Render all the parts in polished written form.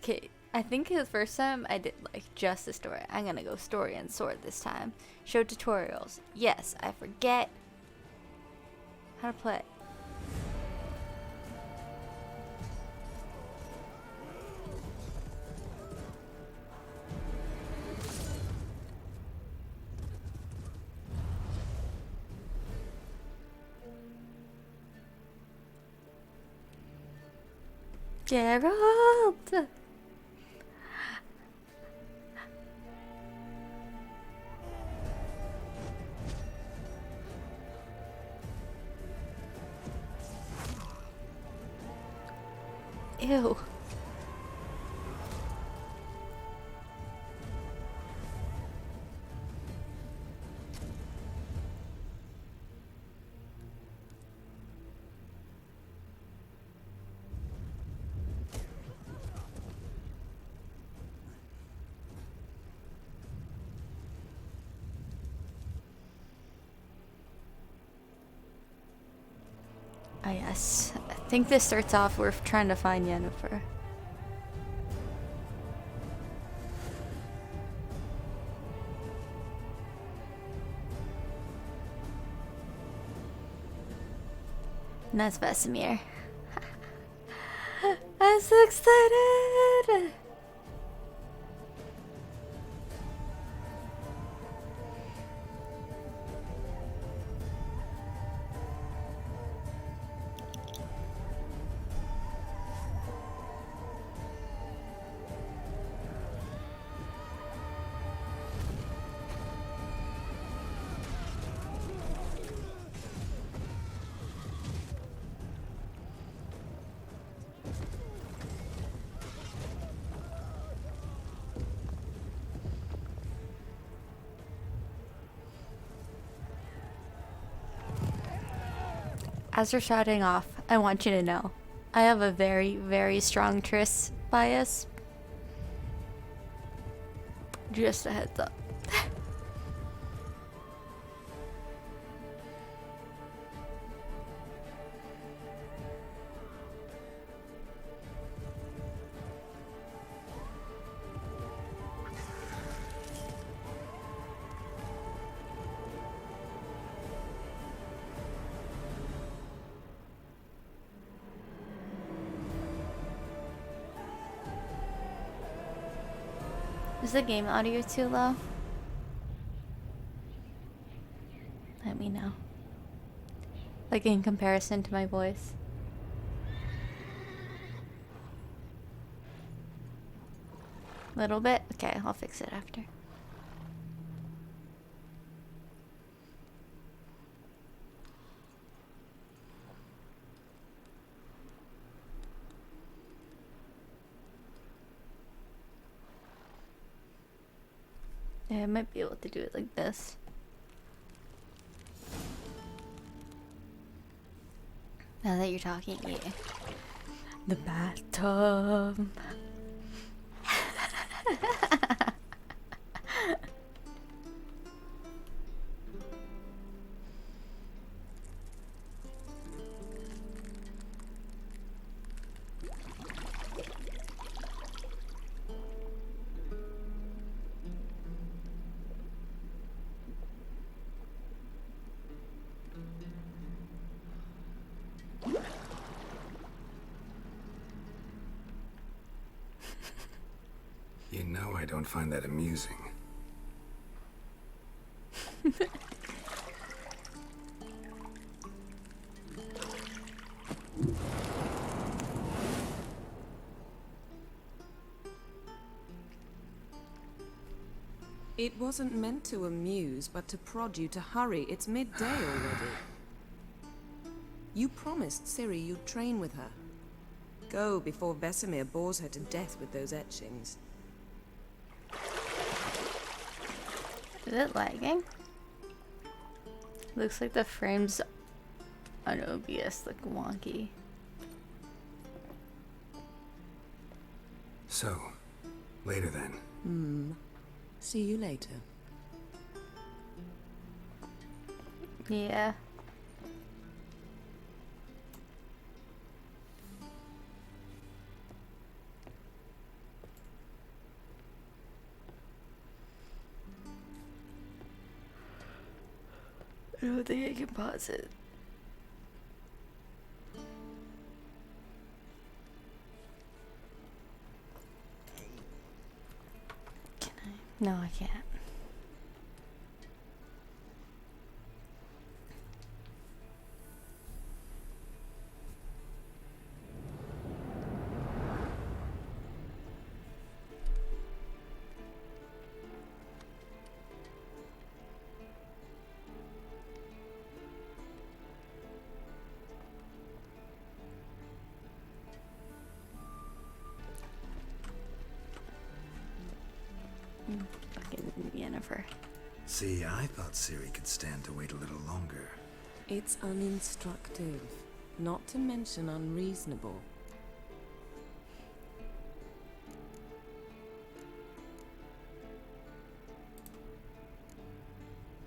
Okay, I think the first time I did like just the story. I'm gonna go story and sword this time. Show tutorials. Yes, I forget how to play. Geralt! Ew. Oh yes, I think this starts off we're trying to find Yennefer. And that's Vesemir. I'm so excited! As we're shouting off, I want you to know, I have a very, very strong Triss bias. Just a heads up. Is the game audio too low? Let me know. Like in comparison to my voice. Little bit? Okay, I'll fix it after. Yeah, I might be able to do it like this. Now that you're talking, yeah. The bathtub. You know I don't find that amusing. It wasn't meant to amuse, but to prod you to hurry. It's midday already. You promised Ciri you'd train with her. Go before Vesemir bores her to death with those etchings. Is it lagging? Looks like the frames on OBS look wonky. So, later then. See you later. Yeah. I don't think I can pause it. Can I? No, I can't. Fucking Yennefer. See, I thought Ciri could stand to wait a little longer. It's uninstructive, not to mention unreasonable.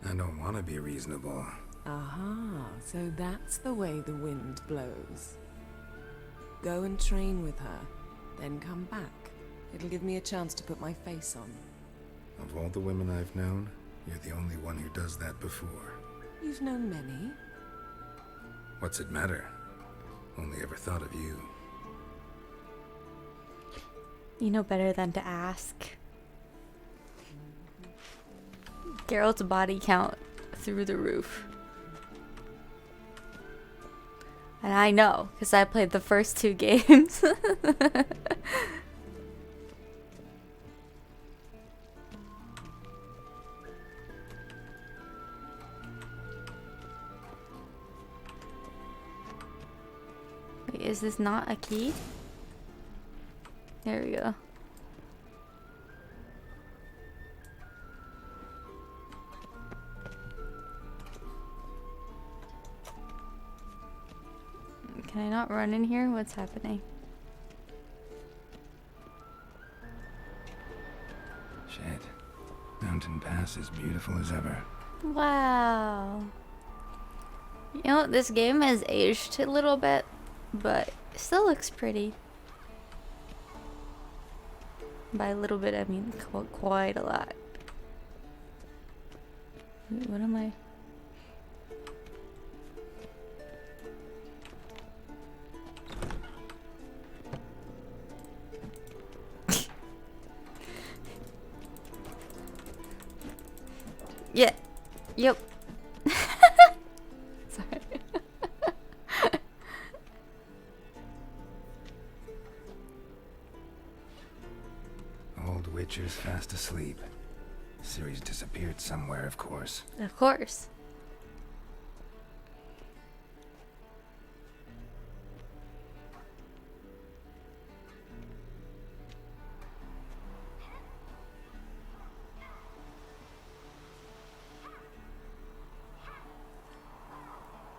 I don't want to be reasonable. Aha, so that's the way the wind blows. Go and train with her, then come back. It'll give me a chance to put my face on. Of all the women I've known, you're the only one who does that before. You've known many. What's it matter? Only ever thought of you. You know better than to ask. Geralt's body count through the roof. And I know, because I played the first 2 games. Wait, is this not a key? There we go. Can I not run in here? What's happening? Shit. Mountain Pass is beautiful as ever. Wow. You know, this game has aged a little bit, but it still looks pretty. By a little bit, I mean quite a lot. Wait, what am I? Yeah. Yep. Sorry. Old Witcher's fast asleep. Ciri's disappeared somewhere, of course. Of course.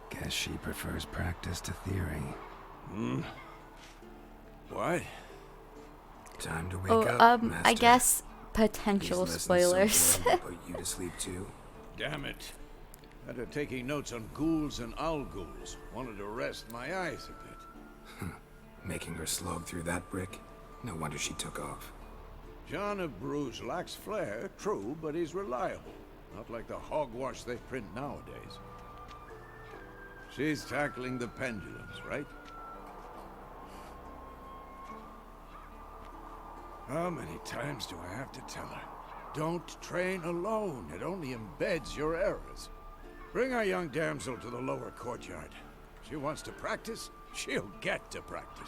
Guess she prefers practice to theory. What? Time to wake Oh, up, Master. I guess potential These lessons spoilers. so far will put you to sleep too. Damn it. After taking notes on ghouls and owl ghouls, wanted to rest my eyes a bit. Making her slog through that brick? No wonder she took off. John of Bruges lacks flair, true, but he's reliable. Not like the hogwash they print nowadays. She's tackling the pendulums, right? How many times do I have to tell her? Don't train alone. It only embeds your errors. Bring our young damsel to the lower courtyard. She wants to practice, she'll get to practice.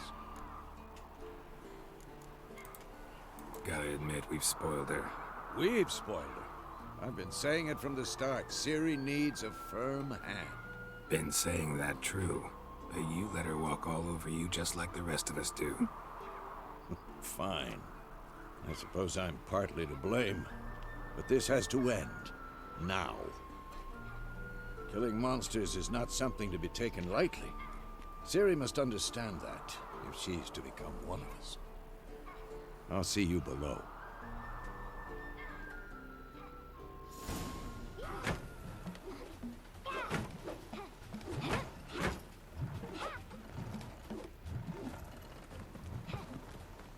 Gotta admit, we've spoiled her. We've spoiled her. I've been saying it from the start. Ciri needs a firm hand. Been saying that true. But you let her walk all over you just like the rest of us do. Fine. I suppose I'm partly to blame. But this has to end. Now. Killing monsters is not something to be taken lightly. Ciri must understand that, if she's to become one of us. I'll see you below.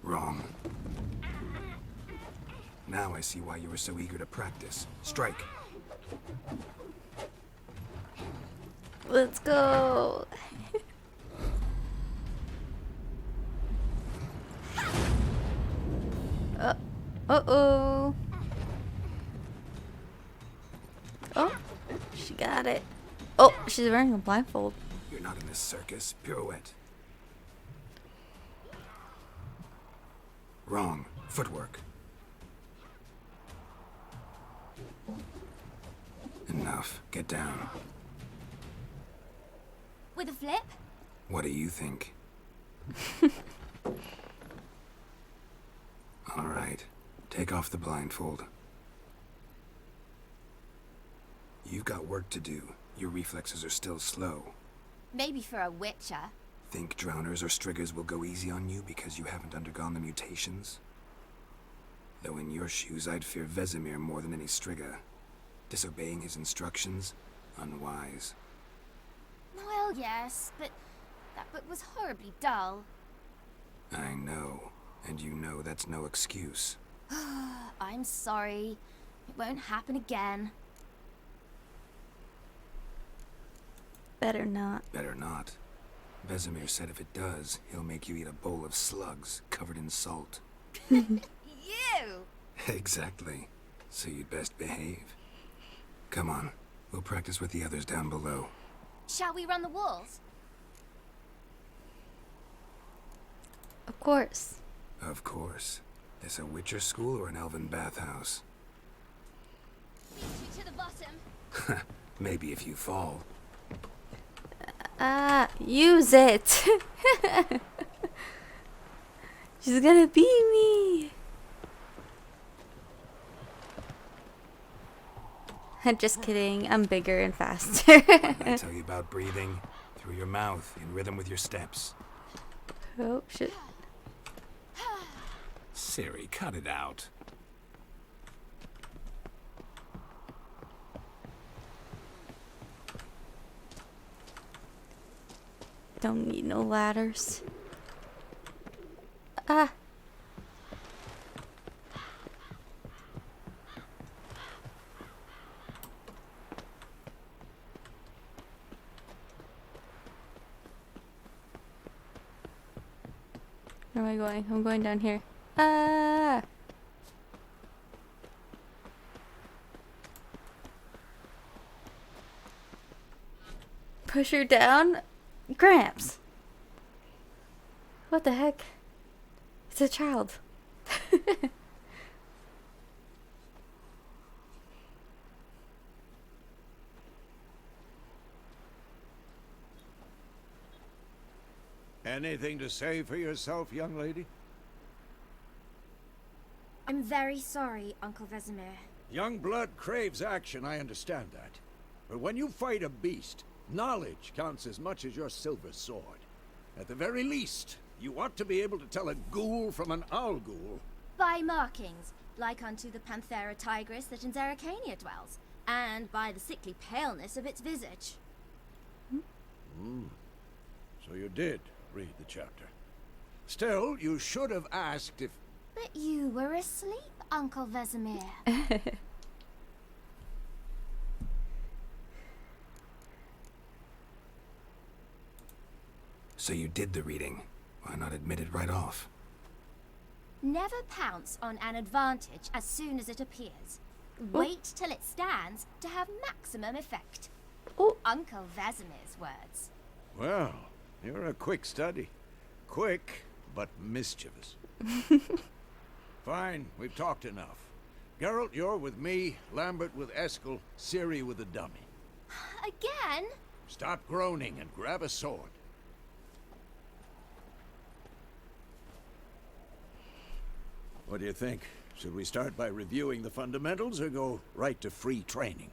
Wrong. Now I see why you were so eager to practice. Strike. Let's go. Uh-oh. Oh, she got it. Oh, she's wearing a blindfold. You're not in this circus. Pirouette. Wrong. Footwork. Enough. Get down. With a flip? What do you think? All right. Take off the blindfold. You've got work to do. Your reflexes are still slow. Maybe for a witcher. Think drowners or striggers will go easy on you because you haven't undergone the mutations? Though in your shoes, I'd fear Vesemir more than any strigger. Disobeying his instructions? Unwise. Well, yes, but that book was horribly dull. I know. And you know that's no excuse. I'm sorry. It won't happen again. Better not. Better not. Vesemir said if it does, he'll make you eat a bowl of slugs covered in salt. You! Exactly. So you'd best behave. Come on. We'll practice with the others down below. Shall we run the walls? Of course. Of course. This a Witcher school or an elven bathhouse? Beat you to the bottom. Maybe if you fall. Use it. She's gonna beat me. Just kidding. I'm bigger and faster. I tell you about breathing through your mouth in rhythm with your steps. Oh, shit. Siri, cut it out. Don't need no ladders. Ah. Where am I going? I'm going down here. Ah. Push her down. Gramps. What the heck? It's a child. Anything to say for yourself, young lady? I'm very sorry, Uncle Vesemir. Young blood craves action, I understand that. But when you fight a beast, knowledge counts as much as your silver sword. At the very least, you ought to be able to tell a ghoul from an owl ghoul. By markings, like unto the Panthera tigris that in Zeracania dwells, and by the sickly paleness of its visage. So you did read the chapter. Still, you should have asked if... But you were asleep, Uncle Vesemir. So you did the reading. Why not admit it right off? Never pounce on an advantage as soon as it appears. Wait till it stands to have maximum effect. Oh. Uncle Vesemir's words. Well, you're a quick study. Quick, but mischievous. Fine, we've talked enough. Geralt, you're with me, Lambert with Eskel, Ciri with the dummy. Again? Stop groaning and grab a sword. What do you think? Should we start by reviewing the fundamentals or go right to free training?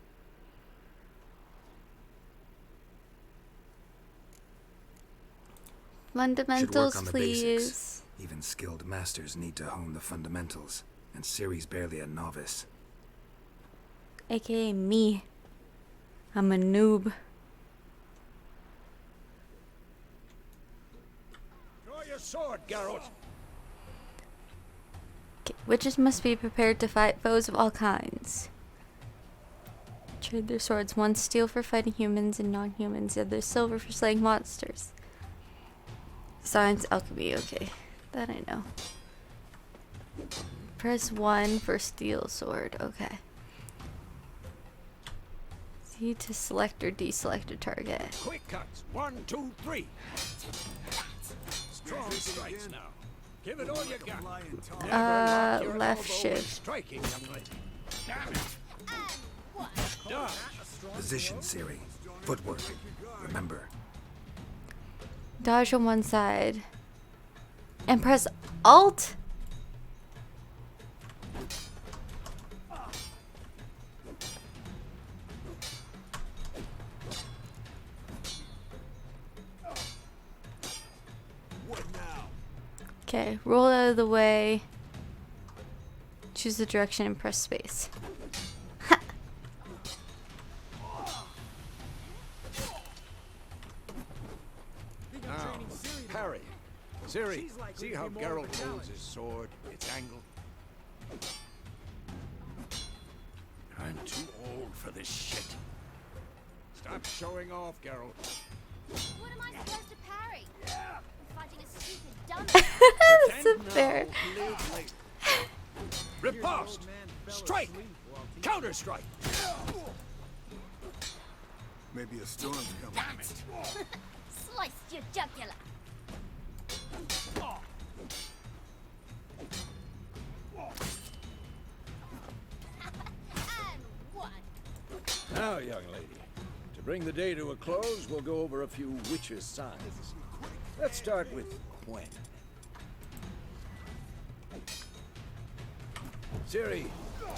Fundamentals, Should work on the please. basics. Even skilled masters need to hone the fundamentals, and Ciri's barely a novice. AKA me. I'm a noob. Draw your sword, Geralt! Okay, witches must be prepared to fight foes of all kinds. trade their swords. One steel for fighting humans and non-humans, the other silver for slaying monsters. Science, alchemy, okay. That I know. Press 1 for steel sword, okay. Z to select or deselect a target. Quick cuts. 1, 2, 3. Strong strikes now. Give it all you got. Never lock your left elbow shift. when striking, young lady. Damn it. Dodge. Position, Siri. Footwork. Remember. Dodge on one side. And press Alt? Okay, roll out of the way. Choose the direction and press space. Ha! Now, parry. Siri, see how Geralt holds his sword, its angle? I'm too old for this shit. Stop showing off, Geralt. What am I supposed to parry? I'm fighting a stupid dummy. That's a fair. Live later. Riposte! Strike! Counter-strike! Maybe a storm's coming. Damn it! Sliced your jugular. And one. Now, young lady, to bring the day to a close, we'll go over a few witches' signs. Let's start with Quen. Siri,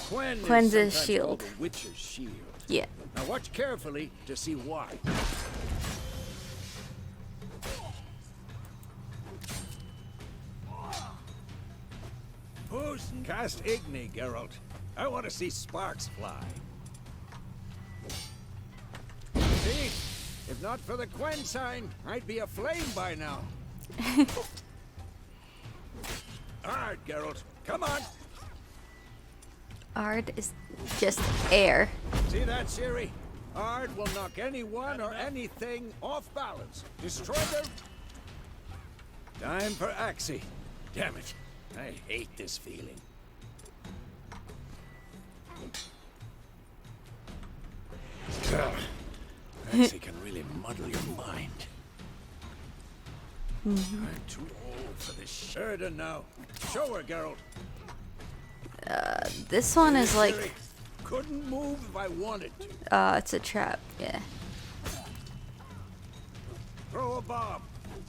Quen Quen's is a sometimes shield. called the witch's shield. Yeah. Now watch carefully to see why. Cast Igni, Geralt. I want to see sparks fly. See? If not for the Quen sign, I'd be aflame by now. Alright, Geralt. Come on. Ard is just air. See that, Siri? Ard will knock anyone or anything off balance. Destroy them. Time for Axie. Damn it. I hate this feeling. Axie can really muddle your mind. I'm too old for this shit now. Show her, Geralt. This one is like, Siri, couldn't move if I wanted to. it's a trap. Yeah. Throw a bomb.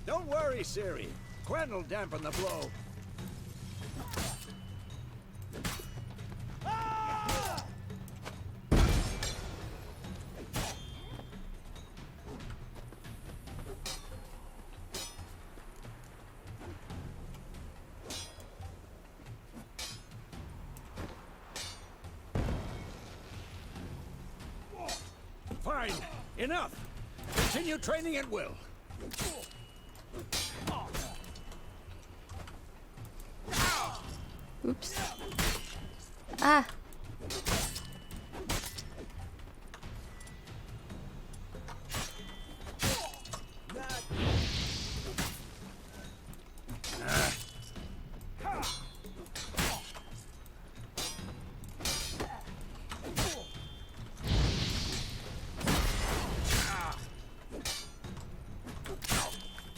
Don't worry, Siri. Quen will dampen the blow. Fine. Enough. Continue training at will. Oops. Ah.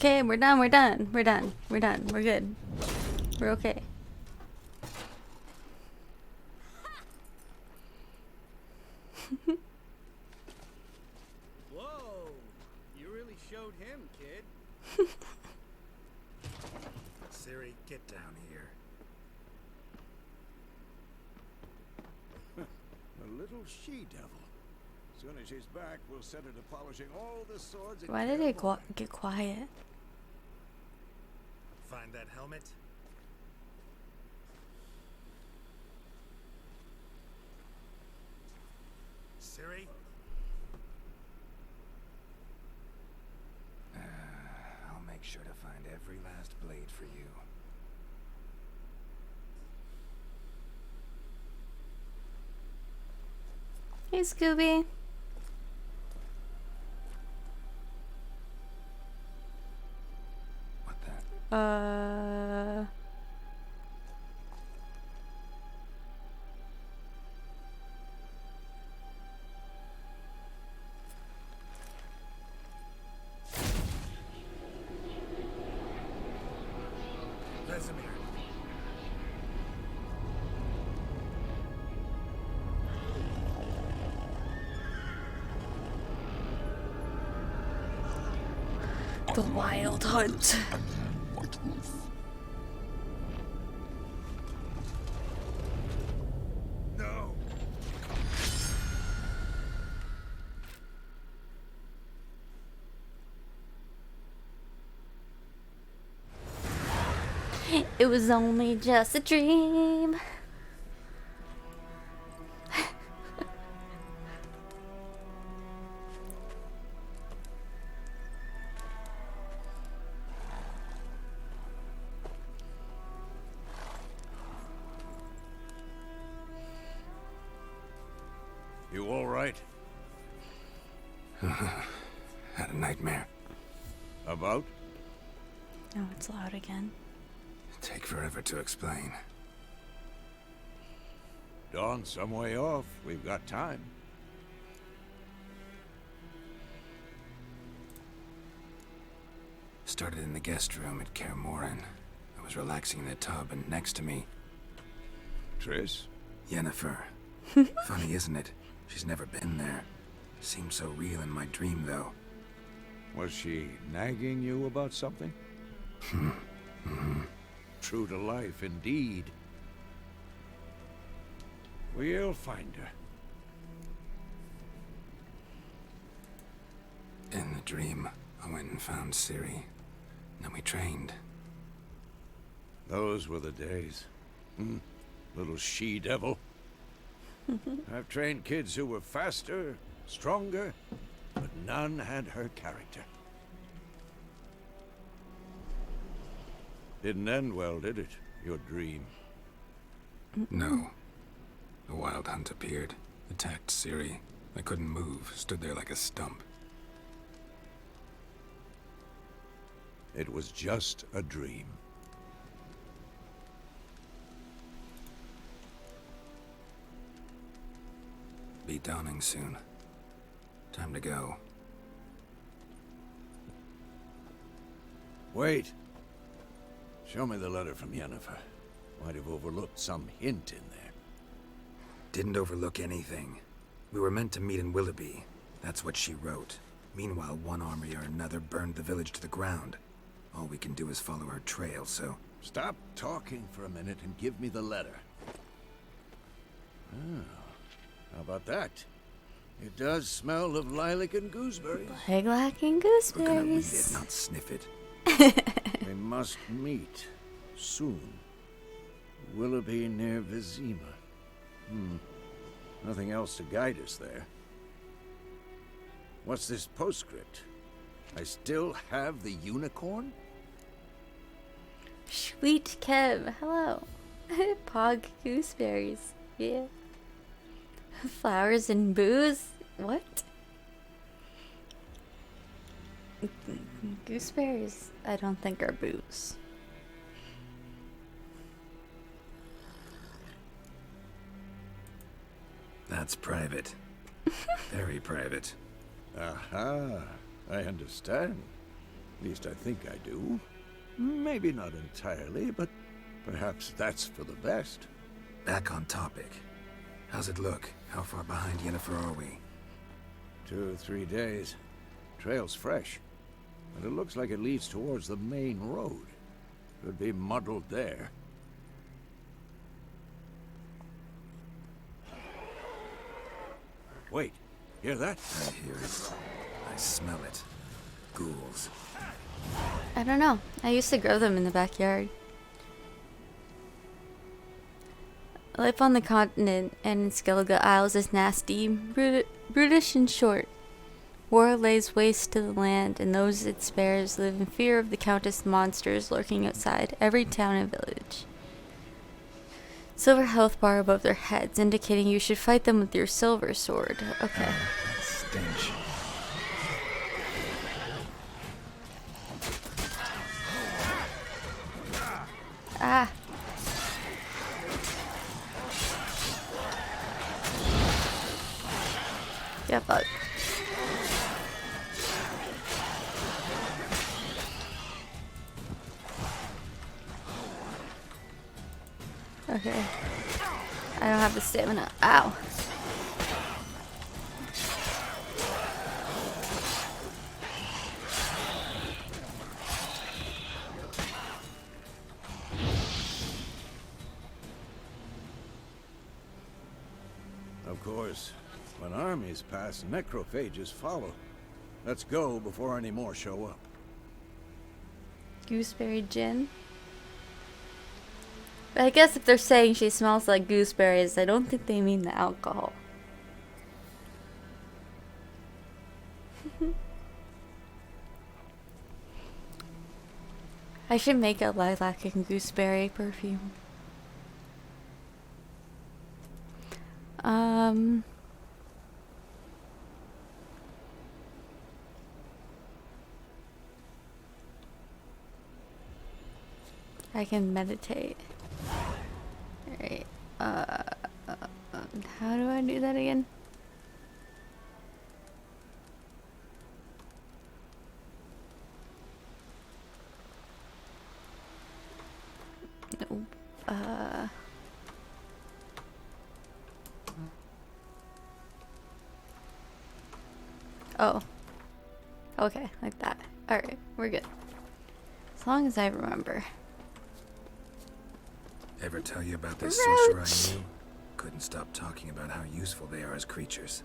Okay, we're done, we're done, we're done, we're done, we're good. We're okay. Whoa! You really showed him, kid. Siri, get down here. A little she-devil. As soon as she's back, we'll set her to polishing all the swords. Why did it get quiet? Find that helmet? Siri? I'll make sure to find every last blade for you. Hey, Scooby. The Wild Hunt. No. It was only just a dream. You all right? Had a nightmare. About? Oh, it's loud again. Take forever to explain. Dawn's some way off. We've got time. Started in the guest room at Kaer Morhen. I was relaxing in a tub, and next to me, Triss? Yennefer. Funny, isn't it? She's never been there. Seemed so real in my dream, though. Was she nagging you about something? True to life, indeed. We'll find her. In the dream, I went and found Ciri. Then we trained. Those were the days. Little she-devil. I've trained kids who were faster, stronger, but none had her character. Didn't end well, did it? Your dream? No. The Wild Hunt appeared, attacked Ciri. I couldn't move, stood there like a stump. It was just a dream. Be dawning soon. Time to go. Wait. Show me the letter from Yennefer. Might have overlooked some hint in there. Didn't overlook anything. We were meant to meet in Willoughby. That's what she wrote. Meanwhile, one army or another burned the village to the ground. All we can do is follow her trail, so... Stop talking for a minute and give me the letter. Oh, how about that? It does smell of lilac and gooseberries. Lilac and We're gonna read it, gooseberries. not sniff it. We must meet soon. Willoughby near Vizima. Nothing else to guide us there. What's this postscript? I still have the unicorn? Sweet Kev, hello. Pog gooseberries. Yeah. Flowers and booze? What? Gooseberries, I don't think are booze. That's private. Very private. Aha, I understand. At least I think I do. Maybe not entirely, but perhaps that's for the best. Back on topic. How's it look? How far behind Yennefer are we? 2 or 3 days. Trail's fresh, but it looks like it leads towards the main road. Could be muddled there. Wait, hear that? I hear it. I smell it. Ghouls. I don't know. I used to grow them in the backyard. Life on the continent and in Skellige Isles is nasty, brutish and short. War lays waste to the land, and those it spares live in fear of the countless monsters lurking outside every town and village. Silver health bar above their heads, indicating you should fight them with your silver sword. Okay. Stench. Ah. Yeah, bug. Okay. I don't have the stamina. Ow. Of course, when armies pass, necrophages follow. Let's go before any more show up. Gooseberry gin. But I guess if they're saying she smells like gooseberries, I don't think they mean the alcohol. I should make a lilac and gooseberry perfume. I can meditate. Alright. How do I do that again? Nope. Oh. Okay, like that. Alright, we're good. As long as I remember. Ever tell you about this sorcerer Roach. I knew? Couldn't stop talking about how useful they are as creatures.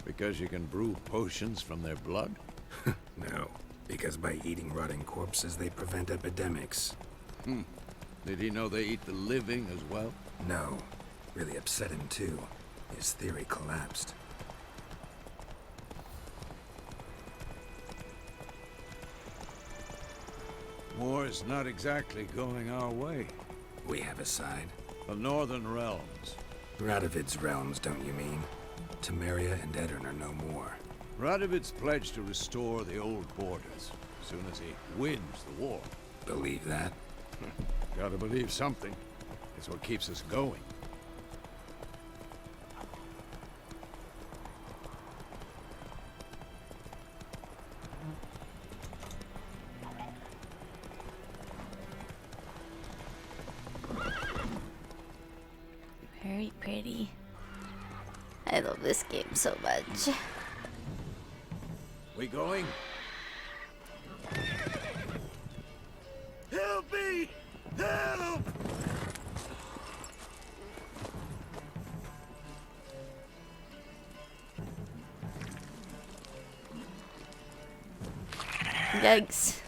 Because you can brew potions from their blood? No, because by eating rotting corpses, they prevent epidemics. Did he know they eat the living as well? No, really upset him too. His theory collapsed. War's not exactly going our way. We have a side. The Northern Realms. Radovid's realms, don't you mean? Temeria and Edirn are no more. Radovid's pledged to restore the old borders as soon as he wins the war. Believe that? Gotta believe something. It's what keeps us going. Very pretty. I love this game so much. We going? Help me! Help! Yikes.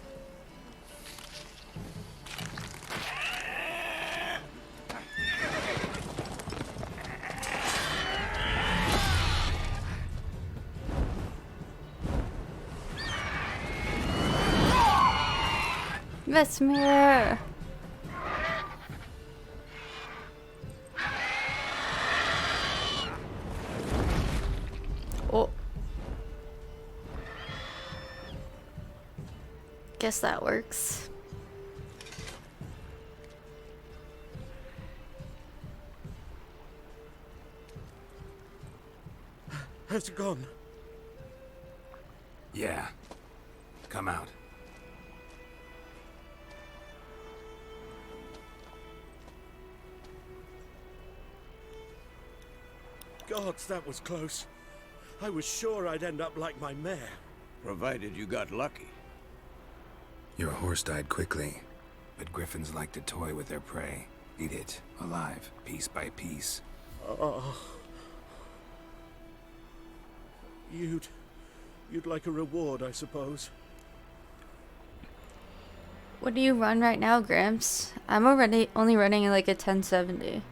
Vesmir. Oh. Guess that works. Has it gone? Yeah. Come out. Gods, that was close. I was sure I'd end up like my mare. Provided you got lucky. Your horse died quickly, but griffins like to toy with their prey. Eat it, alive, piece by piece. Oh. You'd like a reward, I suppose. What do you run right now, Gramps? I'm already only running like a 1070.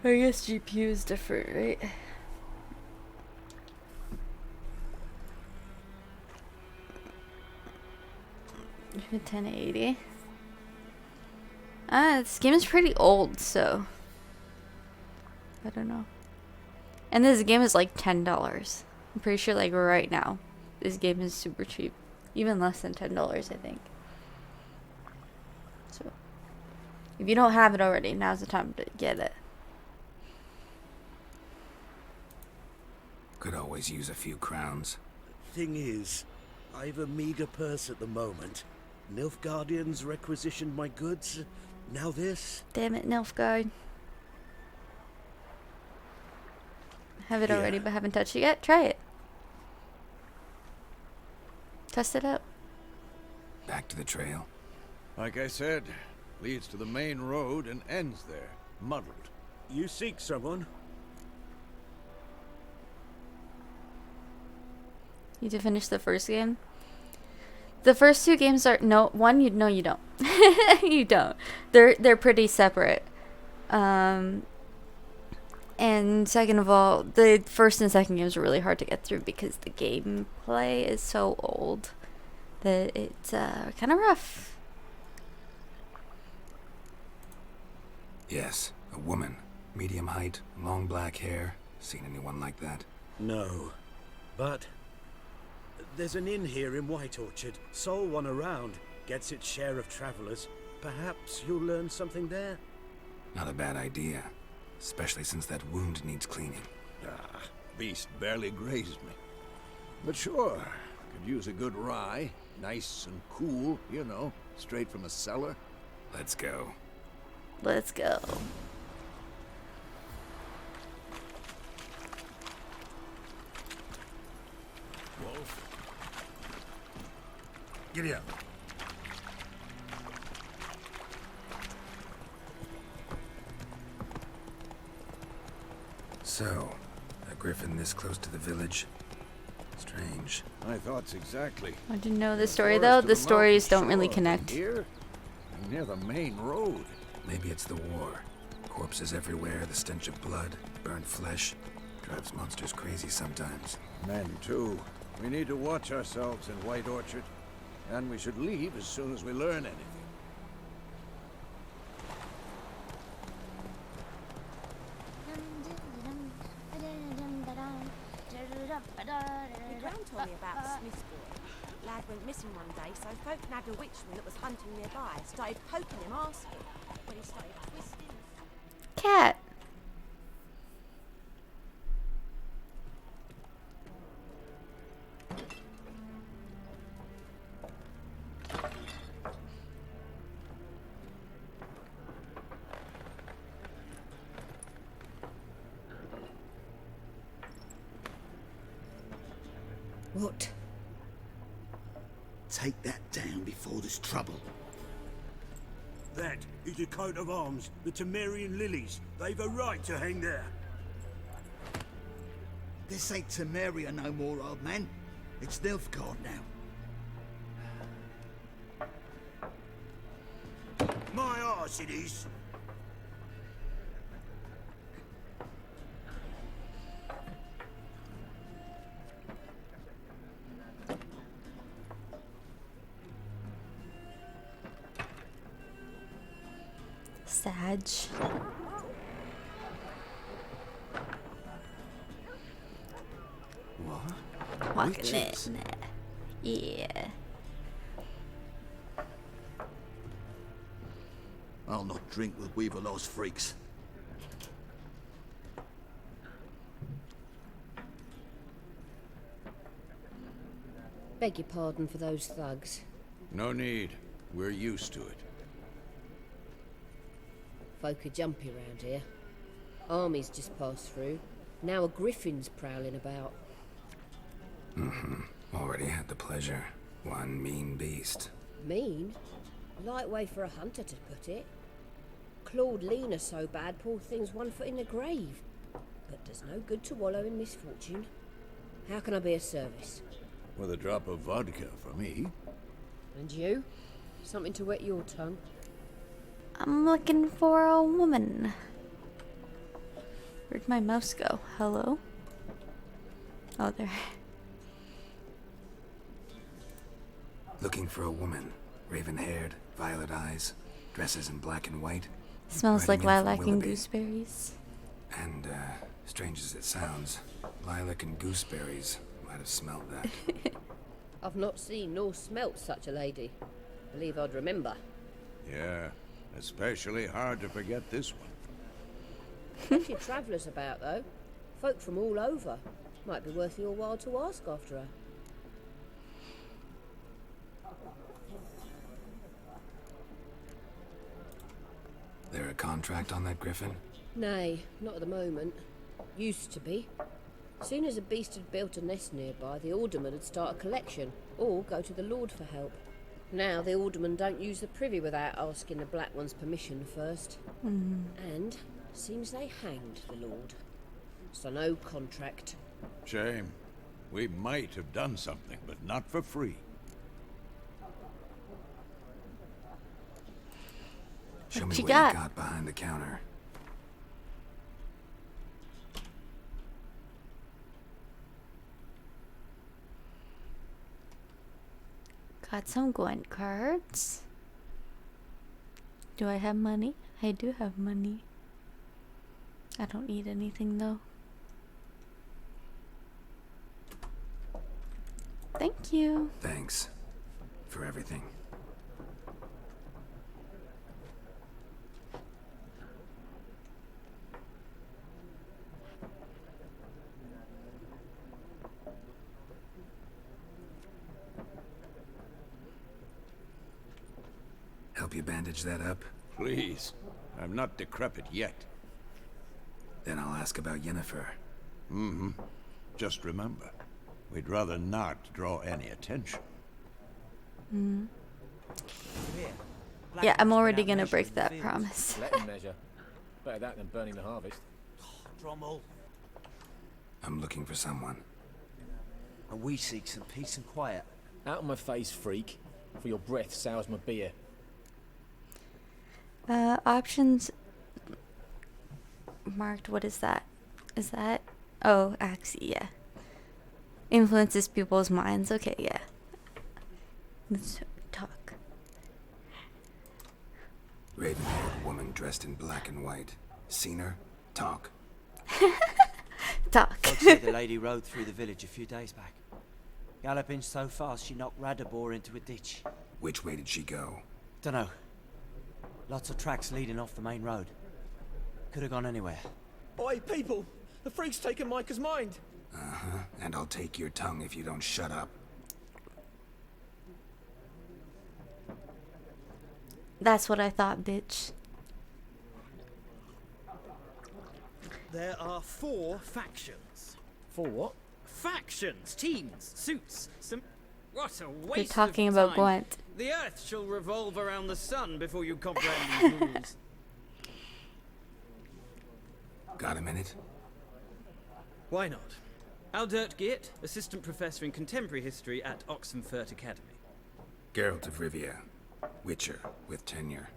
I guess GPU is different, right? Maybe 1080. This game is pretty old, so I don't know. And this game is like $10. I'm pretty sure like right now, this game is super cheap, even less than $10, I think. So if you don't have it already, now's the time to get it. Could always use a few crowns. Thing is, I've a meager purse at the moment. Nilfgaardians requisitioned my goods. Now this. Damn it, Nilfgaard. Have it Here. already, but haven't touched it yet. Try it. Test it out. Back to the trail. Like I said, leads to the main road and ends there, muddled. You seek someone? You to finish the first game. The first two games are no, you don't. You don't. They're pretty separate. And second of all, the first and second games are really hard to get through because the gameplay is so old that it's kind of rough. Yes, a woman. Medium height, long black hair. Seen anyone like that? No. But there's an inn here in White Orchard. Sole one around. Gets its share of travelers. Perhaps you'll learn something there? Not a bad idea. Especially since that wound needs cleaning. Ah, beast barely grazed me. But sure, could use a good rye. Nice and cool, you know, straight from a cellar. Let's go. Let's go. Wolf. Giddy up. So, a griffin this close to the village? Strange. My thoughts exactly. I didn't know the The story forest though. to The the stories mountain don't really shore, connect. Here, and near the main road. Maybe it's the war. Corpses everywhere, the stench of blood, burnt flesh. Drives monsters crazy sometimes. Men, too. We need to watch ourselves in White Orchard. And we should leave as soon as we learn anything. My gran told me about the Smith's boy. Lad went missing one day, so folk nabbed a witchman that was hunting nearby. Started poking him, asking. When he started twisting... Cat. What? Take that down before there's trouble. That is a coat of arms, the Temerian lilies. They've a right to hang there. This ain't Temeria no more, old man. It's Nilfgaard now. My arse it is. Sag. What? Walking Witches? in. Yeah. I'll not drink with Weaverlaw's freaks. Beg your pardon for those thugs. No need. We're used to it. Folk are jumpy round here. Armies just passed through. Now a griffin's prowling about. Already had the pleasure. One mean beast. Mean? Light way for a hunter to put it. Clawed Lena so bad, poor thing's 1 foot in the grave. But does no good to wallow in misfortune. How can I be of service? With a drop of vodka for me. And you? Something to wet your tongue? I'm looking for a woman. Where'd my mouse go? Hello? Oh, there. Looking for a woman. Raven-haired, violet eyes, dresses in black and white. Smells like Riding in from lilac and Willoughby. gooseberries. And, strange as it sounds, lilac and gooseberries might have smelled that. I've not seen nor smelt such a lady. Believe I'd remember. Yeah, especially hard to forget this one. Plenty of travellers about, though. Folk from all over. Might be worth your while to ask after her. There a contract on that griffin? Nay, not at the moment. Used to be. Soon as a beast had built a nest nearby, the alderman would start a collection, or go to the Lord for help. Now the aldermen don't use the privy without asking the Black One's permission first. And seems they hanged the Lord. So no contract. Shame. We might have done something, but not for free. Show me What you what got? you got behind the counter. Got some Gwent cards. Do I have money? I do have money. I don't need anything though. Thank you. Thanks for everything. Help you bandage that up? Please. I'm not decrepit yet. Then I'll ask about Yennefer. Just remember, we'd rather not draw any attention. Yeah, I'm already gonna break that promise. Let him measure. Better that than burning the harvest. Drommel. I'm looking for someone. And we seek some peace and quiet. Out of my face, freak. For your breath sours my beer. Options marked. What is that? Is that? Oh, axie. Yeah. Influences people's minds. Okay, yeah. Let's talk. Raven-haired woman dressed in black and white. Seen her? Talk. Talk. Folks say the lady rode through the village a few days back. Galloping so fast she knocked Radabor into a ditch. Which way did she go? Dunno. Lots of tracks leading off the main road. Could have gone anywhere. Oi, people! The freak's taken Micah's mind! Uh-huh. And I'll take your tongue if you don't shut up. That's what I thought, bitch. There are 4 factions. For what? Factions, teams, suits, some... What a waste We're talking of about time. Gwent. The earth shall revolve around the sun before you comprehend these rules. Got a minute? Why not? Aldert Geert, assistant professor in contemporary history at Oxenfurt Academy. Geralt of Rivia. Witcher, with tenure.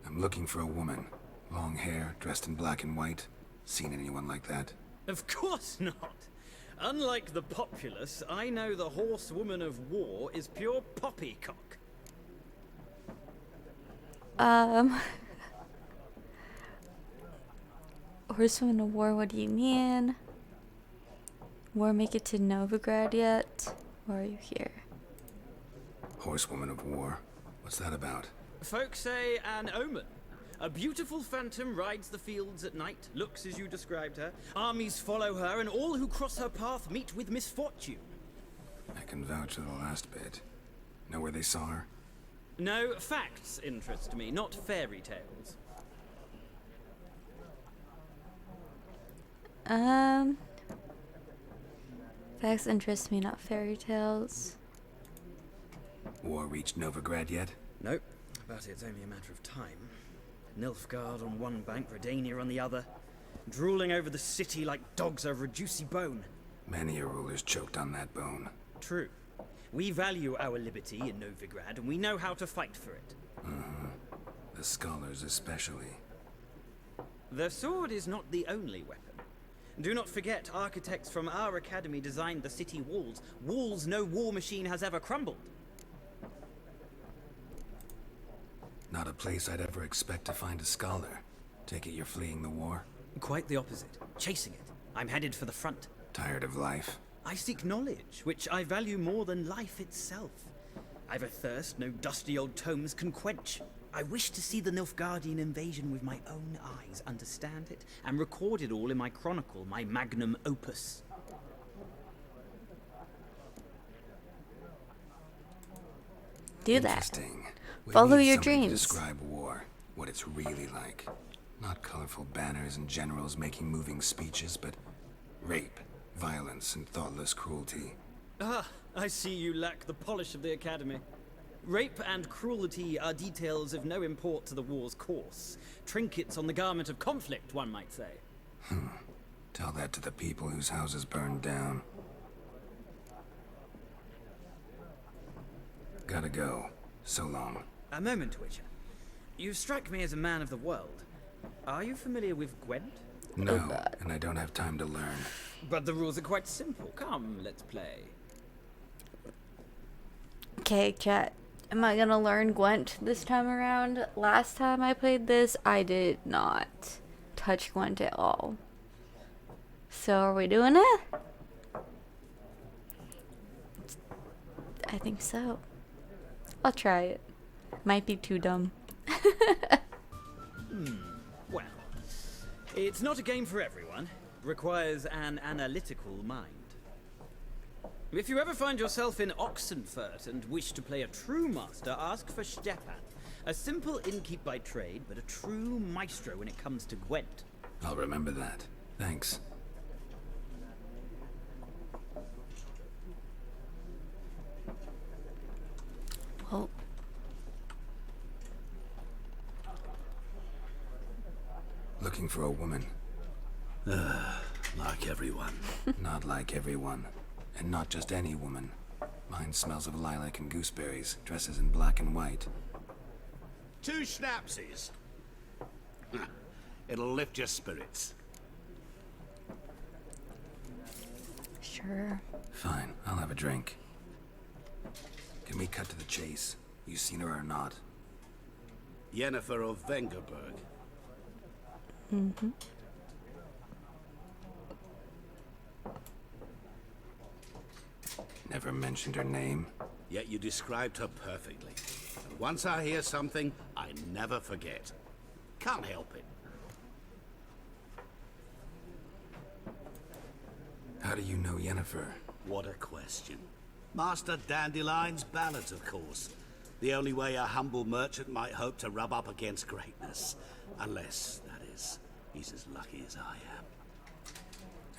I'm looking for a woman. Long hair, dressed in black and white. Seen anyone like that? Of course not. Unlike the populace, I know the horsewoman of war is pure poppycock. Horsewoman of War, what do you mean? War make it to Novigrad yet? Or are you here? Horsewoman of War? What's that about? Folks say an omen. A beautiful phantom rides the fields at night, looks as you described her. Armies follow her, and all who cross her path meet with misfortune. I can vouch for the last bit. Know where they saw her? No, facts interest me, not fairy tales. Facts interest me, not fairy tales. War reached Novigrad yet? Nope, but it's only a matter of time. Nilfgaard on one bank, Redania on the other, drooling over the city like dogs over a juicy bone. Many a ruler's choked on that bone. True. We value our liberty in Novigrad, and we know how to fight for it. The scholars especially. The sword is not the only weapon. Do not forget, architects from our academy designed the city walls. Walls no war machine has ever crumbled. Not a place I'd ever expect to find a scholar. Take it you're fleeing the war? Quite the opposite. Chasing it. I'm headed for the front. Tired of life? I seek knowledge, which I value more than life itself. I've a thirst no dusty old tomes can quench. I wish to see the Nilfgaardian invasion with my own eyes, understand it, and record it all in my chronicle, my magnum opus. Do that. Interesting. We Follow need your somebody to dreams. describe war, what it's really like. Not colorful banners and generals making moving speeches, but Rape, violence, and thoughtless cruelty. Ah, I see you lack the polish of the Academy. Rape and cruelty are details of no import to the war's course. Trinkets on the garment of conflict, one might say. Tell that to the people whose houses burned down. Gotta go. So long. A moment, Witcher. You strike me as a man of the world. Are you familiar with Gwent? No, and I don't have time to learn. But the rules are quite simple. Come, let's play. Okay, chat. Am I gonna learn Gwent this time around? Last time I played this, I did not touch Gwent at all. So are we doing it? I think so. I'll try it. Might be too dumb. Well, it's not a game for everyone. Requires an analytical mind. If you ever find yourself in Oxenfurt and wish to play a true master, ask for Stepan. A simple innkeep by trade, but a true maestro when it comes to Gwent. I'll remember that. Thanks. Well, Looking for a woman. Like everyone. Not like everyone. And not just any woman. Mine smells of lilac and gooseberries, dresses in black and white. 2 schnapsies. It'll lift your spirits. sure. Fine, I'll have a drink. Can we cut to the chase? You seen her or not? Yennefer of Vengerberg. Mm-hmm. Never mentioned her name. Yet you described her perfectly. And once I hear something, I never forget. Can't help it. How do you know Yennefer? What a question. Master Dandelion's ballads, of course. The only way a humble merchant might hope to rub up against greatness. Unless, that is, he's as lucky as I am.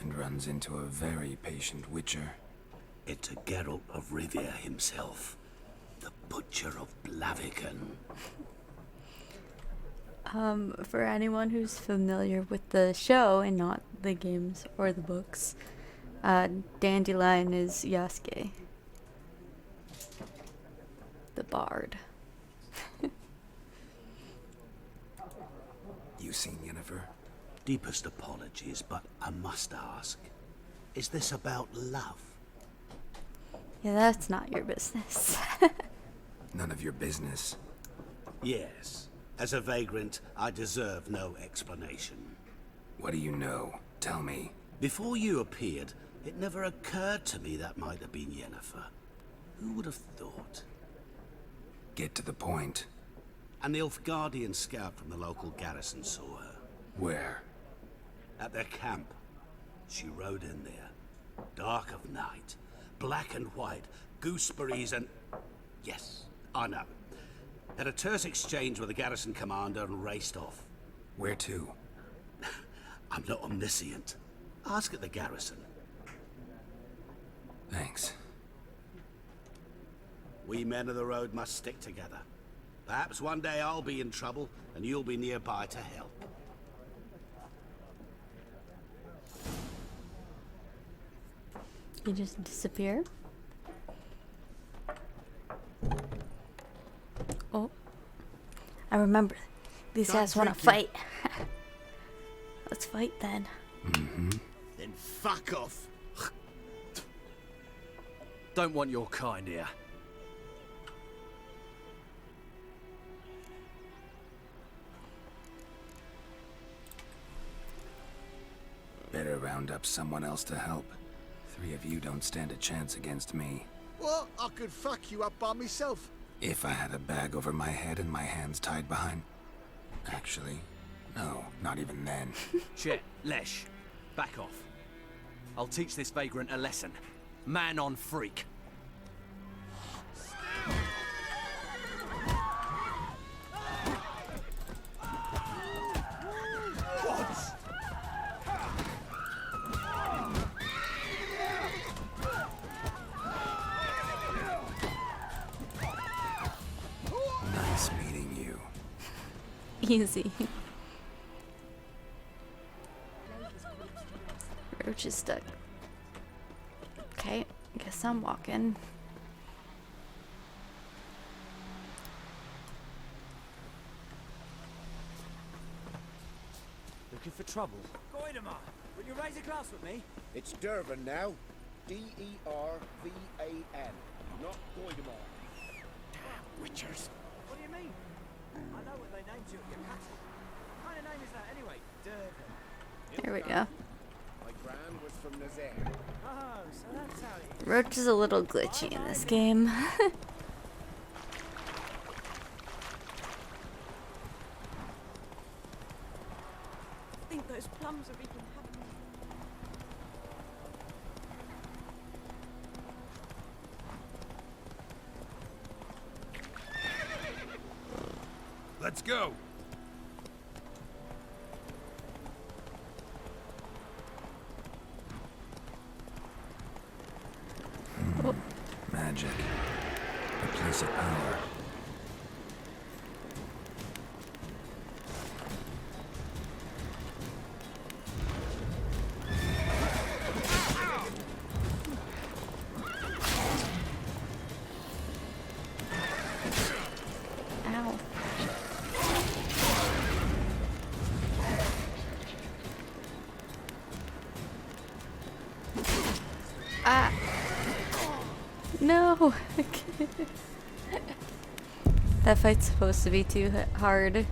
And runs into a very patient witcher. It's a Geralt of Rivia himself. The Butcher of Blaviken. For anyone who's familiar with the show and not the games or the books, Dandelion is Yasuke, the bard. You seen Yennefer? Deepest apologies, but I must ask. Is this about love? Yeah, that's not your business. None of your business. Yes. As a vagrant, I deserve no explanation. What do you know? Tell me. Before you appeared, it never occurred to me that might have been Yennefer. Who would have thought? Get to the point. An Nilfgaardian scout from the local garrison saw her. Where? At their camp. She rode in there. Dark of night. Black and white. Gooseberries and... Yes, I know. Had a terse exchange with the garrison commander and raced off. Where to? I'm not omniscient. Ask at the garrison. Thanks. We men of the road must stick together. Perhaps one day I'll be in trouble and you'll be nearby to help. You just disappear? Oh. I remember. These guys want to fight. Let's fight then. Mm-hmm. Then fuck off. Don't want your kind here. Better round up someone else to help. 3 of you don't stand a chance against me. Well, I could fuck you up by myself. If I had a bag over my head and my hands tied behind... Actually, no, not even then. Shit, Lesh. Back off. I'll teach this vagrant a lesson. Man on freak. Easy. Roach is stuck. Okay, guess I'm walking. Looking for trouble? Goidemar, will you raise a glass with me? It's Dervan now. D-E-R-V-A-N. Not Goidemar. Damn witchers. What do you mean? I know what they named you at your castle. What kind of name is that anyway? Dervan. There we go. My gran was from Nazaire. Oh, so that's how it is. Roach is a little glitchy in this game. I think those plums are even happy. Let's go. Magic. A place of power. Ow. Ah. No. That fight's supposed to be too hard.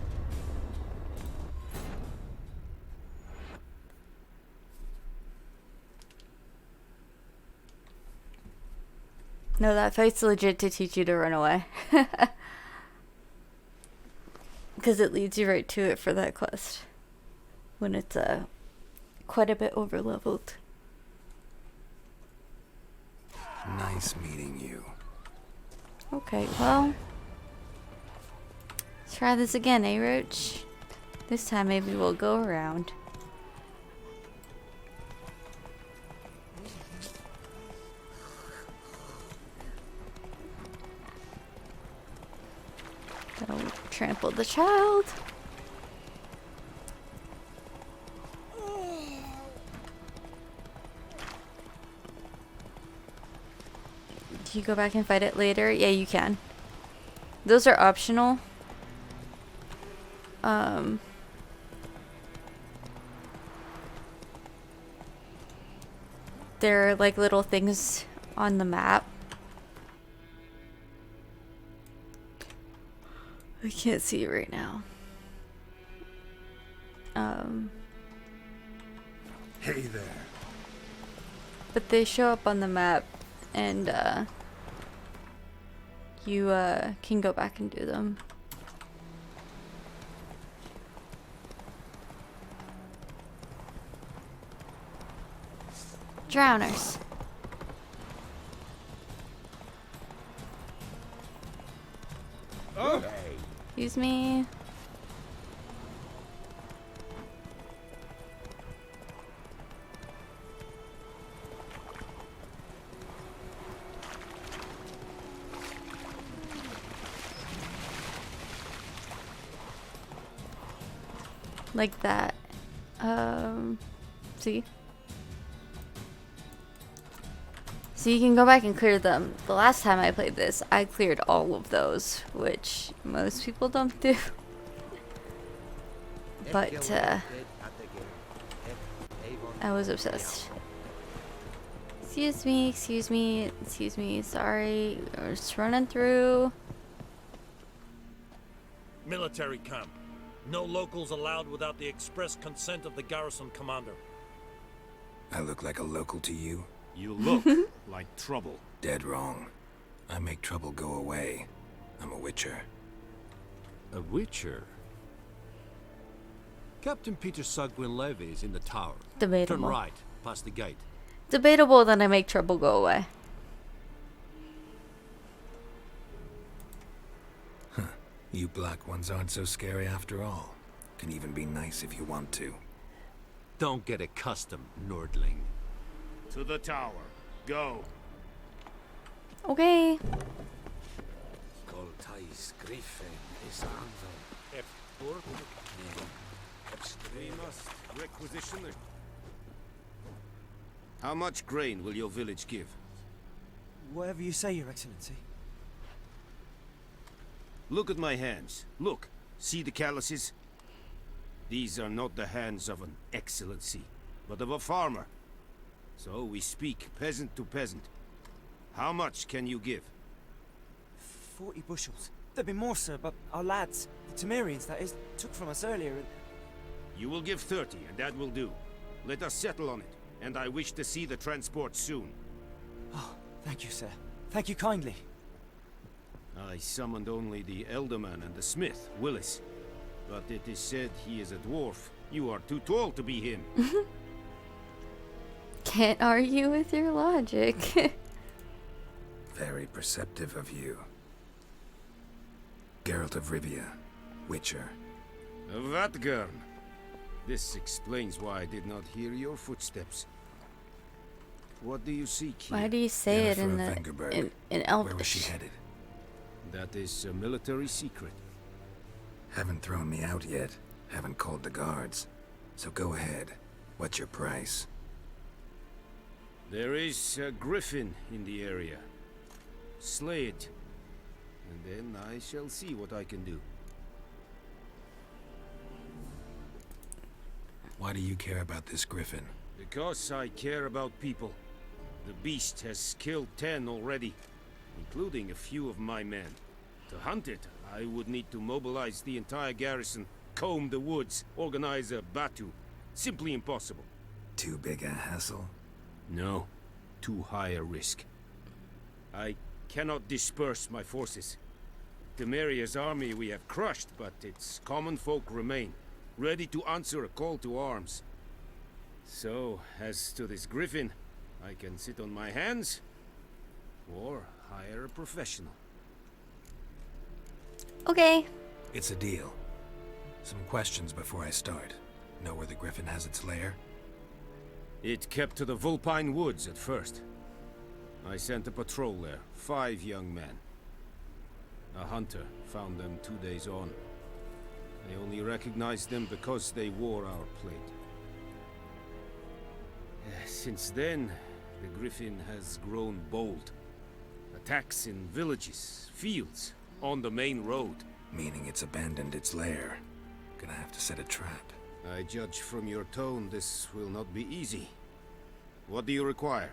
No, that fight's legit to teach you to run away. Because it leads you right to it for that quest. When it's quite a bit overleveled. Nice meeting you. Okay, well. Let's try this again, eh, Roach? This time maybe we'll go around. Don't trample the child. Do you go back and fight it later? Yeah, you can. Those are optional. They're like little things on the map. I can't see it right now. Hey there. But they show up on the map, and you can go back and do them. Drowners. Oh! Excuse me. Like that. See? So you can go back and clear them. The last time I played this, I cleared all of those, which most people don't do. But, I was obsessed. Excuse me, excuse me, excuse me, sorry. We're just running through. Military camp. No locals allowed without the express consent of the garrison commander. I look like a local to you? You look like trouble. Dead wrong. I make trouble go away. I'm a witcher. A witcher? Captain Peter Sugwin Levy is in the tower. Debatable. Turn right, past the gate. Debatable that I make trouble go away. You black ones aren't so scary after all. Can even be nice if you want to. Don't get accustomed, Nordling. To the tower. Go. Okay. We must requisition the... How much grain will your village give? Whatever you say, Your Excellency. Look at my hands. Look. See the calluses? These are not the hands of an excellency, but of a farmer. So we speak peasant to peasant. How much can you give? 40 bushels. There'd be more, sir, but our lads, the Temerians, that is, took from us earlier and... You will give 30, and that will do. Let us settle on it, and I wish to see the transport soon. Oh, thank you, sir. Thank you kindly. I summoned only the Elderman and the smith, Willis. But it is said he is a dwarf. You are too tall to be him. Can't argue with your logic. Very perceptive of you. Geralt of Rivia, Witcher. Vatgern. This explains why I did not hear your footsteps. What do you seek here? Why do you say it in Yennefer of the Vengerberg. in Elvish? Where was she headed? That is a military secret. Haven't thrown me out yet. Haven't called the guards. So go ahead. What's your price? There is a griffin in the area. Slay it. And then I shall see what I can do. Why do you care about this griffin? Because I care about people. The beast has killed 10 already, including a few of my men. To hunt it, I would need to mobilize the entire garrison, comb the woods, organize a batu. Simply impossible. Too big a hassle? No. Too high a risk. I cannot disperse my forces. Temeria's army we have crushed, but its common folk remain, ready to answer a call to arms. So, as to this griffin, I can sit on my hands, or hire a professional. Okay. It's a deal. Some questions before I start. Know where the griffin has its lair? It kept to the Vulpine Woods at first. I sent a patrol there, 5 young men. A hunter found them 2 days on. I only recognized them because they wore our plate. Since then, the griffin has grown bold. Attacks in villages, fields, on the main road. Meaning it's abandoned its lair. Gonna have to set a trap. I judge from your tone this will not be easy. What do you require?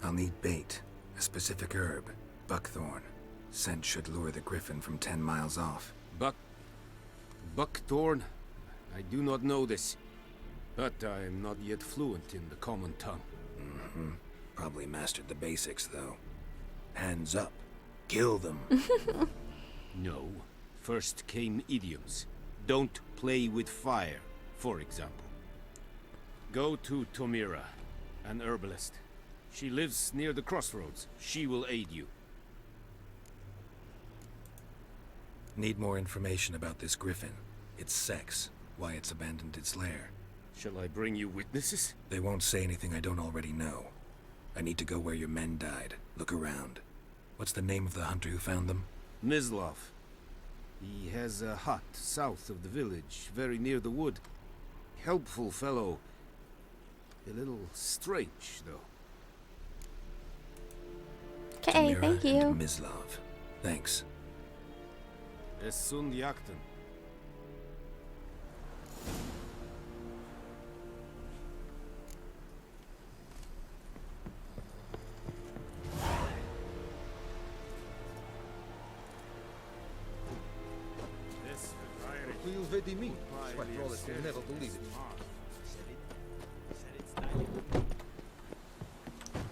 I'll need bait. A specific herb. Buckthorn. Scent should lure the griffin from 10 miles off. Buckthorn? I do not know this. But I am not yet fluent in the common tongue. Mm-hmm. Probably mastered the basics, though. Hands up. Kill them. No. First came idioms. Don't play with fire, for example. Go to Tomira, an herbalist. She lives near the crossroads. She will aid you. Need more information about this griffin. Its sex. Why it's abandoned its lair. Shall I bring you witnesses? They won't say anything I don't already know. I need to go where your men died. Look around. What's the name of the hunter who found them? Mislav. He has a hut south of the village, very near the wood. Helpful fellow. A little strange, though. Okay, Tamira thank you. And Mislav. Thanks. Es sunt jakten. You vedi me. Patrollers will never believe it.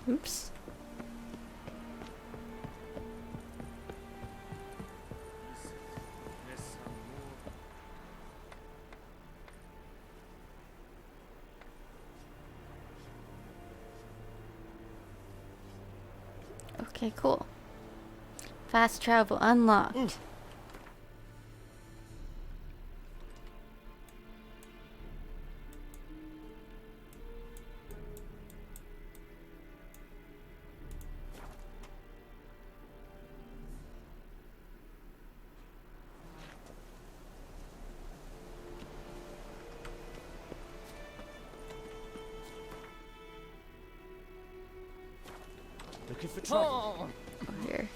Oops. Okay, cool. Fast travel unlocked. looking for trouble. Oh, here.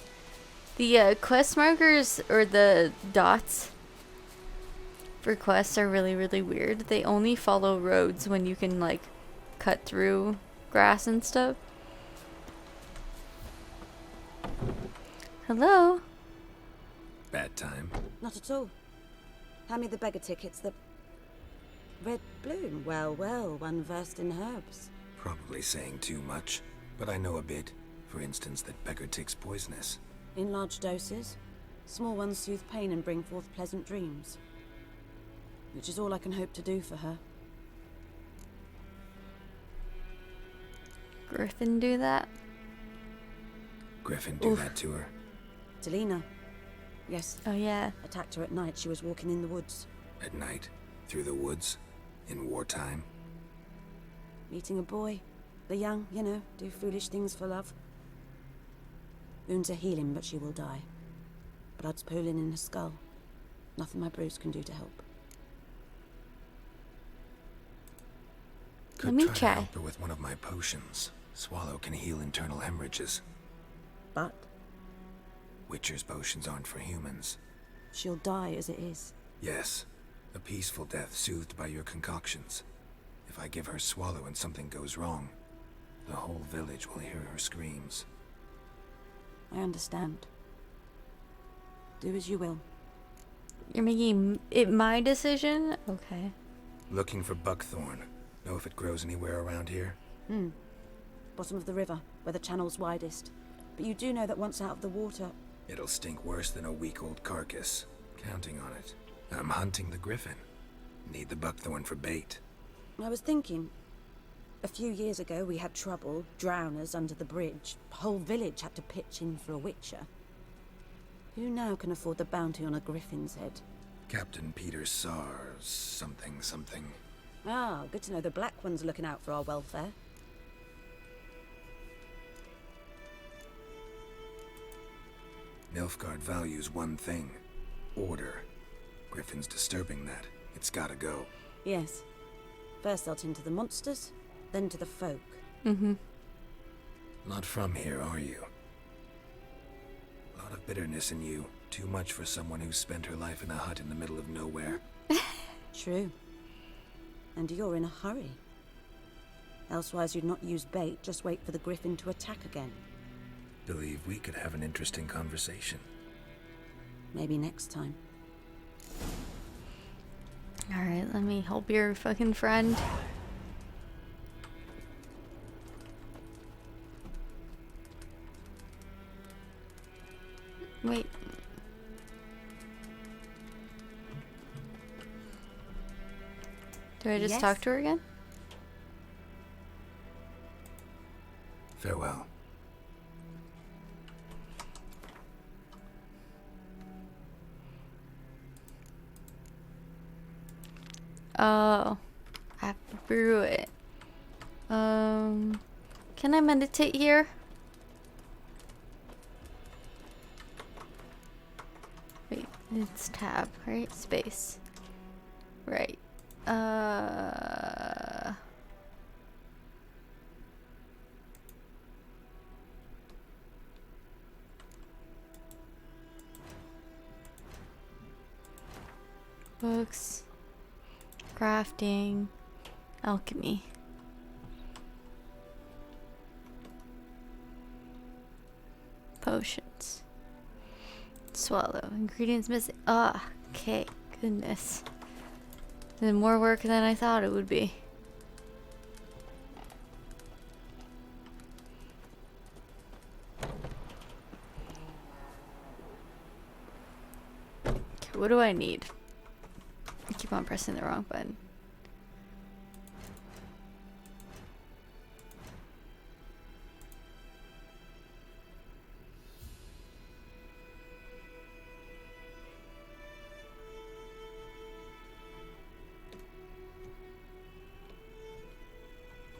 The quest markers, or the dots for quests, are really, really weird. They only follow roads when you can, like, cut through grass and stuff. Hello? Bad time. Not at all. Hand me the beggar tickets. The red bloom. Well, well, one versed in herbs. Probably saying too much, but I know a bit. For instance, that beggar tick's poisonous. In large doses. Small ones soothe pain and bring forth pleasant dreams. Which is all I can hope to do for her. Griffin do that? Griffin do that to her? Delina. Yes. Oh, yeah. Attacked her at night. She was walking in the woods. At night? Through the woods? In wartime? Meeting a boy. The young, you know, do foolish things for love. Wounds are healing, but she will die. Blood's pooling in her skull. Nothing my brews can do to help. Could try to help her with one of my potions. Swallow can heal internal hemorrhages. But? Witcher's potions aren't for humans. She'll die as it is. Yes. A peaceful death soothed by your concoctions. If I give her Swallow and something goes wrong, the whole village will hear her screams. I understand. Do as you will. You're making it my decision? Okay. Looking for buckthorn. Know if it grows anywhere around here? Bottom of the river, where the channel's widest. But you do know that once out of the water... It'll stink worse than a week-old carcass. Counting on it. I'm hunting the griffin. Need the buckthorn for bait. I was thinking... A few years ago we had trouble, drowners under the bridge. Whole village had to pitch in for a witcher. Who now can afford the bounty on a griffin's head? Captain Peter Sar... something. Ah, good to know the Black One's looking out for our welfare. Nilfgaard values one thing. Order. Griffin's disturbing that. It's gotta go. Yes. First they'll tend to the monsters, then to the folk. Not from here, are you? A lot of bitterness in you. Too much for someone who spent her life in a hut in the middle of nowhere. True. And you're in a hurry. Elsewise you'd not use bait, just wait for the griffin to attack again. Believe we could have an interesting conversation. Maybe next time. Alright, let me help your fucking friend. Wait. Do I just talk to her again? Farewell. Oh, I have to brew it. Can I meditate here? Wait, it's tab, right? Space. Right. Books. Crafting. Alchemy. Potions. Swallow. Ingredients missing. Ah, okay. Goodness. Then more work than I thought it would be. Okay, what do I need? I keep on pressing the wrong button.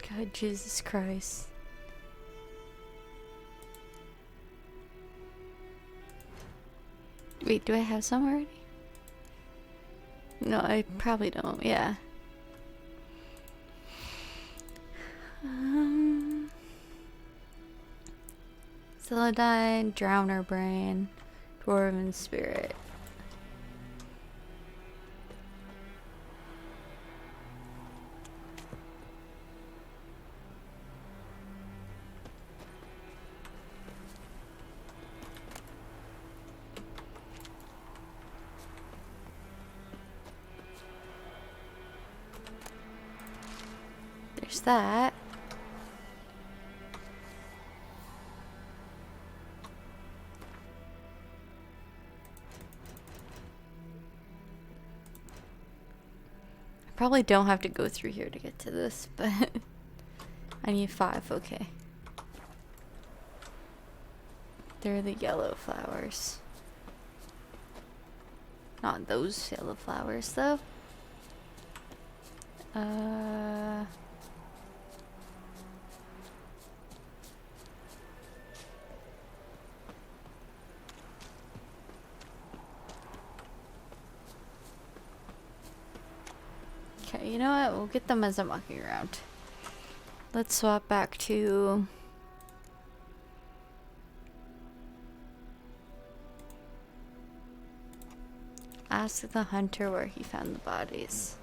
God, Jesus Christ. Wait, do I have some already? No, I probably don't, yeah. Celadine, Drowner Brain, Dwarven Spirit. There's that. Probably don't have to go through here to get to this, but I need 5, okay. They're the yellow flowers. Not those yellow flowers, though. Okay, you know what? We'll get them as I'm walking around. Let's swap back to... Ask the hunter where he found the bodies.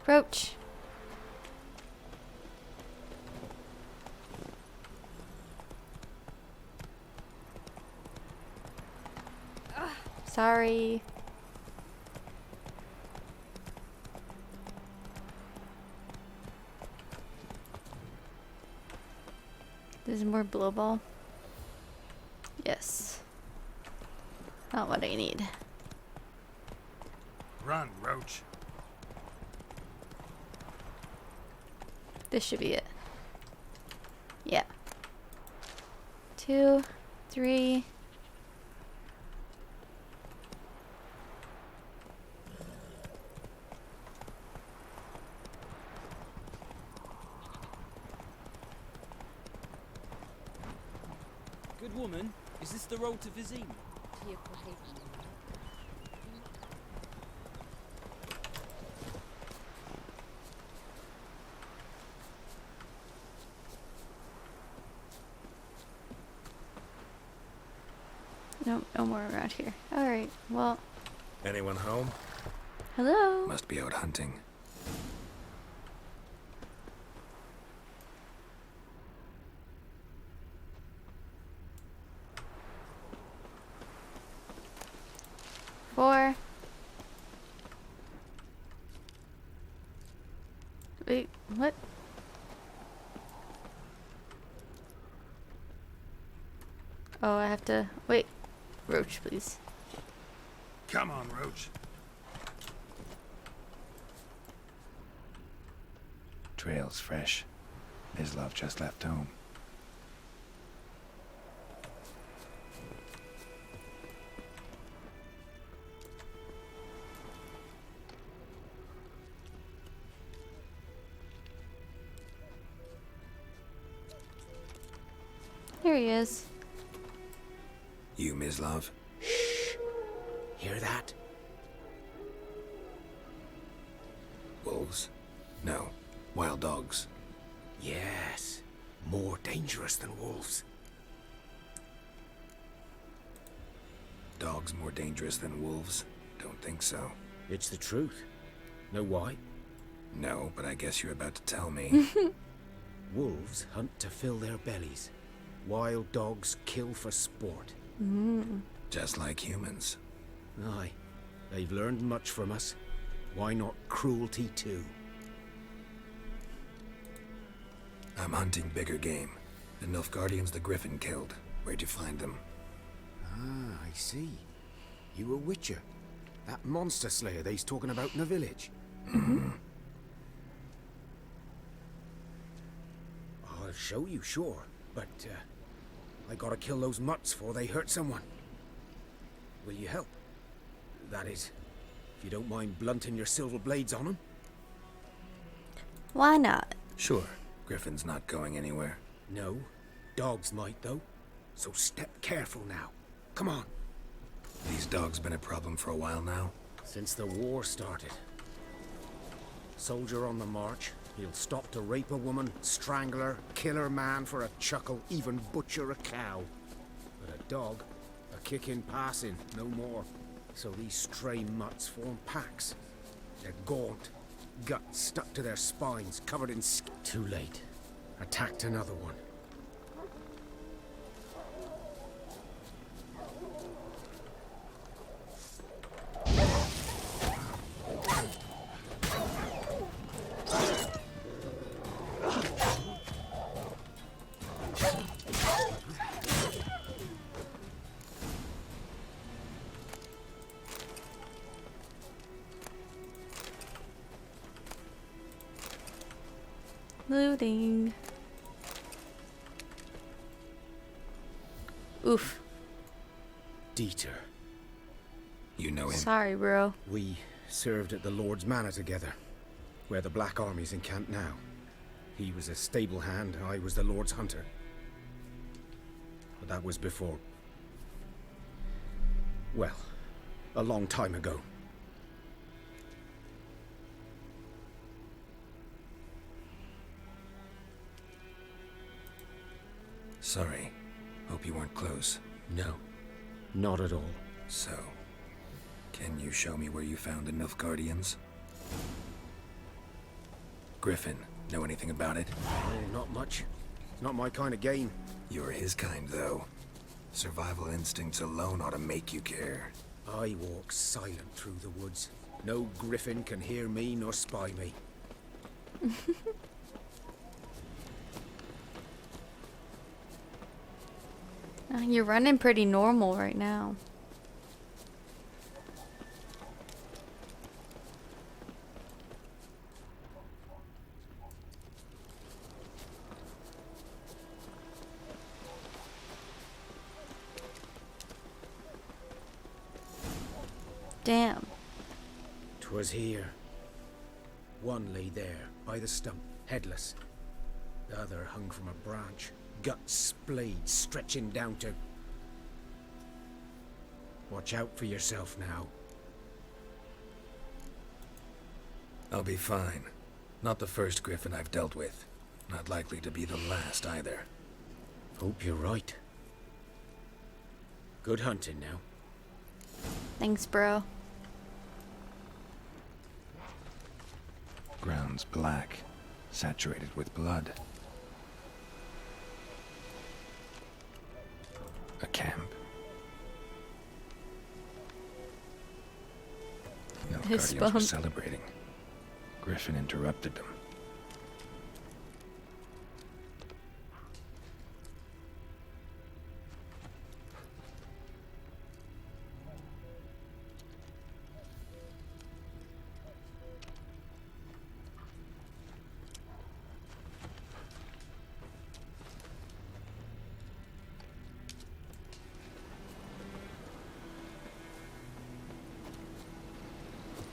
Roach. Sorry. There's more blow ball. Yes. Not what I need. Run, Roach. This should be it. Yeah. 2, 3. Good woman, is this the road to Vizima? Nope, no more around here. Alright, well. Anyone home? Hello? Must be out hunting. Four. Wait, what? Oh, I have to... Wait. Roach, please. Come on, Roach. Trail's fresh. Mislav just left home. Here he is. You, Mislav? Shh. Hear that? Wolves? No. Wild dogs. Yes. More dangerous than wolves. Dogs more dangerous than wolves? Don't think so. It's the truth. Know why? No, but I guess you're about to tell me. Wolves hunt to fill their bellies. Wild dogs kill for sport. Just like humans. Aye. They've learned much from us. Why not cruelty too? I'm hunting bigger game. The Nilfgaardians the Griffin killed. Where'd you find them? Ah, I see. You a witcher. That monster slayer they's talking about in the village. I'll show you, sure. But, I gotta kill those mutts before they hurt someone. Will you help? That is, if you don't mind blunting your silver blades on them. Why not? Sure. Griffin's not going anywhere. No. Dogs might, though. So step careful now. Come on. These dogs been a problem for a while now? Since the war started. Soldier on the march. He'll stop to rape a woman, strangle her, kill her man for a chuckle, even butcher a cow. But a dog, a kick-in passing, no more. So these stray mutts form packs. They're gaunt, guts stuck to their spines, covered in Too late. Attacked another one. Looting. Oof. Dieter. You know him? Sorry, bro. We served at the Lord's Manor together, where the Black Army's encamped now. He was a stable hand, I was the Lord's hunter. But that was before... well, a long time ago. Sorry. Hope you weren't close. No, not at all. So, can you show me where you found the Nilfgaardians? Griffin, know anything about it? Not much. It's not my kind of game. You're his kind, though. Survival instincts alone ought to make you care. I walk silent through the woods. No griffin can hear me nor spy me. You're running pretty normal right now. Damn. 'Twas here. One lay there, by the stump, headless. The other hung from a branch, guts splayed, stretching down to... Watch out for yourself now. I'll be fine. Not the first griffin I've dealt with. Not likely to be the last either. Hope you're right. Good hunting now. Thanks, bro. Ground's black, saturated with blood. A camp. Nilfgaardians were celebrating. Griffin interrupted them.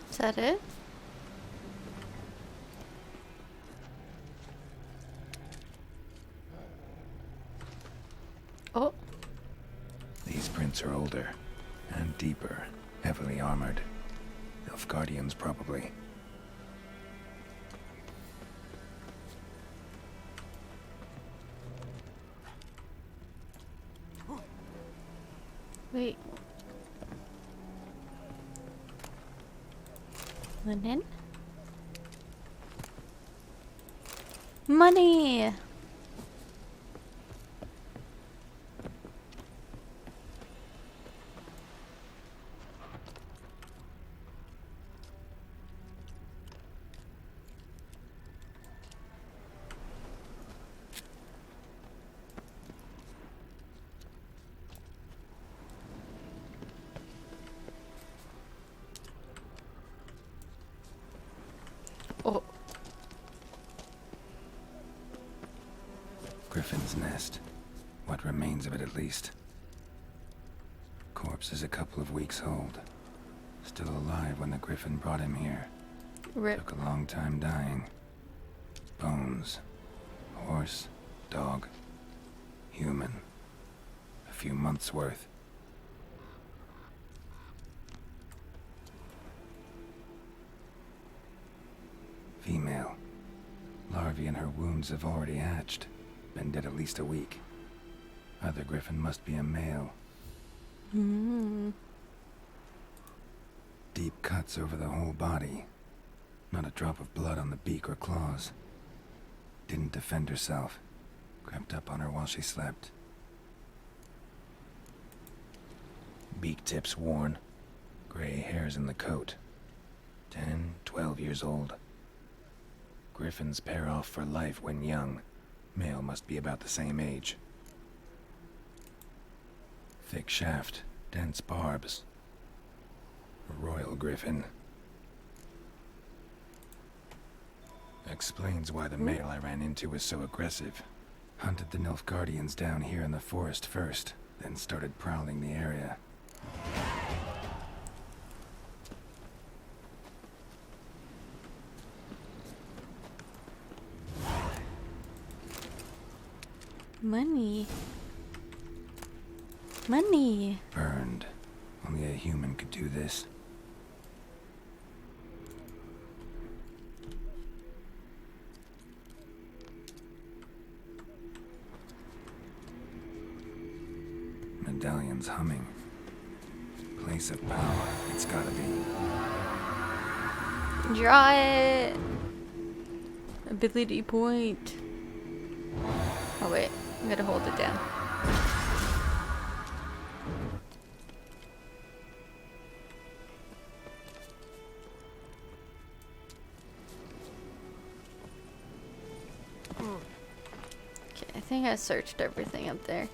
Is that it? Oh. These prints are older and deeper, heavily armored. Nilfgaardians, probably. Wait. Linen? Money! Oh. Griffin's nest. What remains of it, at least. Corpse is a couple of weeks old. Still alive when the Griffin brought him here. Rip. Took a long time dying. Bones. Horse. Dog. Human. A few months' worth. Female. Larvae in her wounds have already hatched. Been dead at least a week. Other griffin must be a male. Deep cuts over the whole body. Not a drop of blood on the beak or claws. Didn't defend herself. Crept up on her while she slept. Beak tips worn. Gray hairs in the coat. 10, 12 years old. Griffins pair off for life when young. Male must be about the same age. Thick shaft, dense barbs. A royal griffin. Explains why the male I ran into was so aggressive. Hunted the Nilfgaardians down here in the forest first, then started prowling the area. Money. Money. Burned. Only a human could do this. Medallion's humming. Place of power, it's gotta be. Draw it. Ability point. Oh wait, I'm gonna hold it down. Okay, I think I searched everything up there.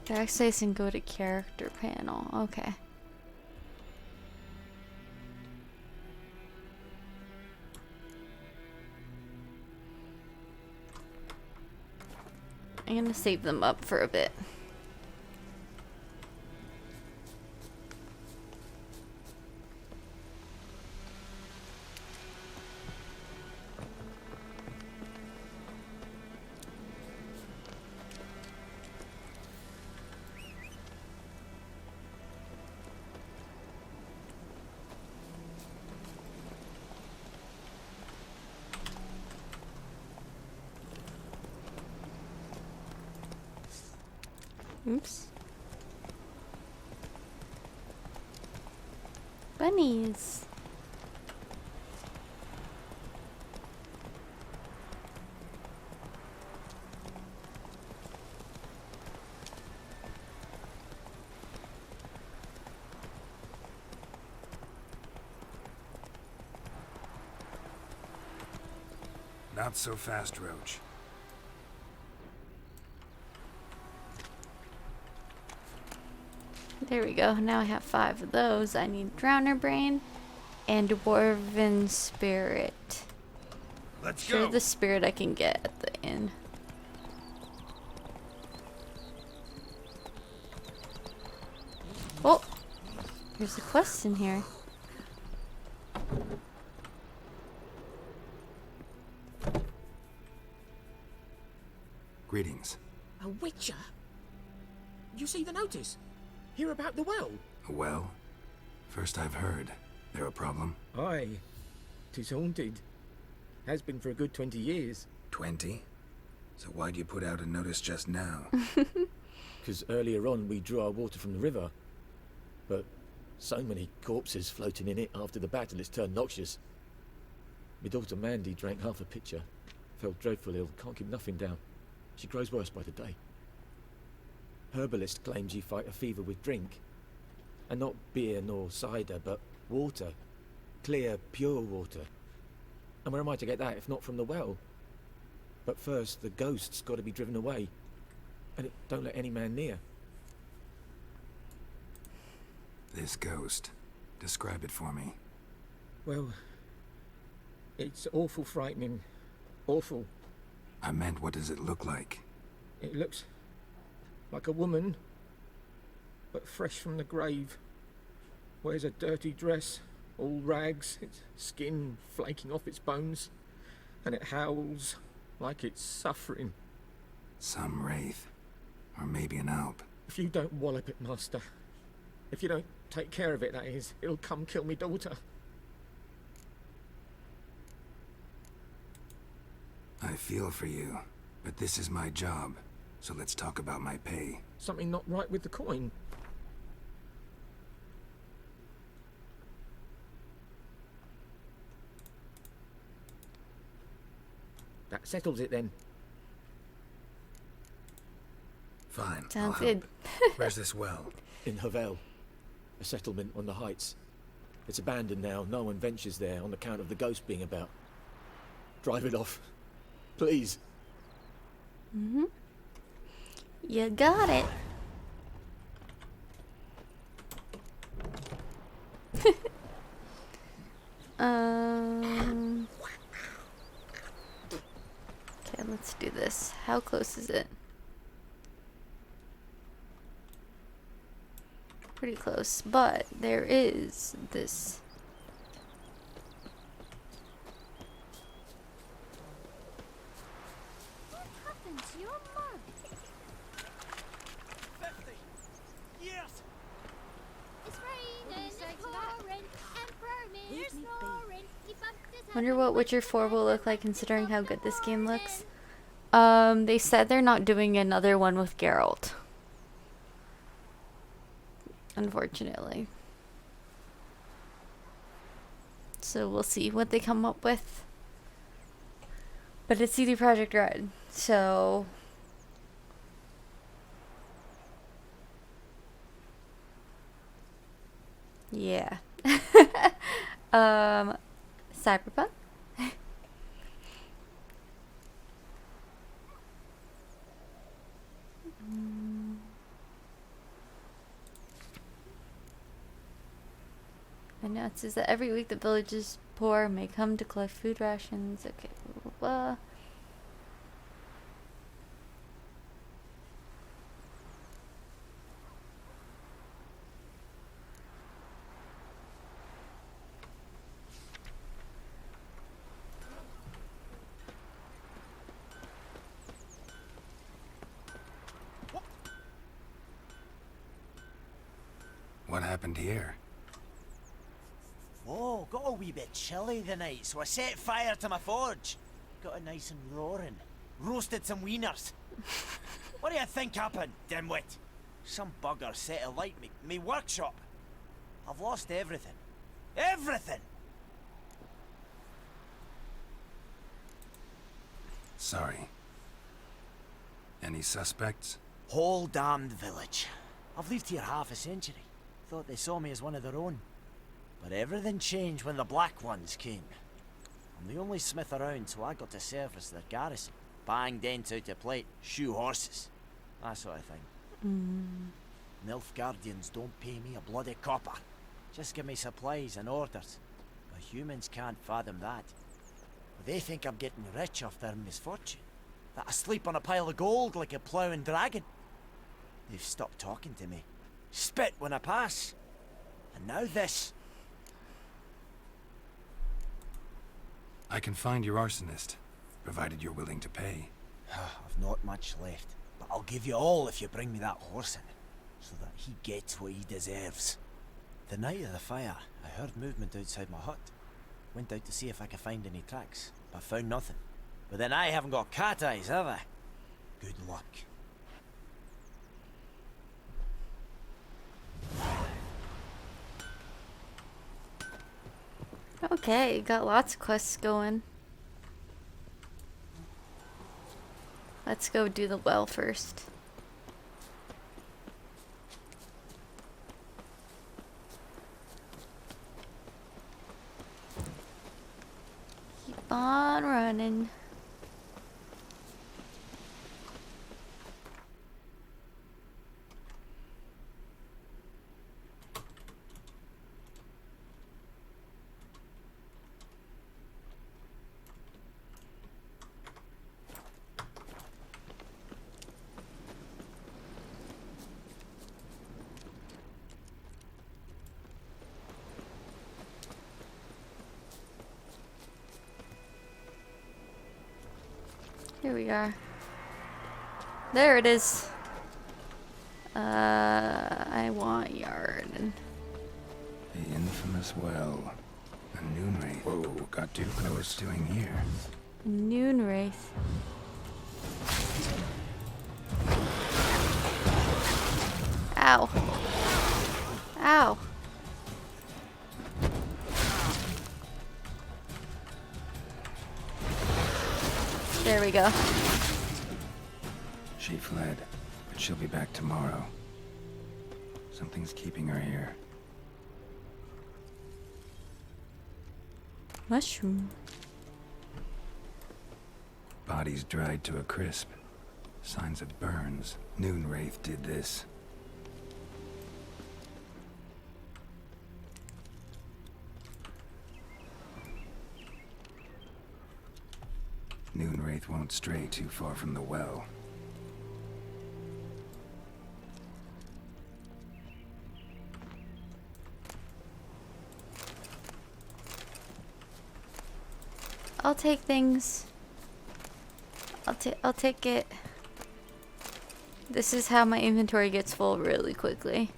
Backspace and go to character panel. Okay. I'm gonna save them up for a bit. Oops. Bunnies. Not so fast, Roach. There we go. Now I have 5 of those. I need Drowner Brain and Dwarven Spirit. Let's Sure, go. the spirit I can get at the inn. Oh, there's a quest in here. Greetings. A witcher? You see the notice? Hear about the well? A well? First I've heard. There a problem? Aye. 'Tis haunted. Has been for a good 20 years. 20? So why'd you put out a notice just now? Because earlier on we drew our water from the river. But so many corpses floating in it after the battle it's turned noxious. My daughter Mandy drank half a pitcher. Felt dreadful ill, can't keep nothing down. She grows worse by the day. Herbalist claims you fight a fever with drink. And not beer nor cider, but water. Clear, pure water. And where am I to get that if not from the well? But first, the ghost's got to be driven away. And it don't let any man near. This ghost. Describe it for me. Well, it's awful frightening. Awful. I meant, what does it look like? It looks like a woman, but fresh from the grave. Wears a dirty dress, all rags, its skin flaking off its bones. and it howls like it's suffering. Some wraith. Or maybe an alp. If you don't wallop it, Master, if you don't take care of it, that is, it'll come kill me daughter. I feel for you, but this is my job, so let's talk about my pay. Something not right with the coin. That settles it then. Fine. Sounds I'll help. good. Where's this well? In Havel, a settlement on the heights. It's abandoned now. No one ventures there on account of the ghost being about. Drive it off, please. Mm-hmm. You got it. Okay, let's do this. How close is it? Pretty close, but there is this. What happened to your mug? 50 years! It's raining, it's pouring, Emperor Mir's snoring. He bumped his head. Wonder what Witcher 4 will look like considering how good this game looks. They said they're not doing another one with Geralt. Unfortunately. So we'll see what they come up with. But it's CD Projekt Red, so yeah. Cyberpunk? Announces that every week the village's poor may come to collect food rations. Okay, blah, blah, blah. What happened here? Whoa, got a wee bit chilly the night, so I set fire to my forge. Got it nice and roaring. Roasted some wieners. What do you think happened, dimwit? Some bugger set alight me workshop. I've lost everything. Everything! Sorry. Any suspects? Whole damned village. I've lived here half a century. Thought they saw me as one of their own. But everything changed when the Black Ones came. I'm the only smith around, so I got to service their garrison. Bang dents out of plate, shoe horses. That sort of thing. Nilfgaardians don't pay me a bloody copper. Just give me supplies and orders. But humans can't fathom that. They think I'm getting rich off their misfortune. That I sleep on a pile of gold like a ploughing dragon. They've stopped talking to me. Spit when I pass. And now this. I can find your arsonist, provided you're willing to pay. I've not much left, but I'll give you all if you bring me that horse in, so that he gets what he deserves. The night of the fire, I heard movement outside my hut. Went out to see if I could find any tracks, but found nothing. But then I haven't got cat eyes, have I? Good luck. Okay, got lots of quests going. Let's go do the well first. Keep on running. Here we are. There it is. I want yarn. The infamous well. A noon wraith. Whoa, got too close. What's doing here? Noon wraith. Ow. Ow. There we go. She fled, but she'll be back tomorrow. Something's keeping her here. Mushroom. Body's dried to a crisp. Signs of burns. Noon wraith did this. Noon wraith won't stray too far from the well. I'll take things. I'll take it. This is how my inventory gets full really quickly.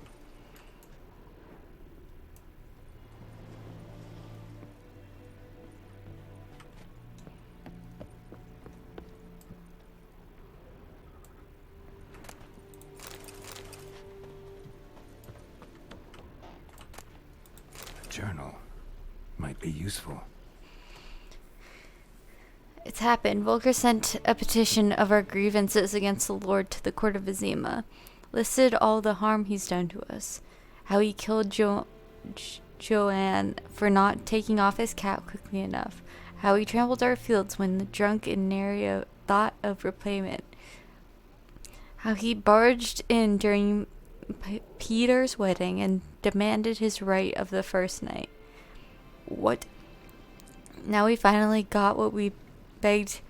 A journal might be useful. It's happened. Volker sent a petition of our grievances against the Lord to the court of Vizima. Listed all the harm he's done to us. How he killed Joanne for not taking off his cap quickly enough. How he trampled our fields when the drunk in Neria thought of repayment. How he barged in during Peter's wedding and demanded his right of the first night. What? Now we finally got what we begged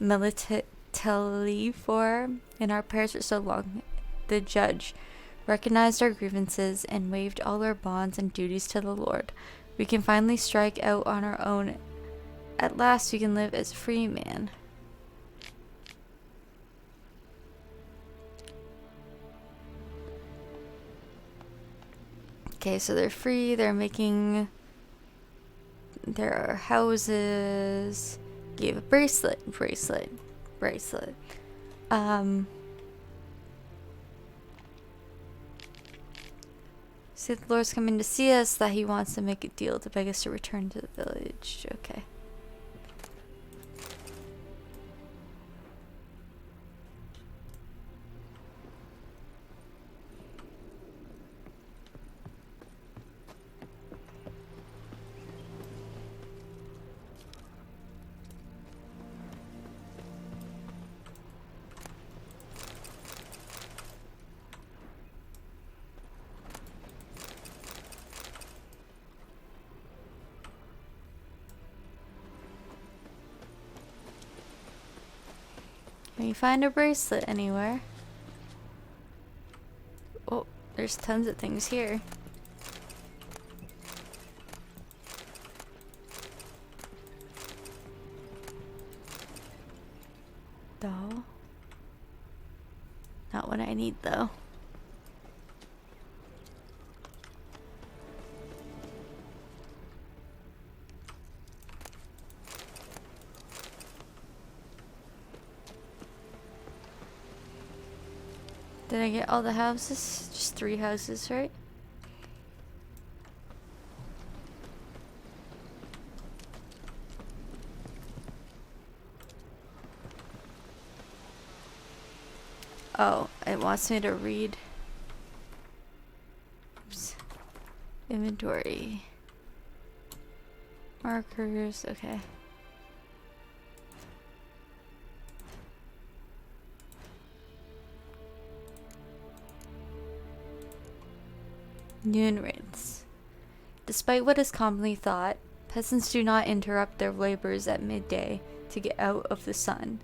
militarily for in our prayers for so long. The judge recognized our grievances and waived all our bonds and duties to the Lord. We can finally strike out on our own. At last we can live as free man. Okay, so they're free, they're making their houses. Gave a bracelet. See, the Lord's coming to see us, that he wants to make a deal to beg us to return to the village. Okay. Can you find a bracelet anywhere? Oh, there's tons of things here. Doll. Not what I need though. Did I get all the houses? Just 3 houses, right? Oh, it wants me to read. Oops. Inventory. Markers, okay. Noon wraiths. Despite what is commonly thought, peasants do not interrupt their labors at midday to get out of the sun.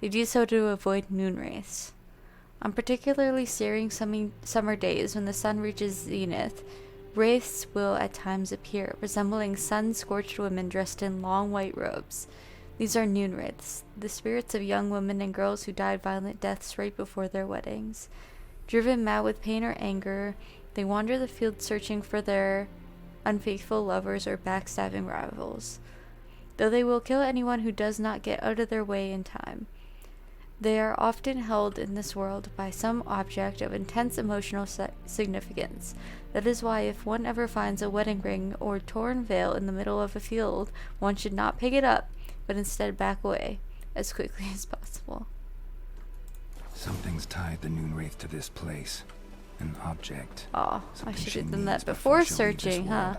They do so to avoid noon wraiths. On particularly searing summer days when the sun reaches zenith, wraiths will at times appear, resembling sun-scorched women dressed in long white robes. These are noon wraiths, the spirits of young women and girls who died violent deaths right before their weddings. Driven mad with pain or anger, they wander the field searching for their unfaithful lovers or backstabbing rivals, though they will kill anyone who does not get out of their way in time. They are often held in this world by some object of intense emotional significance. That is why if one ever finds a wedding ring or torn veil in the middle of a field, one should not pick it up, but instead back away as quickly as possible. Something's tied the Noon Wraith to this place. An object. Oh, I Something should she have done needs that before she'll leave this searching, huh?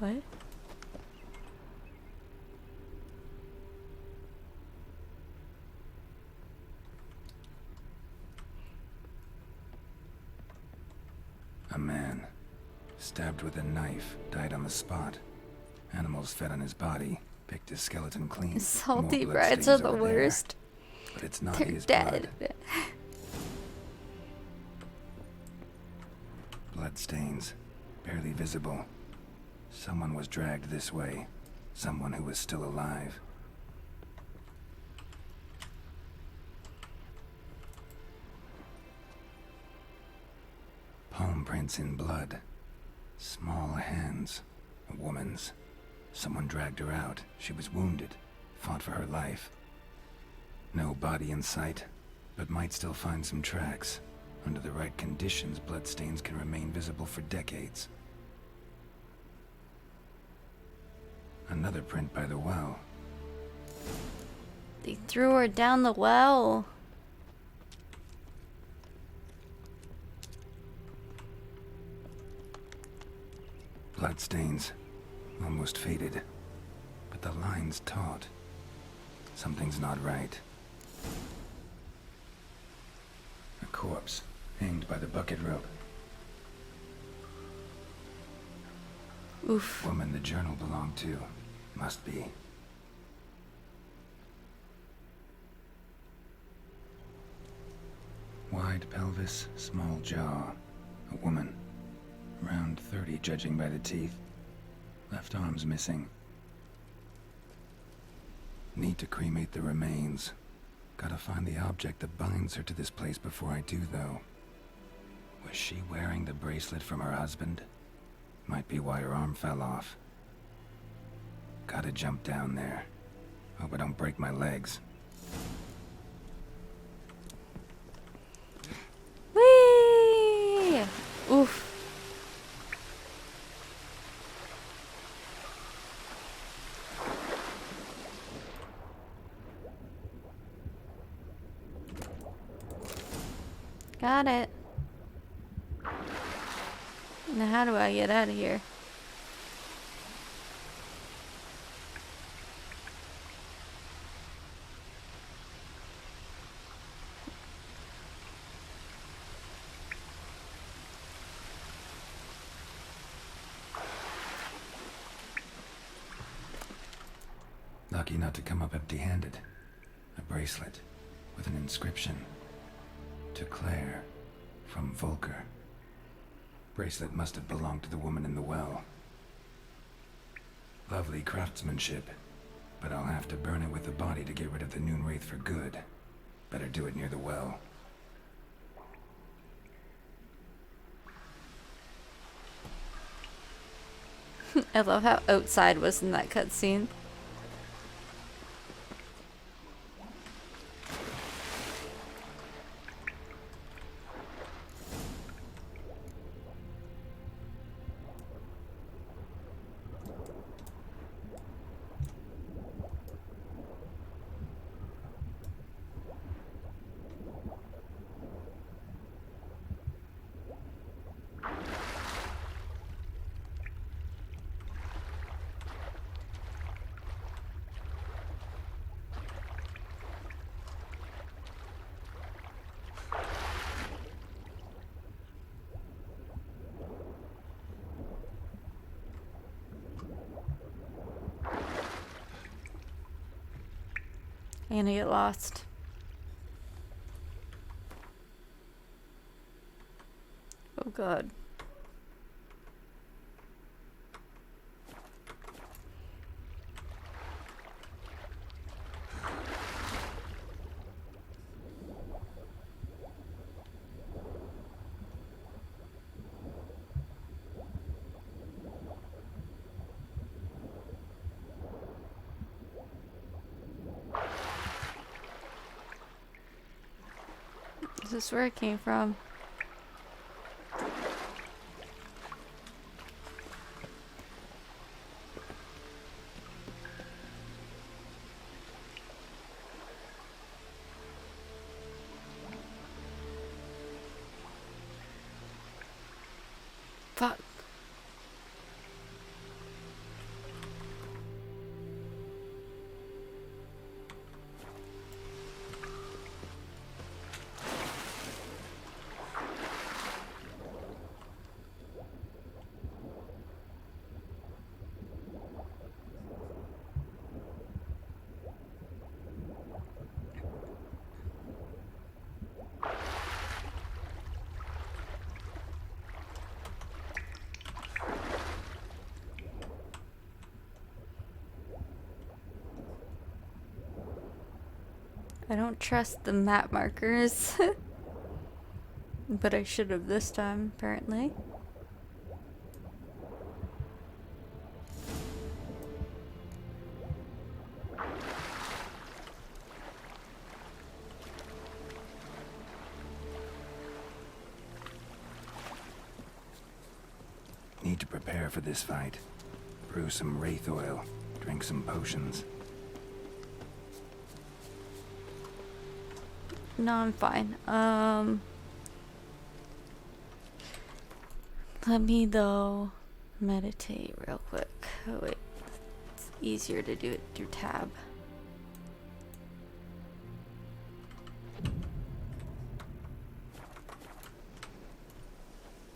world. What? A man, stabbed with a knife, died on the spot. Animals fed on his body, picked his skeleton clean. Salty More brides bloodstains are the over there. worst. But it's not They're his dead. blood. Bloodstains, barely visible. Someone was dragged this way. Someone who was still alive. Palm prints in blood. Small hands. A woman's. Someone dragged her out. She was wounded. Fought for her life. No body in sight, but might still find some tracks. Under the right conditions, bloodstains can remain visible for decades. Another print by the well. They threw her down the well. Bloodstains. Almost faded. But the line's taut. Something's not right. A corpse, hanged by the bucket rope. Oof. Woman the journal belonged to. Must be. Wide pelvis, small jaw. A woman. Around 30, judging by the teeth. Left arm's missing. Need to cremate the remains. Gotta find the object that binds her to this place before I do, though. Was she wearing the bracelet from her husband? Might be why her arm fell off. Gotta jump down there. Hope I don't break my legs. Whee! Oof. Got it. Now how do I get out of here? Lucky not to come up empty-handed. A bracelet with an inscription. To Claire, from Volker. Bracelet must have belonged to the woman in the well. Lovely craftsmanship, but I'll have to burn it with the body to get rid of the Noon Wraith for good. Better do it near the well. I love how outside was in that cutscene. I'm gonna get lost. Oh god. Is this where it came from? Fuck. I don't trust the map markers. But I should have this time, apparently. Need to prepare for this fight. Brew some wraith oil, drink some potions. No, I'm fine. Let me though meditate real quick. Oh wait, it's easier to do it through tab.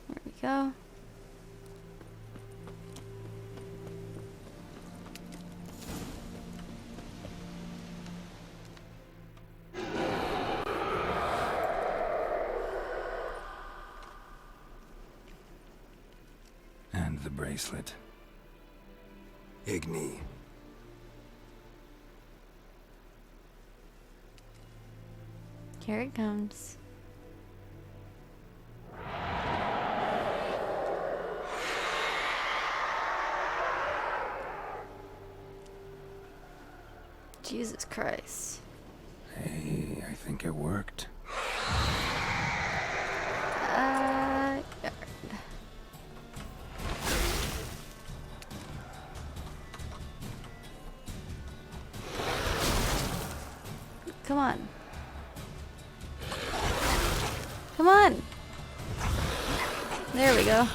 There we go. And the bracelet. Igni. Here it comes. Jesus Christ. Hey, I think it worked. Yeah. Come on. Come on. There we go.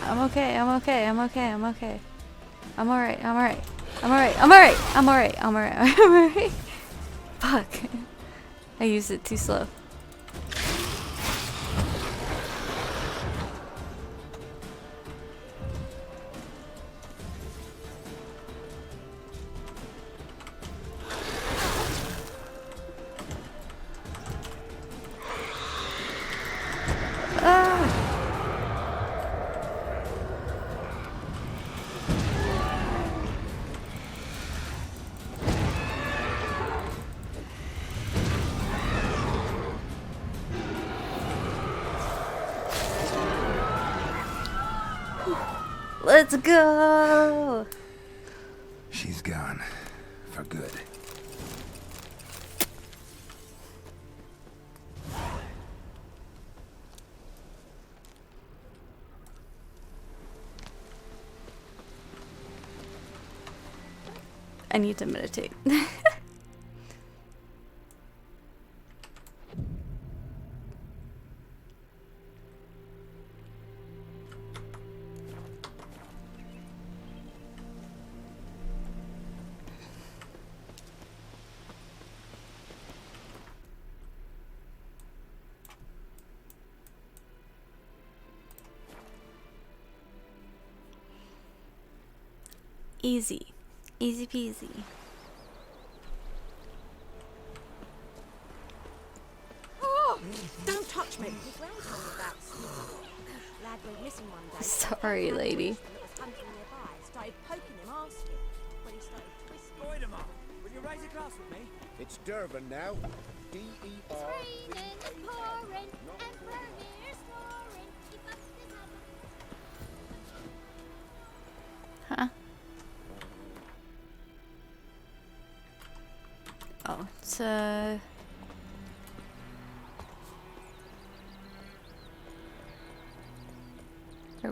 I'm okay, I'm okay, I'm okay, I'm okay. I'm alright, I'm alright. I'm alright, I'm alright, I'm alright, I'm alright, I'm alright. Fuck. I used it too slow. Let's go! She's gone. For good. I need to meditate. Easy. Easy peasy. Oh, don't touch me. Lad went missing one day. Sorry, lady. That was hunting nearby. Started poking him, asking. When he started twisting. Boyd him up. Will you raise a glass with me? It's Durban now. D-E-R. It's raining, it's pouring, and Vermeer's snoring. He busts his head. Huh? Oh, it's there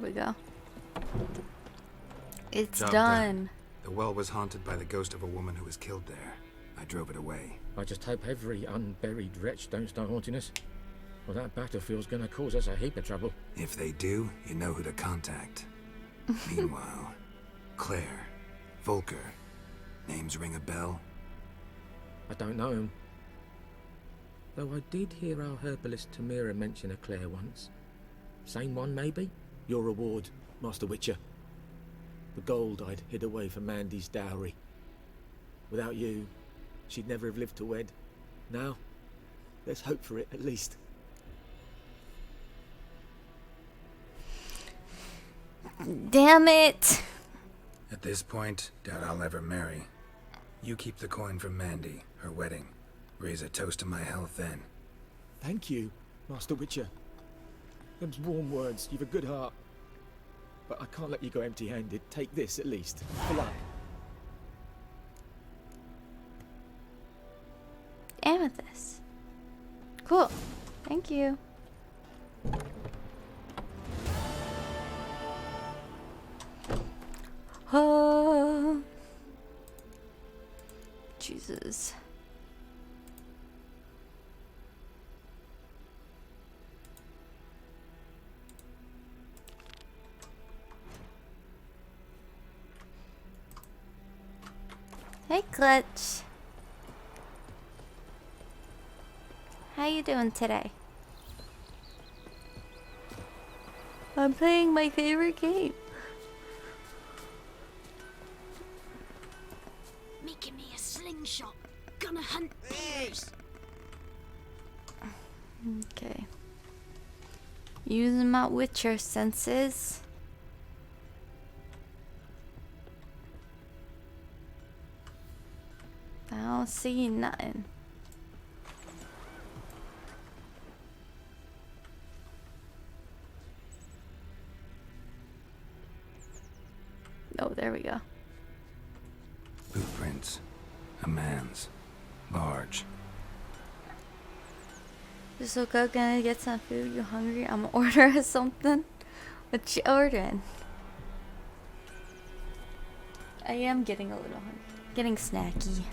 we go. It's Job done. The well was haunted by the ghost of a woman who was killed there. I drove it away. I just hope every unburied wretch don't start haunting us. Well, that battlefield's gonna cause us a heap of trouble. If they do, you know who to contact. Meanwhile, Claire, Volker, names ring a bell? I don't know him. Though I did hear our herbalist Tamira mention a Claire once. Same one, maybe? Your reward, Master Witcher. The gold I'd hid away for Mandy's dowry. Without you, she'd never have lived to wed. Now, let's hope for it, at least. Damn it! At this point, doubt I'll ever marry. You keep the coin from Mandy, her wedding. Raise a toast to my health then. Thank you, Master Witcher. Them's warm words, you've a good heart. But I can't let you go empty-handed. Take this, at least. For luck. Amethyst. Cool. Thank you. Oh. Jesus. Hey, Clutch. How you doing today? I'm playing my favorite game. Making me a slingshot. Gonna hunt bears. Okay. Using my Witcher senses. I don't see nothing. Oh, there we go. Footprints. A man's. Large. Just woke up, gonna get some food. You hungry? I'm gonna order something. What you ordering? I am getting a little hungry. Getting snacky.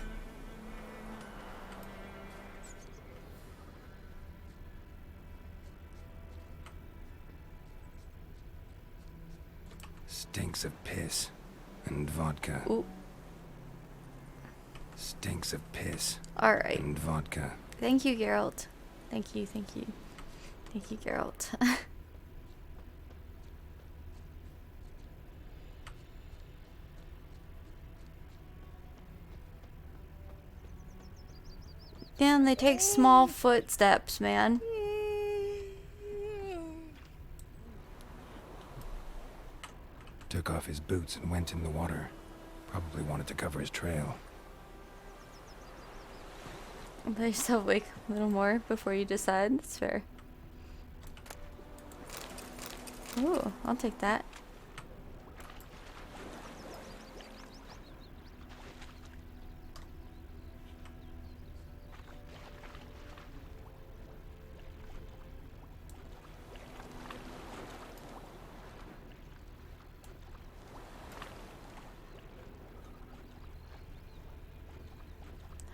Stinks of piss. And vodka. Ooh. Stinks of piss. Alright. And vodka. Thank you, Geralt. Thank you, thank you. Thank you, Geralt. Damn, they take small footsteps, man. Took off his boots and went in the water. Probably wanted to cover his trail. Let yourself wake up a little more before you decide. That's fair. Ooh, I'll take that.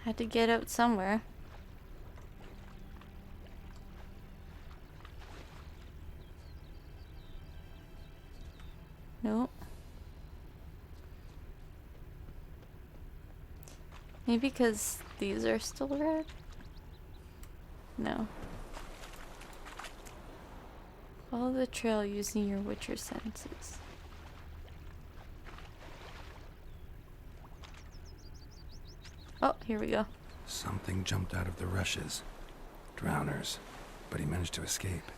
Had to get out somewhere. Nope. Maybe because these are still red? No. Follow the trail using your Witcher senses. Oh, here we go. Something jumped out of the rushes. Drowners. But he managed to escape.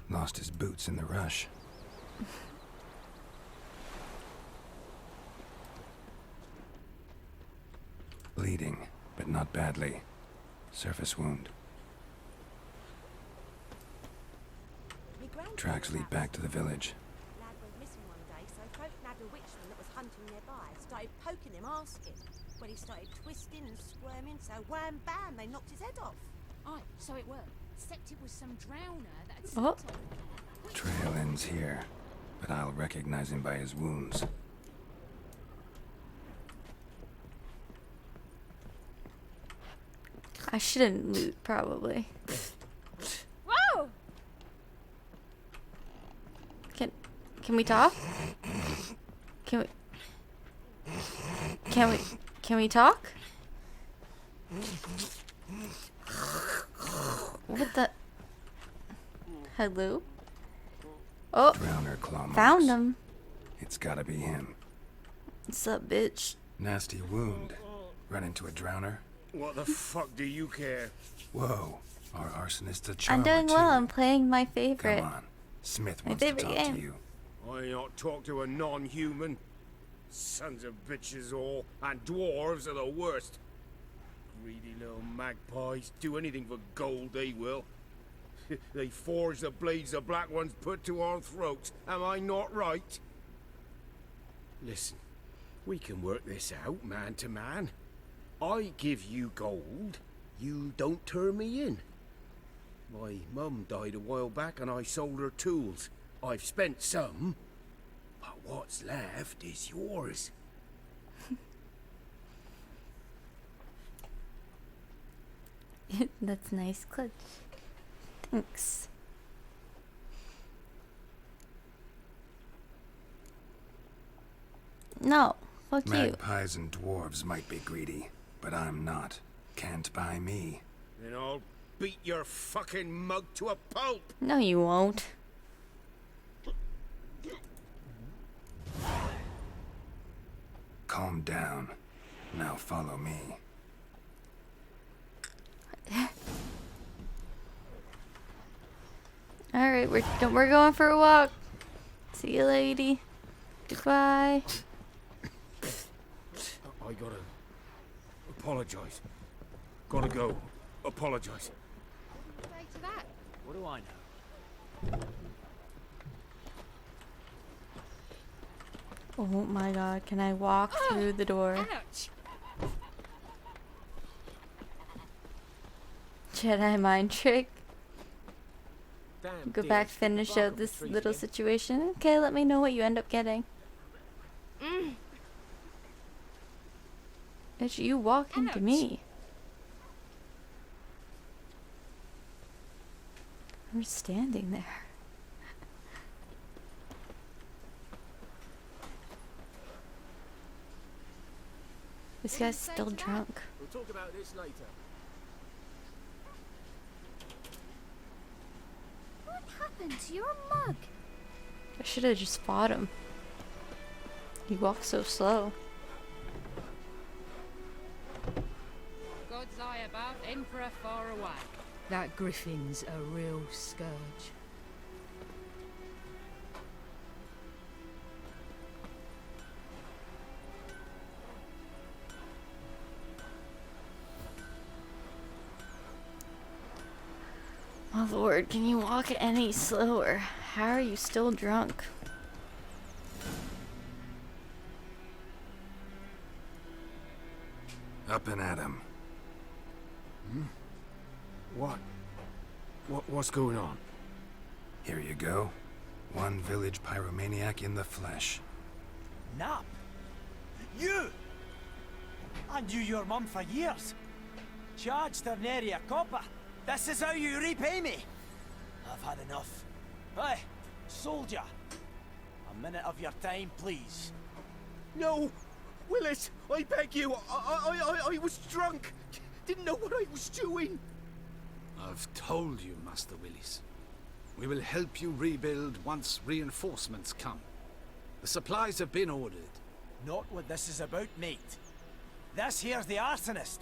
Lost his boots in the rush. Bleeding, but not badly. Surface wound. Tracks lead back to the village. Lad went missing one day, so folk nabbed a witchman that was hunting nearby. Started poking him, asking. When he started twisting and squirming, so wham bam, they knocked his head off. Aye, so it were. Except it was some drowner that had Oh. slipped on. Trail ends here, but I'll recognize him by his wounds. I shouldn't loot, probably. Whoa! Can we talk? Can we talk? What the? Hello? Oh, Drowner claw marks. found him. It's gotta be him. What's up, bitch? Nasty wound. Run into a drowner. What the fuck do you care? Whoa, our arsonist's a charmer I'm doing too. well. I'm playing my favorite. Come on, Smith My wants to favorite talk game. to you. I not talk to a non-human. Sons of bitches all, and dwarves are the worst. Greedy little magpies. Do anything for gold, they will. They forge the blades the black ones put to our throats. Am I not right? Listen, we can work this out, man to man. I give you gold, you don't turn me in. My mum died a while back and I sold her tools. I've spent some, but what's left is yours. That's nice, Clutch. Thanks. No, fuck you. Magpies and dwarves might be greedy, but I'm not. Can't buy me. Then I'll beat your fucking mug to a pulp. No, you won't. Calm down. Now follow me. All right, we're going for a walk. See you, lady. Goodbye. I gotta apologize. Gotta go. Apologize. To that. What do I know? Oh my god, can I walk through the door? Ouch! Jedi mind trick. Damn Go deer, back, stick the finish bark out up the this tree little again. situation. Okay, let me know what you end up getting. Bitch, you walk into me. I'm just standing there. This guy's still drunk. We'll talk about this later. What happened to your mug? I should have just fought him. He walks so slow. God's eye above, Emperor far away. That griffin's a real scourge. My lord, can you walk any slower? How are you still drunk? Up and at him. What's going on? Here you go. One village pyromaniac in the flesh. Nap? You! I knew your mum for years. Charged her nary a copper. This is how you repay me. I've had enough. Hey, soldier. A minute of your time, please. No! Willis, I beg you. I was drunk. Didn't know what I was doing. I've told you, Master Willis. We will help you rebuild once reinforcements come. The supplies have been ordered. Not what this is about, mate. This here's the arsonist.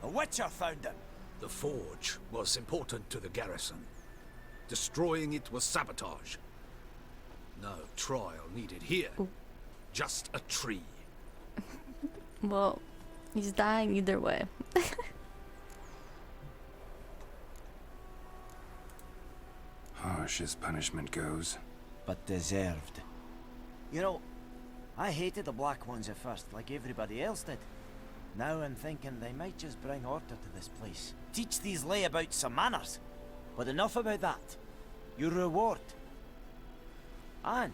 A witcher found him. The forge was important to the garrison. Destroying it was sabotage. No trial needed here. Just a tree. Well, he's dying either way. Harsh as punishment goes. But deserved. You know, I hated the Black Ones at first, like everybody else did. Now I'm thinking they might just bring order to this place. Teach these layabouts some manners. But enough about that. Your reward. And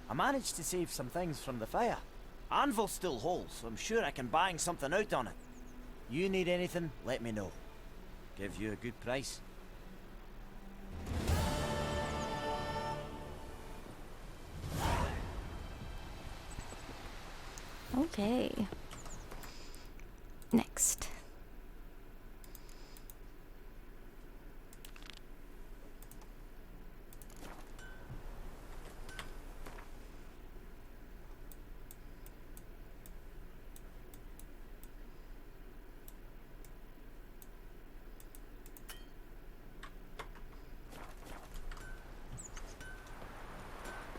I managed to save some things from the fire. Anvil's still whole, so I'm sure I can bang something out on it. You need anything, let me know. Give you a good price. Okay. Next.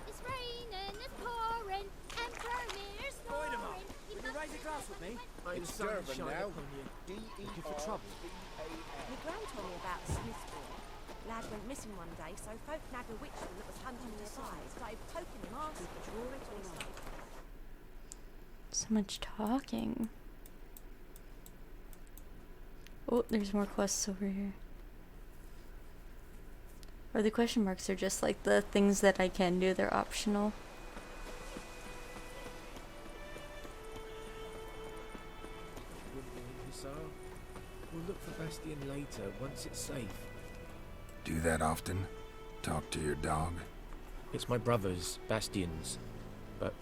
It's raining, it's pouring, and Vermeer's snoring. Would you raise a glass with me? It's The sun Durban shine now. upon you. Looking for trouble? My gran told me about a Smith boy. Lad went missing one day, so folk nabbed a witchman that was hunting nearby. Started poking him arse to draw it all out. So much talking. Oh, there's more quests over here. Or the question marks are just like the things that I can do, they're optional. We'll look for Bastion later, once it's safe. Do that often? Talk to your dog? It's my brother's, Bastion's. But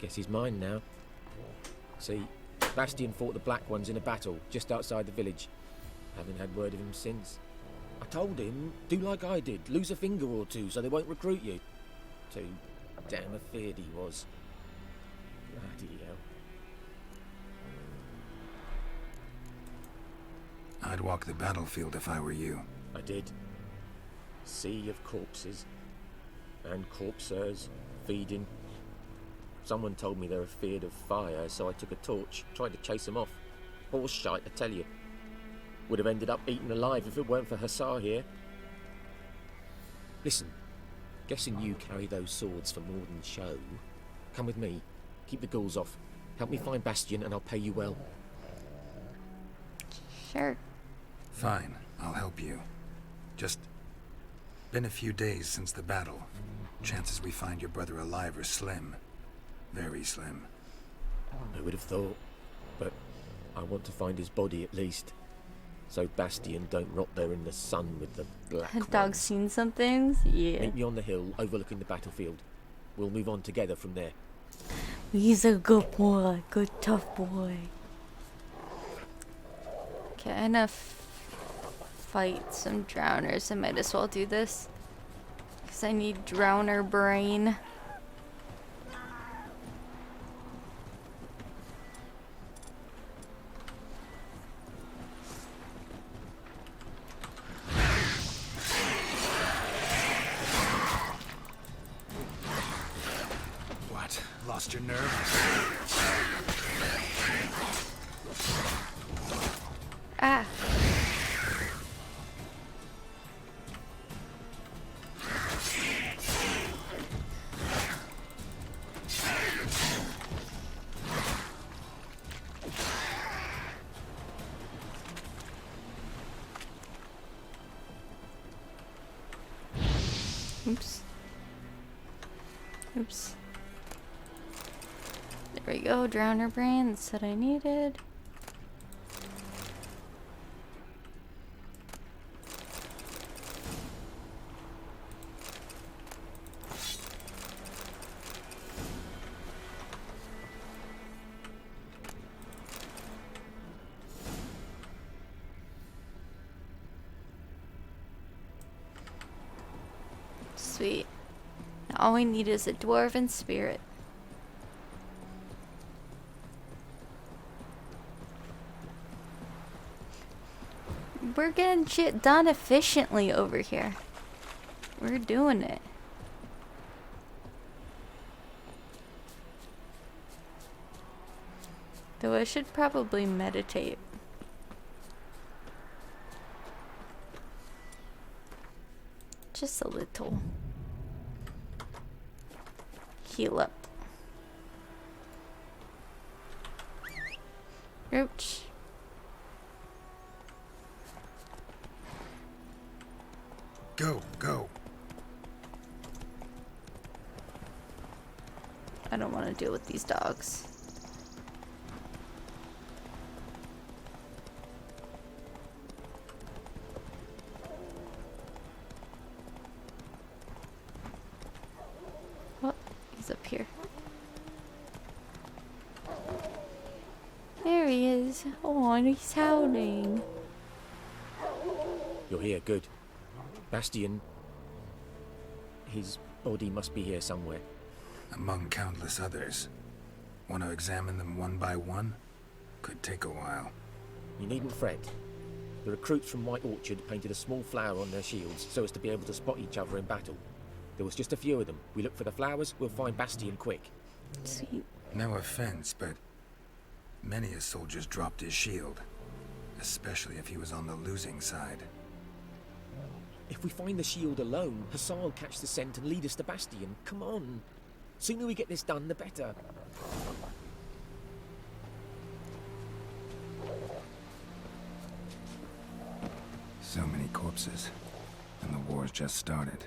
guess he's mine now. See, Bastion fought the Black Ones in a battle just outside the village. Haven't had word of him since. I told him, do like I did, lose a finger or two so they won't recruit you. Too damn afeard he was. Bloody hell. I'd walk the battlefield if I were you. I did. Sea of corpses. And corpsers, feeding. Someone told me they were feared of fire, so I took a torch, tried to chase them off. Horse shite, I tell you. Would have ended up eaten alive if it weren't for Hussar here. Listen, guessing you carry those swords for more than show. Come with me, keep the ghouls off. Help me find Bastion and I'll pay you well. Sure. Fine, I'll help you. Just been a few days since the battle. Chances we find your brother alive are slim. Very slim. I would have thought, but I want to find his body at least. So Bastion don't rot there in the sun with the black Dog's ones. seen some things? Yeah. Meet me on the hill overlooking the battlefield. We'll move on together from there. He's a good boy. Good tough boy. Okay, I'm gonna fight some drowners. I might as well do this. Because I need drowner brain. What? Lost your nerve? Ah. Oops. Oops. There we go, drowner brain. That's what I needed. Sweet. Now all we need is a dwarven spirit. we're getting shit done efficiently over here. We're doing it. Though I should probably meditate. Just a little. Heal up. Ouch. Go, go. I don't want to deal with these dogs. Oh, he's up here. There he is. Oh, and he's howling. You're here, good. Bastion... His body must be here somewhere. Among countless others. Want to examine them one by one? Could take a while. You needn't fret. The recruits from White Orchard painted a small flower on their shields so as to be able to spot each other in battle. There was just a few of them. We look for the flowers, we'll find Bastion quick. Sweet. No offense, but many a soldier's dropped his shield. Especially if he was on the losing side. If we find the shield alone, Hussar will catch the scent and lead us to Bastion. Come on. Sooner we get this done, the better. So many corpses. And the war's just started.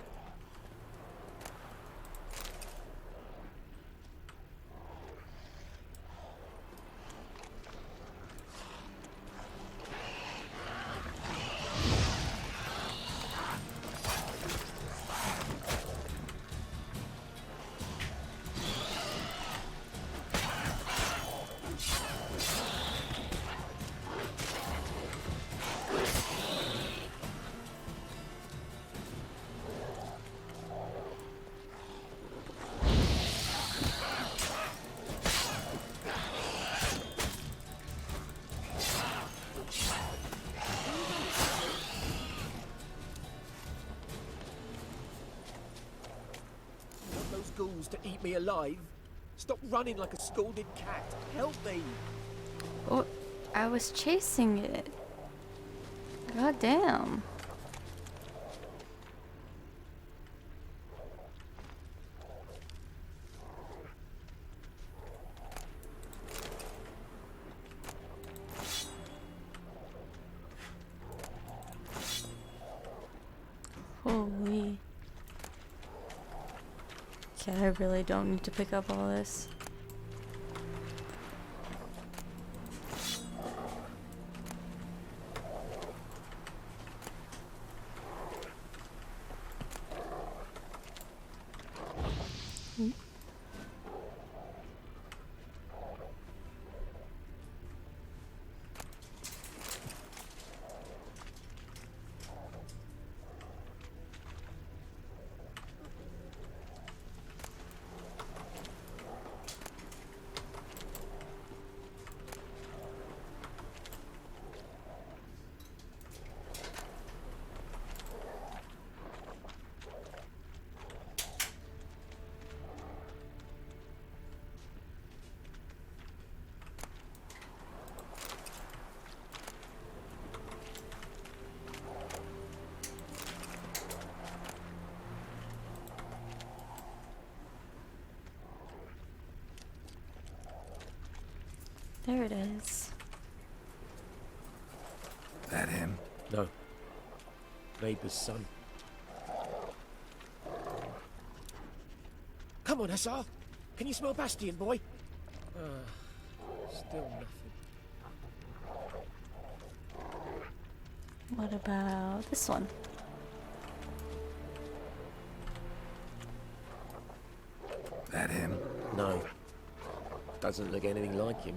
Ghouls to eat me alive. Stop running like a scalded cat. Help me. Oh, I was chasing it. God damn. Holy. Okay, I really don't need to pick up all this. There it is. That him? No. Neighbor's son. Come on, Hussar. Can you smell Bastion, boy? Still nothing. What about this one? That him? No. Doesn't look anything like him.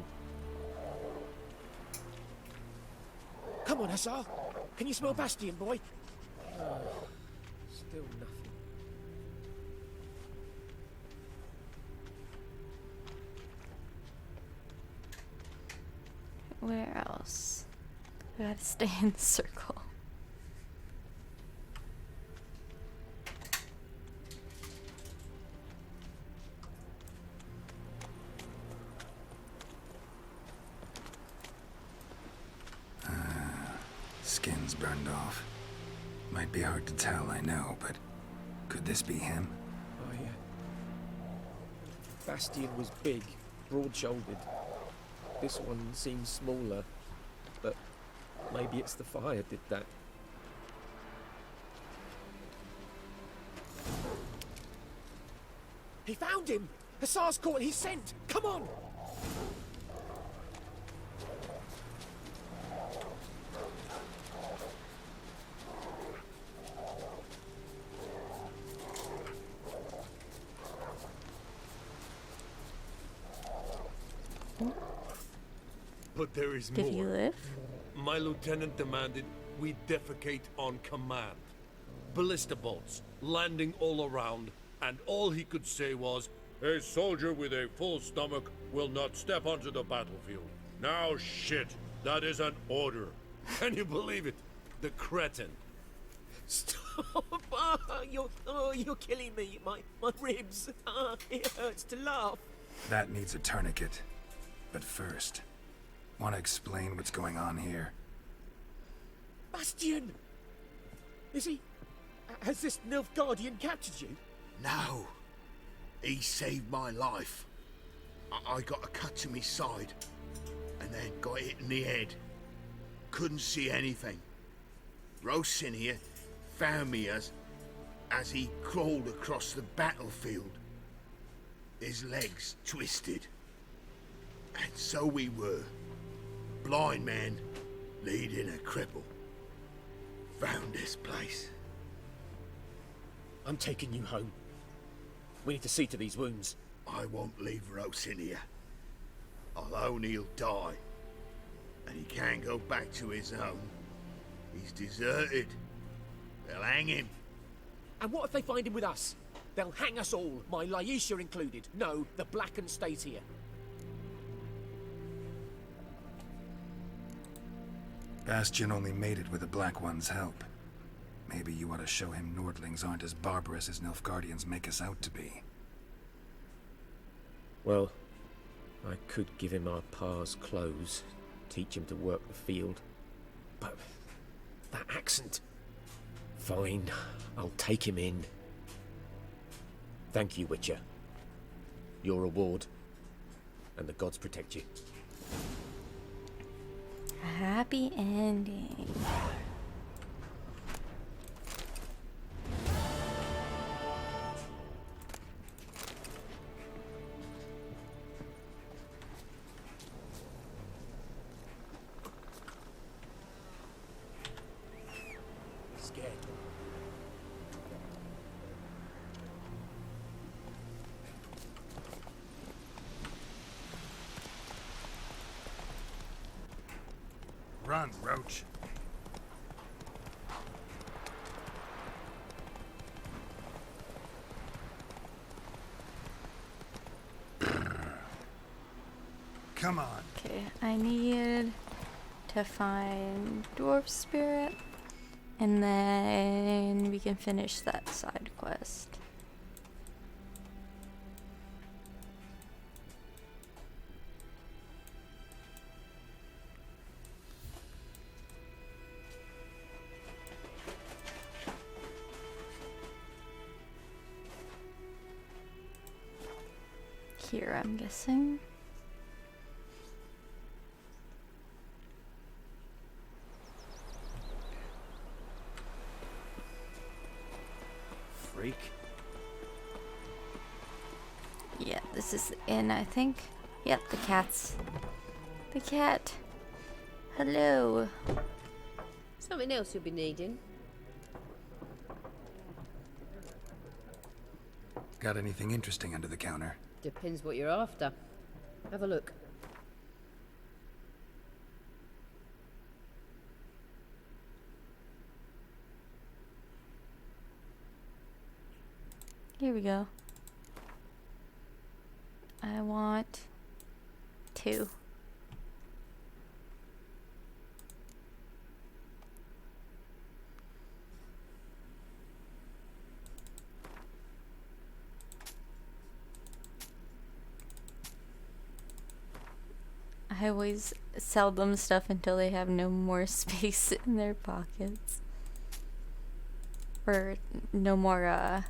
Come on, Hussar. Can you smell Bastion, boy? Still nothing. Where else? I gotta stay in the circle. skin's burned off. Might be hard to tell, I know, but could this be him? Bastion was big, broad-shouldered. This one seems smaller, but maybe it's the fire did that. He found him! Hussar's caught, he's sent! Come on! But there is Did more. he live? My lieutenant demanded we defecate on command. Ballista bolts, landing all around, and all he could say was, "A soldier with a full stomach will not step onto the battlefield." Now shit, that is an order. Can you believe it? The cretin. Stop! You're killing me. My ribs. It hurts to laugh. That needs a tourniquet. But first, want to explain what's going on here? Bastion! Is he... Has this Nilfgaardian captured you? No. He saved my life. I got a cut to my side, and then got hit in the head. Couldn't see anything. Rosin here found me as he crawled across the battlefield. His legs twisted. And so we were. Blind man leading a cripple. Found this place. I'm taking you home. We need to see to these wounds. I won't leave Rosin here. Alone he'll die. And he can't go back to his home. He's deserted. They'll hang him. And what if they find him with us? They'll hang us all, my Laisha included. No, the Blackened stays here. Bastion only made it with the Black One's help. Maybe you ought to show him Nordlings aren't as barbarous as Nilfgaardians make us out to be. Well, I could give him our pa's clothes, teach him to work the field. But that accent... Fine, I'll take him in. Thank you, Witcher. Your reward. And the gods protect you. A happy ending. Scared. Run, Roach. Come on. Okay, I need to find Dwarf Spirit, and then we can finish that side quest. Here, I'm guessing. Freak. Yeah, this is the inn, I think. Yep, the cat's. The cat. Hello. Something else you'll be needing. Got anything interesting under the counter? Depends what you're after. Have a look. Here we go. I want 2. I always sell them stuff until they have no more space in their pockets. Or no more,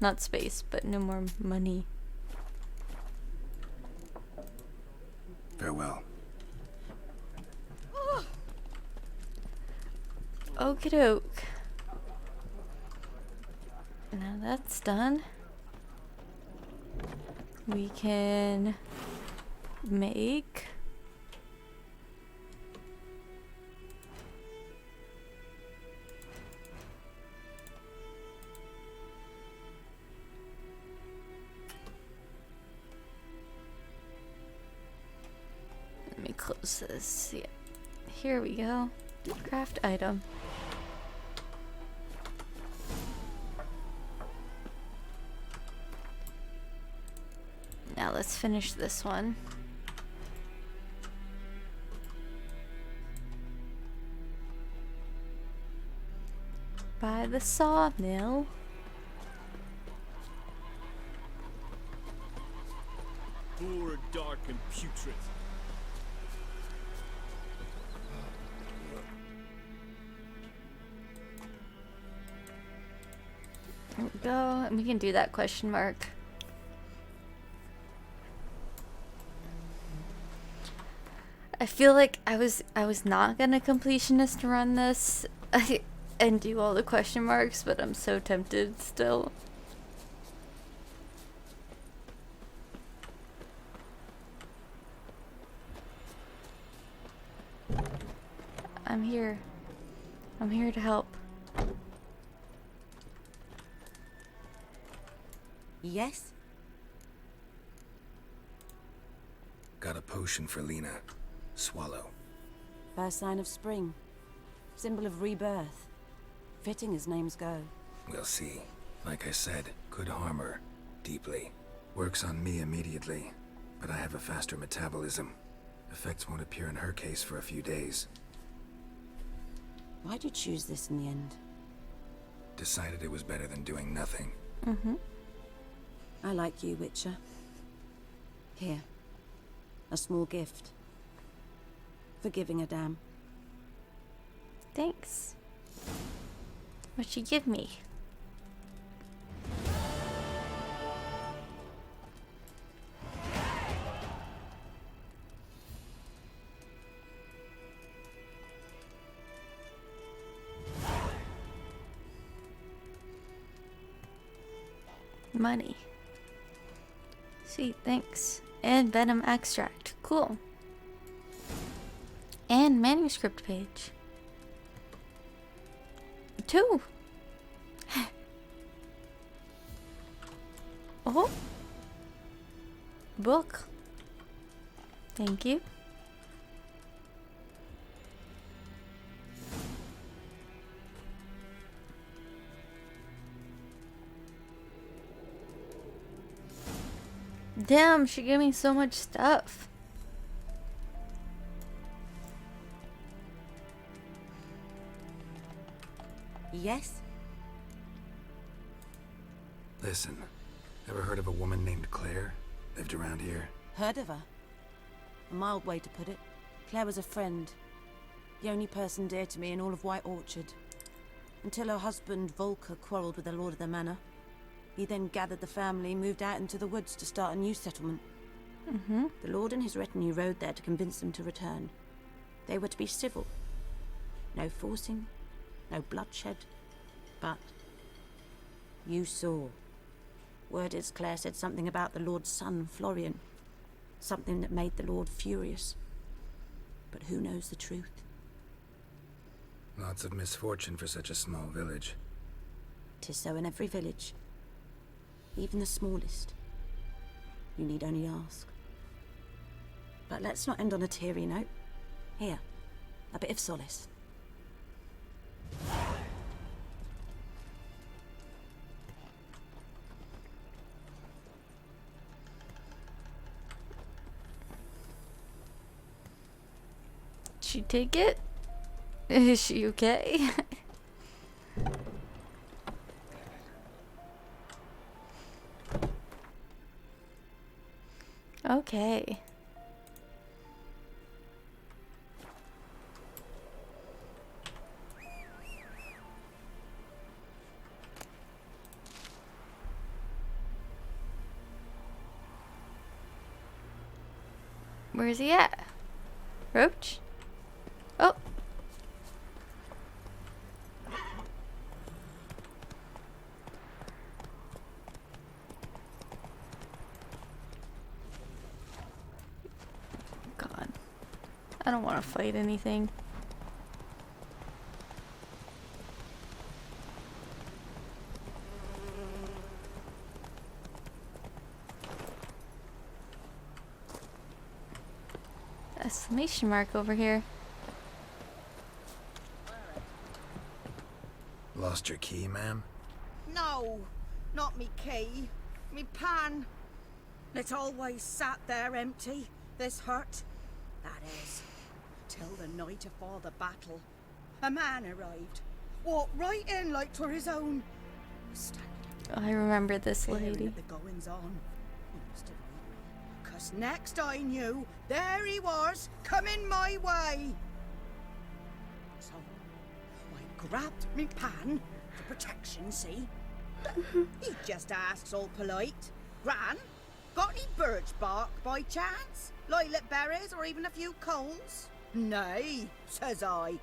not space, but no more money. Farewell. Okie doke. Now that's done. We can make let me close this. Yeah. Here we go. Craft item. Now let's finish this one. By the sawmill. Poor, dark, and putrid. There we go. And we can do that question mark. I feel like I was not gonna completionist run this and do all the question marks, but I'm so tempted still. I'm here. I'm here to help. Yes? Got a potion for Lena. Swallow. First sign of spring. Symbol of rebirth. Fitting as names go. We'll see. Like I said, could harm her. Deeply. Works on me immediately. But I have a faster metabolism. Effects won't appear in her case for a few days. Why'd you choose this in the end? Decided it was better than doing nothing. Mm-hmm. I like you, Witcher. Here. A small gift. For giving a damn. Thanks. What'd she give me? Money. Sweet, thanks. And venom extract. Cool. And manuscript page. 2. Oh. Book. Thank you. Damn, she gave me so much stuff. Yes? Listen, ever heard of a woman named Claire? Lived around here? Heard of her? A mild way to put it. Claire was a friend. The only person dear to me in all of White Orchard. Until her husband, Volker, quarreled with the lord of the manor. He then gathered the family, moved out into the woods to start a new settlement. Mm-hmm. The lord and his retinue rode there to convince them to return. They were to be civil. No forcing, no bloodshed. But you saw. Word is Claire said something about the lord's son, Florian. Something that made the lord furious. But who knows the truth? Lots of misfortune for such a small village. 'Tis so in every village. Even the smallest. You need only ask. But let's not end on a teary note. Here, a bit of solace. Did she take it? Is she okay? Okay. Where's he at? Roach? Oh. God. I don't want to fight anything. Exclamation mark over here. Lost your key, ma'am? No, not me key. Me pan. It always sat there empty, this hut. That is, till the night afore the battle. A man arrived. Walked right in like 'twere his own. I remember this lady. The goings on. He must have known me. 'Cause next I knew, there he was, coming my way. So I grabbed me pan for protection, see? He just asks all polite, Gran, got any birch bark by chance? Lilac berries or even a few coals? Nay, says I.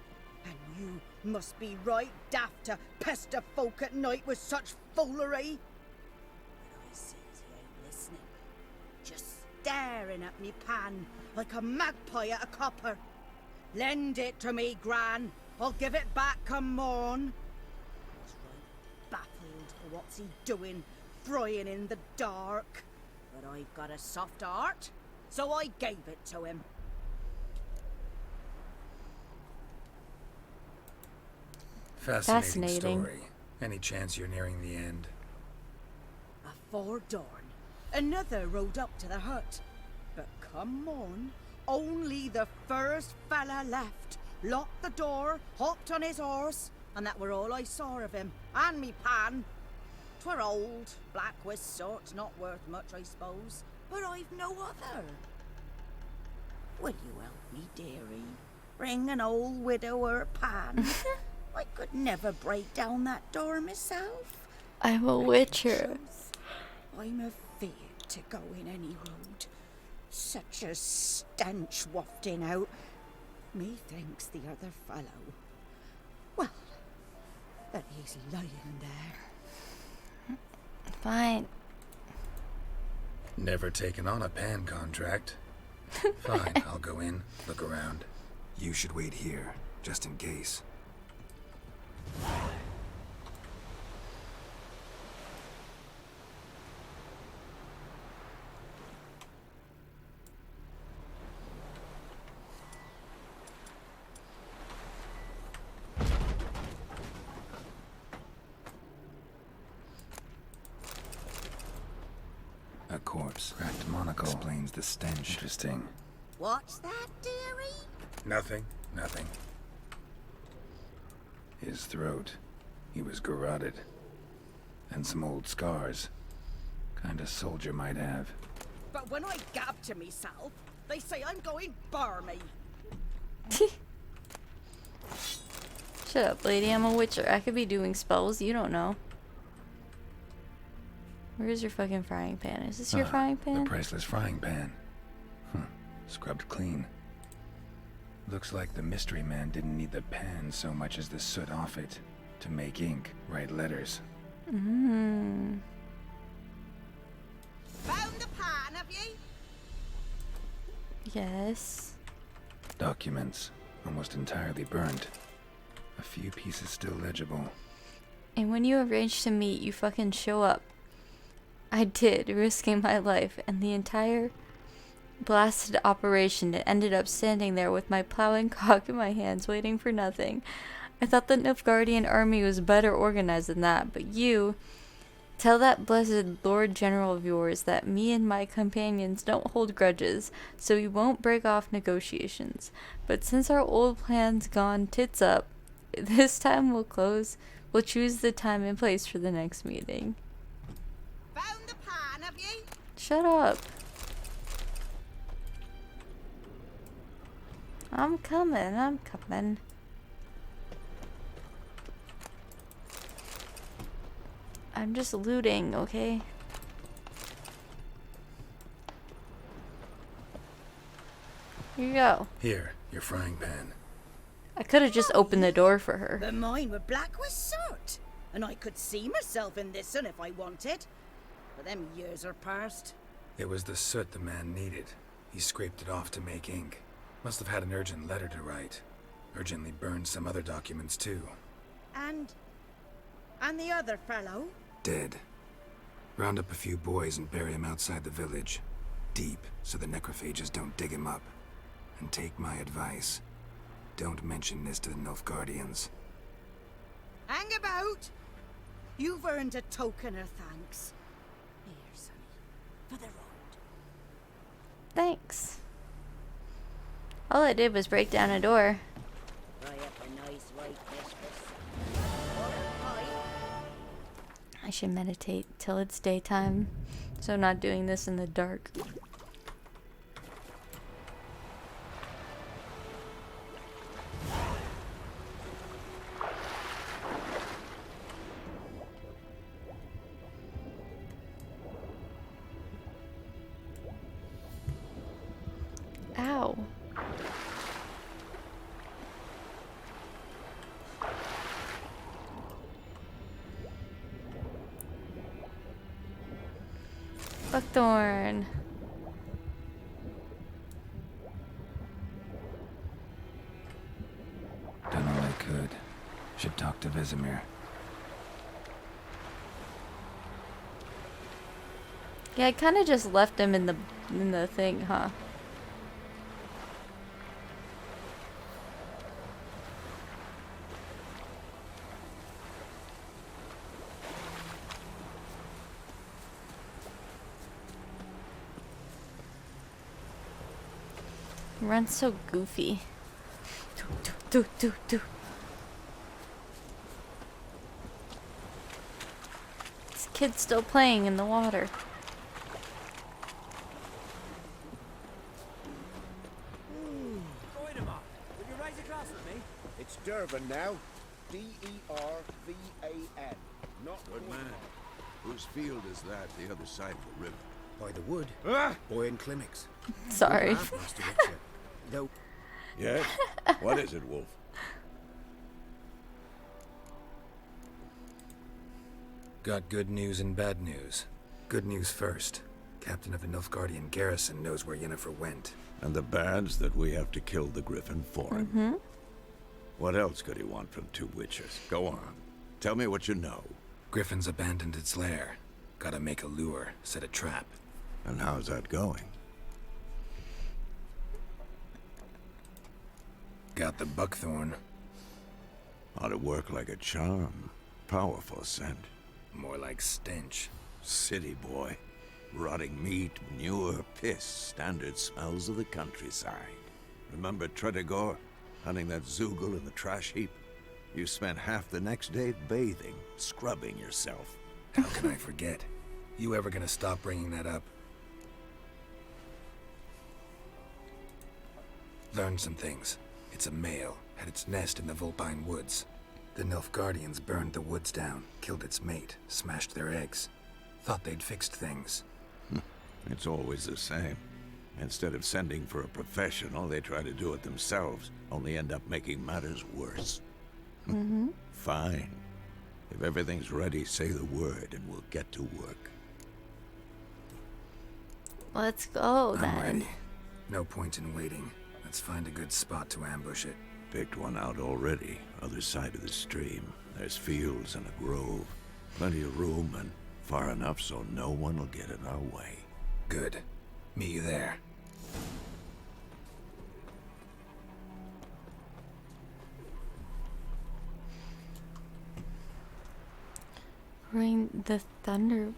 And you must be right daft to pester folk at night with such foolery. But I sees he ain't listening. Just staring at me pan like a magpie at a copper. Lend it to me, Gran. I'll give it back come morn. I was right baffled for what's he doing, frying in the dark. But I've got a soft heart, so I gave it to him. Fascinating story. Any chance you're nearing the end? Afore dawn, another rode up to the hut. But come on, only the first fella left. Locked the door, hopped on his horse, and that were all I saw of him. And me pan. 'Twere old, black with sort, not worth much, I suppose. But I've no other. Will you help me, dearie? Bring an old widower pan. I could never break down that door myself. I'm a witcher. I'm afeard to go in any road. Such a stench wafting out. Methinks the other fellow, well, that he's lying there. Fine. Never taken on a pan contract. Fine, I'll go in, look around. You should wait here, just in case. A corpse. Cracked monocle. Explains the stench. Interesting. What's that, dearie? Nothing. His throat. He was garroted. And some old scars. Kind of soldier might have. But when I gab to myself, they say I'm going barmy. Shut up, lady. I'm a witcher. I could be doing spells. You don't know. Where's your fucking frying pan? Is this your frying pan? The priceless frying pan. Scrubbed clean. Looks like the mystery man didn't need the pan so much as the soot off it to make ink, write letters. Found the pan, have ye? Yes. Documents, almost entirely burnt. A few pieces still legible. And when you arrange to meet, you fucking show up. I did, risking my life, and the entire blasted operation. It ended up standing there with my plowing cock in my hands, waiting for nothing. I thought the Nilfgaardian army was better organized than that, but you... Tell that blessed Lord General of yours that me and my companions don't hold grudges, so we won't break off negotiations. But since our old plan's gone tits up, this time we'll choose the time and place for the next meeting. Found the pan, have ye? Shut up. I'm coming. I'm just looting, okay? Here you go. Here, your frying pan. I could have just opened the door for her. But mine were black with soot, and I could see myself in this one if I wanted. But them years are past. It was the soot the man needed. He scraped it off to make ink. Must have had an urgent letter to write. Urgently burned some other documents too. And the other fellow? Dead. Round up a few boys and bury him outside the village. Deep, so the necrophages don't dig him up. And take my advice. Don't mention this to the Nilfgaardians. Hang about! You've earned a token of thanks. Here, sonny, for the road. Thanks. All I did was break down a door. Fry up a nice white mistress. I should meditate till it's daytime, so I'm not doing this in the dark. Ow. Buckthorn. Done all I could. Should talk to Vesemir. Yeah, I kind of just left him in the thing, huh? Runs so goofy. Do. This kid's still playing in the water. Will you raise a glass with me? It's Durban now. D-E-R-V-A-N. Not Good man. Whose field is that the other side of the river? By the wood. Boy in clinics. Sorry. Master Witcher. Though. Yes? What is it, Wolf? Got good news and bad news. Good news first. Captain of the Nilfgaardian garrison knows where Yennefer went. And the bad's that we have to kill the griffin for him. Mm-hmm. What else could he want from two witches? Go on. Tell me what you know. Griffin's abandoned its lair. Gotta make a lure, set a trap. And how's that going? Got the buckthorn. Ought to work like a charm. Powerful scent. More like stench. City boy. Rotting meat, manure, piss. Standard smells of the countryside. Remember Tredegor? Hunting that Zoogle in the trash heap? You spent half the next day bathing, scrubbing yourself. How can I forget? You ever gonna stop bringing that up? Learned some things. It's a male, had its nest in the Vulpine Woods. The Nilfgaardians burned the woods down, killed its mate, smashed their eggs. Thought they'd fixed things. It's always the same. Instead of sending for a professional, they try to do it themselves, only end up making matters worse. Mm-hmm. Fine. If everything's ready, say the word and we'll get to work. Let's go then. I'm ready. No point in waiting. Let's find a good spot to ambush it. Picked one out already, other side of the stream. There's fields and a grove. Plenty of room and far enough so no one will get in our way. Good. Meet you there. Rain the thunderbolt.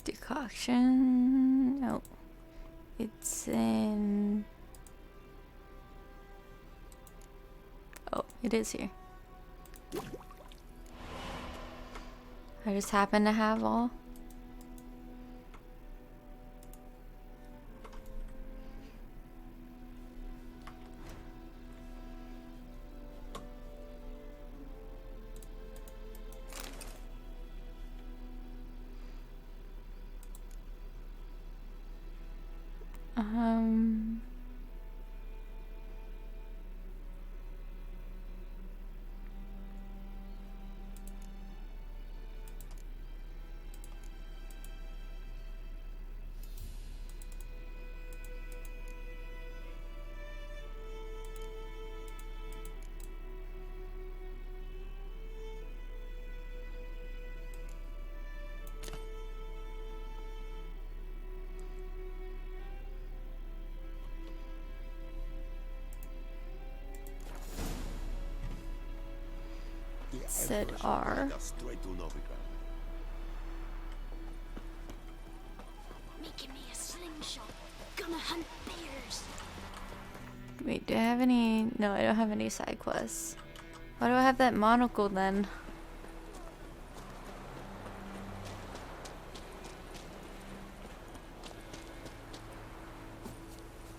Decoction. Oh, it's in. Oh, it is here. I just happen to have all. Um. Said R. Making me a slingshot. Gonna hunt bears. Wait, do I have any? No, I don't have any side quests. Why do I have that monocle then?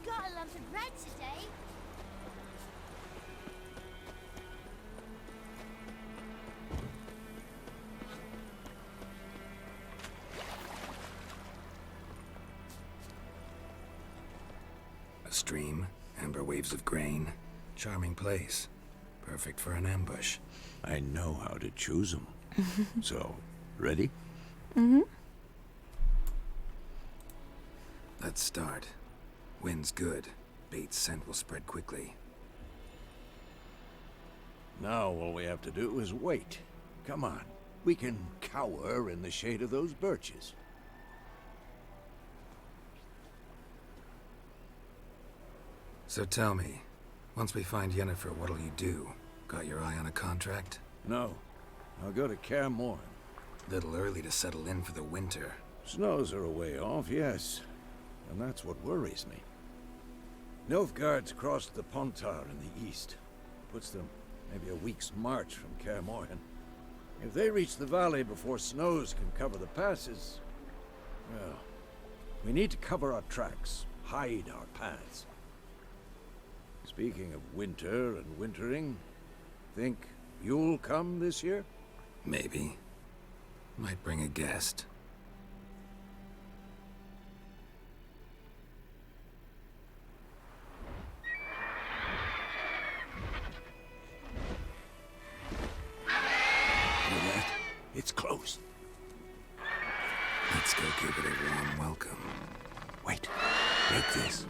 Got a lump of bread today. A stream, amber waves of grain. Charming place. Perfect for an ambush. I know how to choose them. So, ready? Mm-hmm. Let's start. Wind's good. Bait's scent will spread quickly. Now all we have to do is wait. Come on. We can cower in the shade of those birches. So tell me, once we find Yennefer, what'll you do? Got your eye on a contract? No. I'll go to Kaer Morhen. Little early to settle in for the winter. Snows are a way off, yes. And that's what worries me. Nilfgaard's crossed the Pontar in the east. Puts them maybe a week's march from Kaer Morhen. If they reach the valley before snows can cover the passes, well, we need to cover our tracks, hide our paths. Speaking of winter and wintering, think you'll come this year? Maybe. Might bring a guest. Hear that? It's close. Let's go give it a warm welcome. Wait, take this.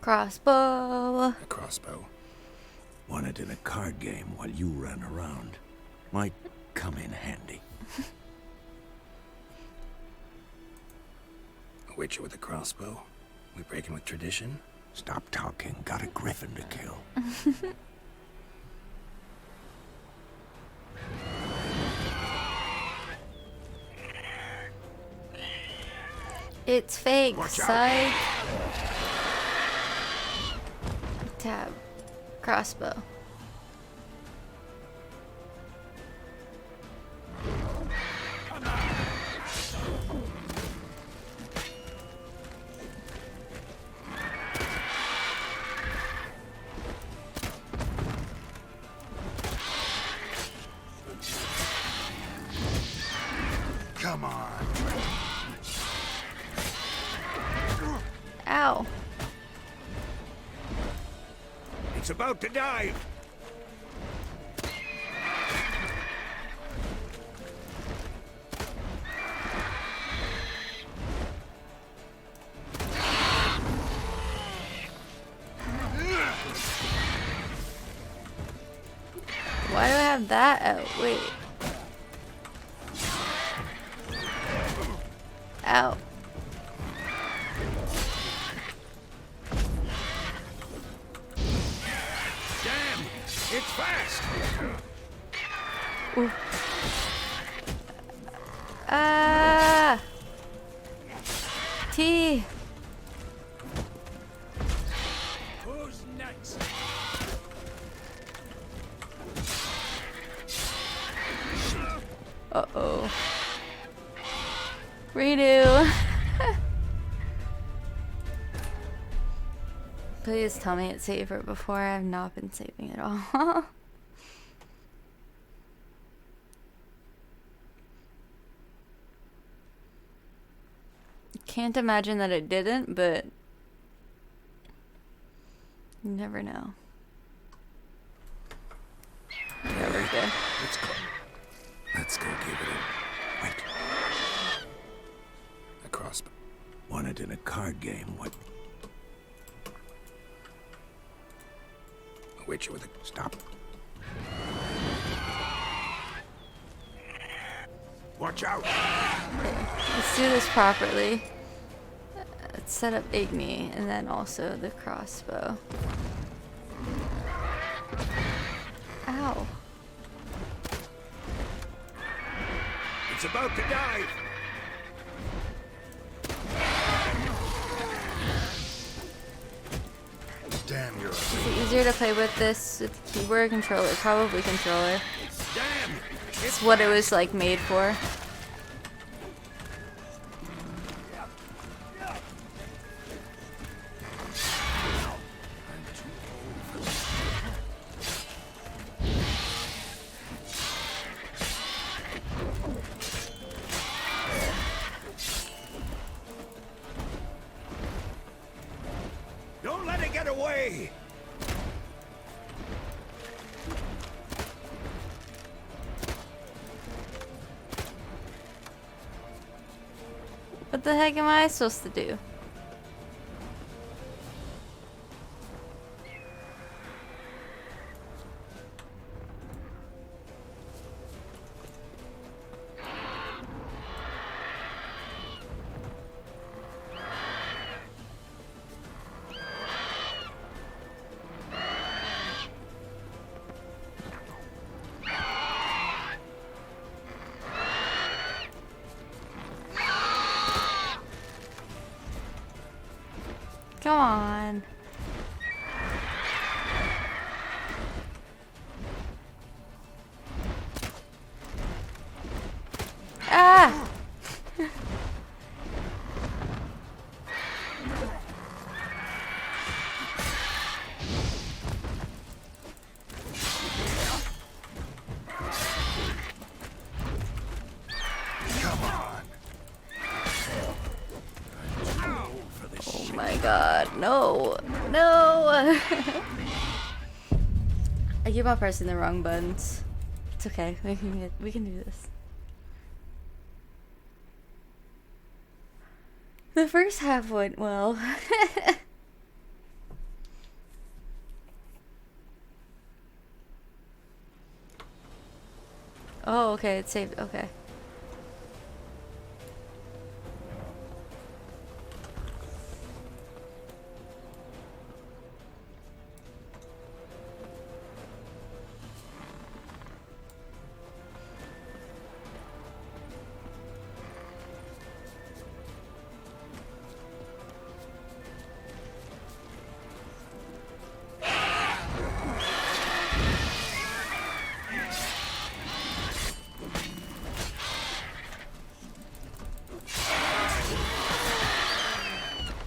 Crossbow. A crossbow. Won it in a card game while you ran around. Might come in handy. A witcher with a crossbow? We breaking with tradition? Stop talking. Got a griffin to kill. It's fake, Watch out. psych. Tab. Crossbow. Come on. Ow. It's about to dive. Why do I have that out? Wait. Ow. Damn! It's fast! Ooh. Ah. T. Who's next? Uh-oh. Redo. Please tell me it's safer before. I have not been saving at all. can't imagine that it didn't, but you never know. Yeah, we're good. Let's go. Let's go give it a... Wait. A crossbow. Won it in a card game. What? A witcher with a... Stop. Watch out! Let's do this properly. Let's set up Igni and then also the crossbow. Ow. It's about to dive! Damn, you're... Is it easier to play with this with the keyboard controller? Probably controller. Damn! It's what it was like made for. Don't let it get away! What the heck am I supposed to do? Come on. Ah! Oh my god, no. No! I keep on pressing the wrong buttons. It's okay, we can do this. The first half went well. Oh, okay, it's saved. Okay.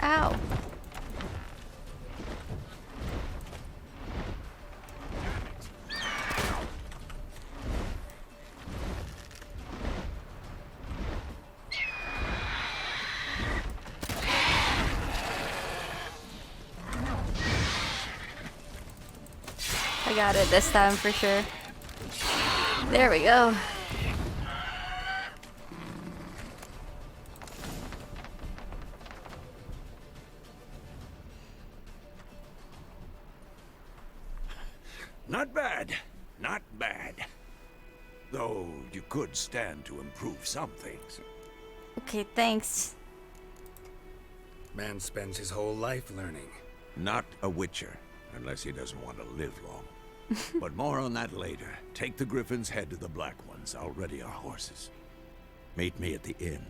Ow. I got it this time for sure. There we go. Not bad. Not bad. Though you could stand to improve some things. Okay, thanks. Man spends his whole life learning. Not a witcher, unless he doesn't want to live long. But more on that later. Take the Griffin's head to the Black Ones. I'll ready our horses. Meet me at the inn.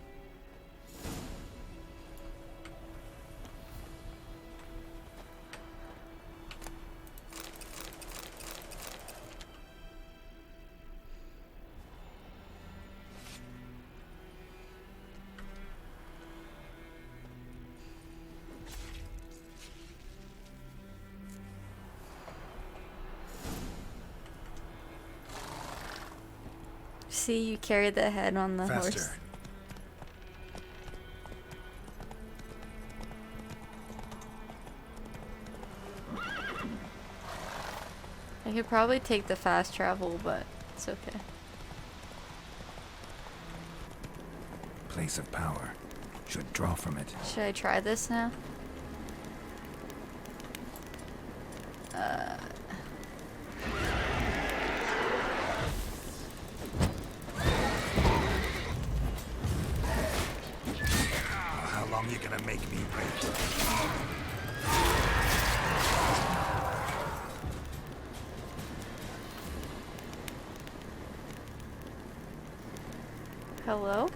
See, you carry the head on the Faster. horse. I could probably take the fast travel, but it's okay. Place of power. Should draw from it. Should I try this now? How long you gonna make me wait? Hello?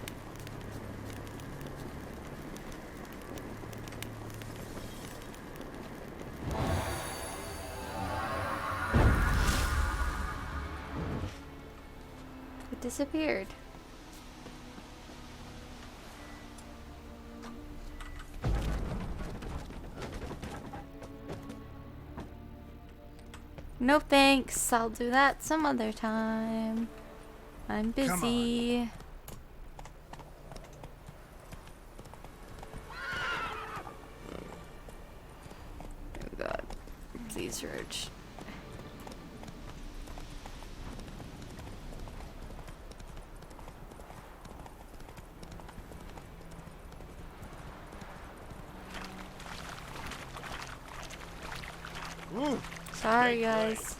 It disappeared. No thanks, I'll do that some other time. I'm busy. Oh god. Please, Roach. Ooh. Sorry, guys.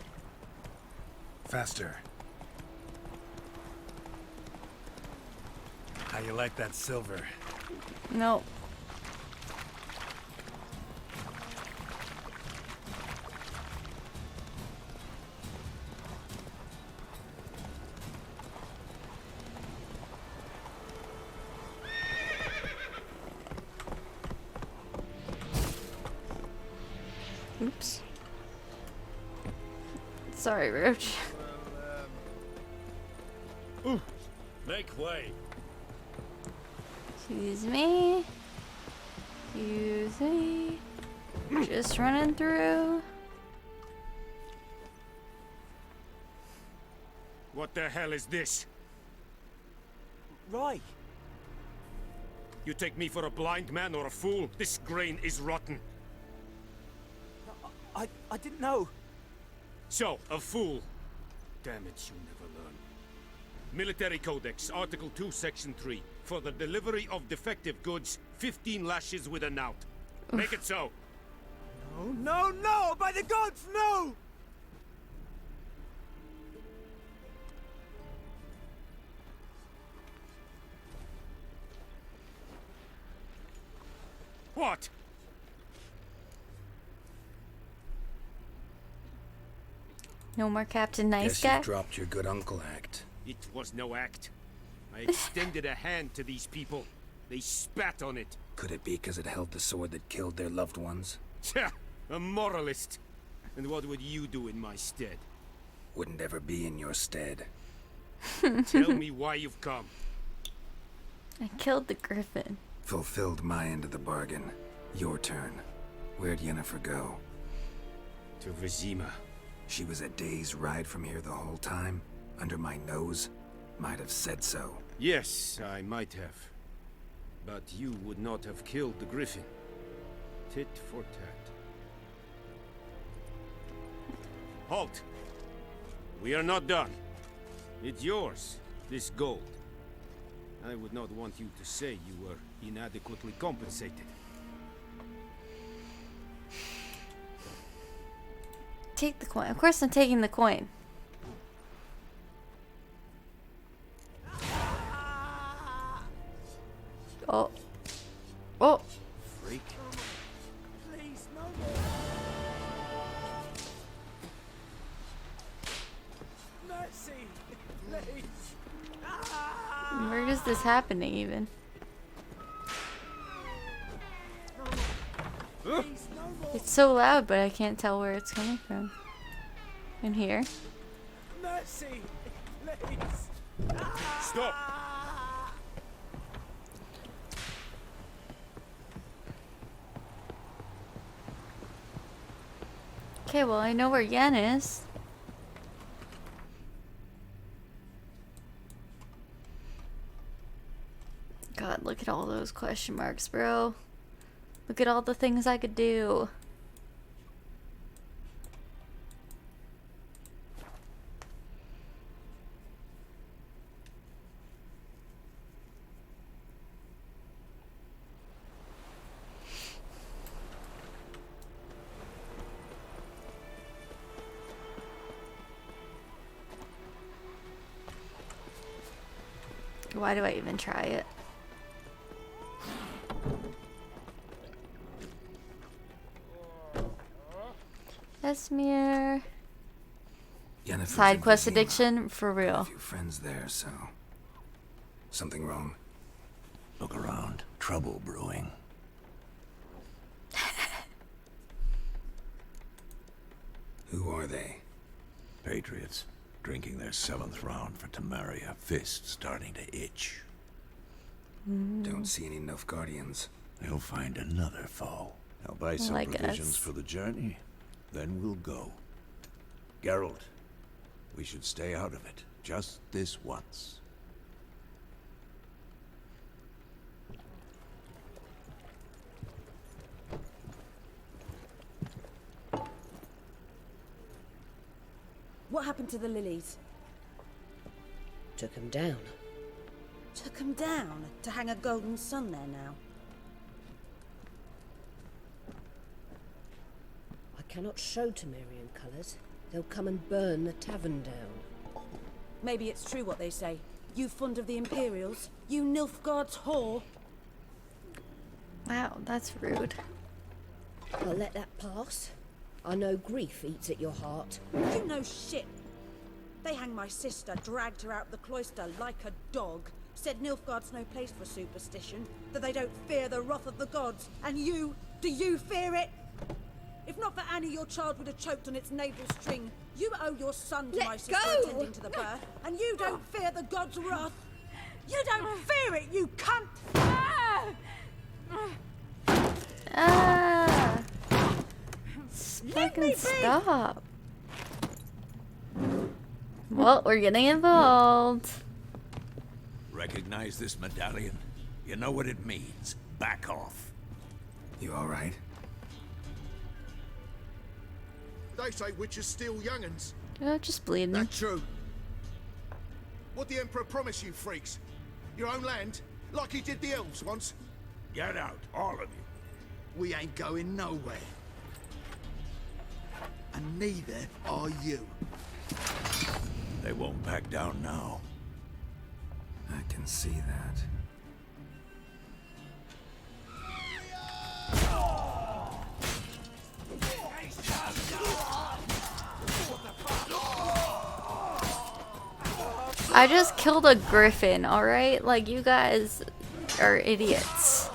Faster. How you like that silver? No. Oops. Sorry, Roach. Ooh, make way. Excuse me. Excuse me. Just running through. What the hell is this? Roy! You take me for a blind man or a fool? This grain is rotten. I didn't know. So, a fool. Damn it, you never learn. Military Codex, Article 2, Section 3. For the delivery of defective goods, 15 lashes with a knout. Make it so. No, no, no! By the gods, no! What? No more Captain Nice Guess Guy? you've dropped your good uncle act. It was no act. I extended a hand to these people. They spat on it. Could it be because it held the sword that killed their loved ones? Tja, a moralist. And what would you do in my stead? Wouldn't ever be in your stead. Tell me why you've come. I killed the griffin. Fulfilled my end of the bargain. Your turn. Where'd Yennefer go? To Vizima. She was a day's ride from here the whole time? Under my nose? Might have said so. Yes, I might have. But you would not have killed the griffin. Tit for tat. Halt! We are not done. It's yours, this gold. I would not want you to say you were inadequately compensated. Take the coin. Of course I'm taking the coin. Oh. Oh. Freak. Please, no more. Mercy, please. Where is this happening even? It's so loud, but I can't tell where it's coming from. In here. Mercy, please. Stop! Okay, well I know where Yen is. God, look at all those question marks, bro. Look at all the things I could do. Why do I even try it? Esmir. Yennefer's Side in quest Vizima. addiction for Got a real. few friends there, so something wrong. Look around. Trouble brewing. Who are they? Patriots. Drinking their 7th round for Temeria. Fist starting to itch. Don't see any Nilfgaardians. They'll find another foe. I'll buy some Like provisions us. for the journey. Then we'll go. Geralt, we should stay out of it. Just this once. What happened to the lilies? Took him down. Took 'em down to hang a golden sun there now. I cannot show Temerian colours. They'll come and burn the tavern down. Maybe it's true what they say. You fond of the Imperials? You Nilfgaard's whore? Wow, that's rude. I'll let that pass. I know grief eats at your heart. You know shit. They hanged my sister, dragged her out the cloister like a dog. Said Nilfgaard's no place for superstition, that they don't fear the wrath of the gods. And you, do you fear it? If not for Annie, your child would have choked on its navel string. You owe your son to Let my sister go! attending to the birth, and you don't fear the gods' wrath. You don't fear it, you cunt! Ah! Leave Fucking me be! stop. Well, we're getting involved. Recognize this medallion? You know what it means. Back off. You all right? They say witches steal young'uns. Just bleeding. That's true. What the Emperor promise you, freaks? Your own land? Like he did the elves once? Get out, all of you. We ain't going nowhere. And neither are you. They won't back down now. I can see that. I just killed a griffin, alright? Like, you guys are idiots.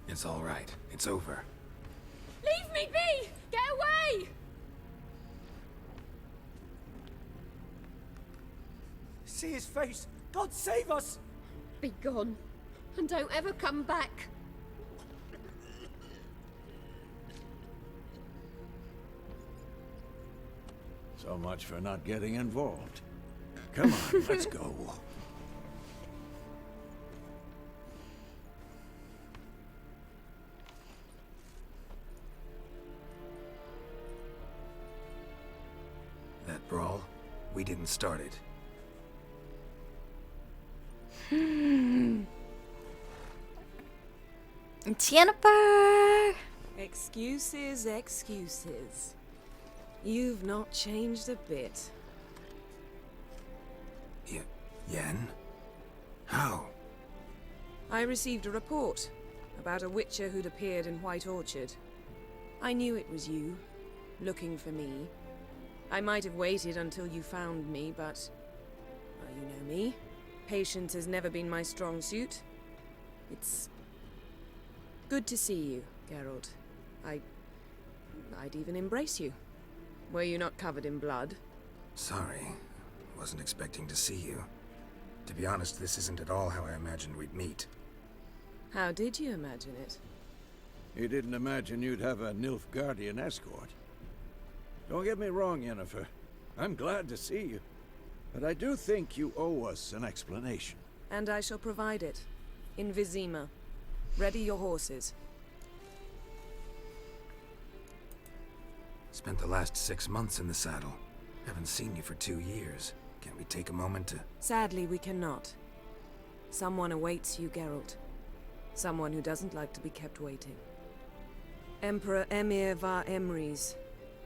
It's all right. It's over. Leave me be! Get away! See his face! God save us! Be gone. And don't ever come back. So much for not getting involved. Come on, let's go. That brawl, we didn't start it. Jennifer! Excuses, excuses. You've not changed a bit. Yen? How? I received a report about a witcher who'd appeared in White Orchard. I knew it was you, looking for me. I might have waited until you found me, but... well, you know me. Patience has never been my strong suit. It's... good to see you, Geralt. I'd even embrace you. Were you not covered in blood? Sorry. Wasn't expecting to see you. To be honest, this isn't at all how I imagined we'd meet. How did you imagine it? You didn't imagine you'd have a Nilfgaardian escort. Don't get me wrong, Yennefer. I'm glad to see you. But I do think you owe us an explanation. And I shall provide it. In Vizima. Ready your horses. Spent the last 6 months in the saddle. Haven't seen you for 2 years. Can't we take a moment to... Sadly, we cannot. Someone awaits you, Geralt. Someone who doesn't like to be kept waiting. Emperor Emir var Emrys,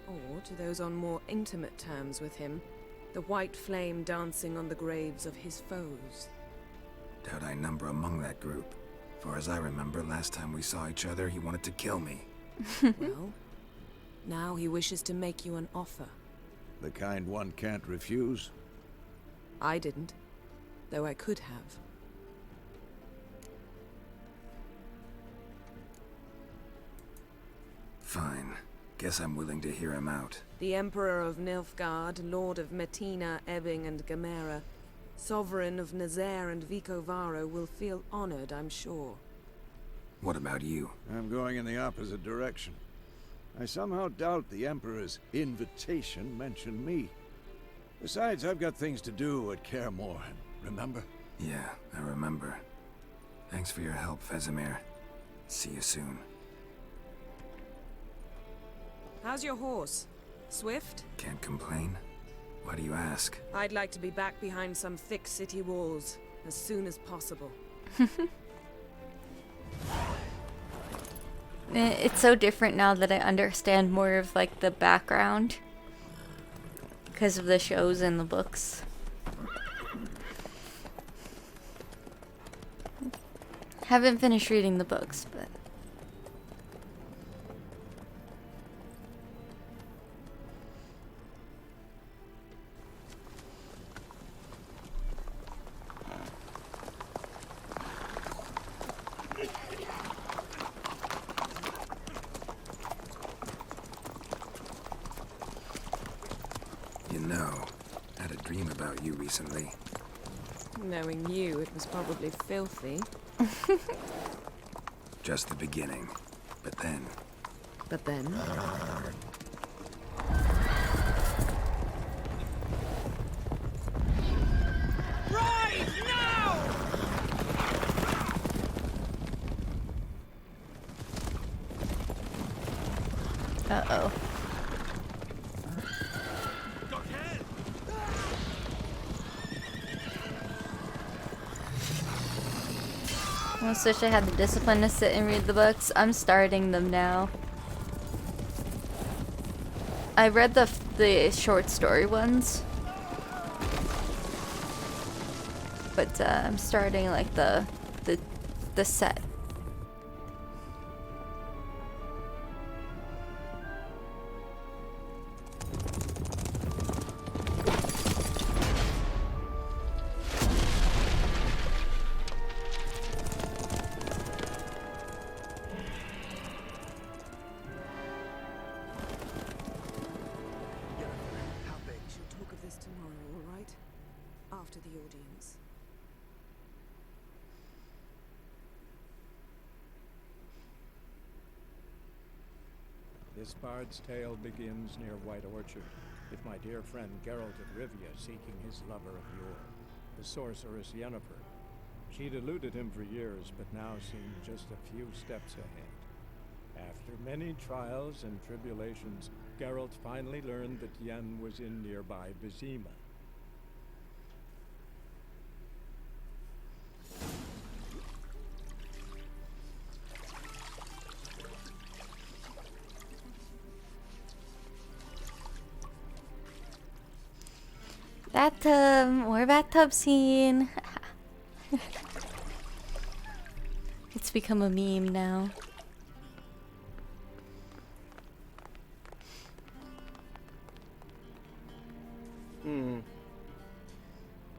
or to those on more intimate terms with him, the white flame dancing on the graves of his foes. Doubt I number among that group. Far as I remember, last time we saw each other, he wanted to kill me. Well, now he wishes to make you an offer. The kind one can't refuse? I didn't, though I could have. Fine. Guess I'm willing to hear him out. The Emperor of Nilfgaard, Lord of Metina, Ebbing and Gamera, Sovereign of Nazaire and Vicovaro will feel honored, I'm sure. What about you? I'm going in the opposite direction. I somehow doubt the Emperor's invitation mentioned me. Besides, I've got things to do at Kaer Morhen, remember? Yeah, I remember. Thanks for your help, Vesemir. See you soon. How's your horse? Swift? Can't complain. Why do you ask? I'd like to be back behind some thick city walls as soon as possible. It's so different now that I understand more of like the background because of the shows and the books. Haven't finished reading the books, but You know, I had a dream about you recently. Knowing you, it was probably filthy. Just the beginning. But then... But then? Right now! uh-oh. I almost wish I had the discipline to sit and read the books. I'm starting them now. I read the short story ones, but I'm starting like the set. After the audience. This bard's tale begins near White Orchard, with my dear friend Geralt of Rivia seeking his lover of yore, the sorceress Yennefer. She'd eluded him for years, but now seemed just a few steps ahead. After many trials and tribulations, Geralt finally learned that Yen was in nearby Vizima. Bathtub, more bathtub scene. It's become a meme now.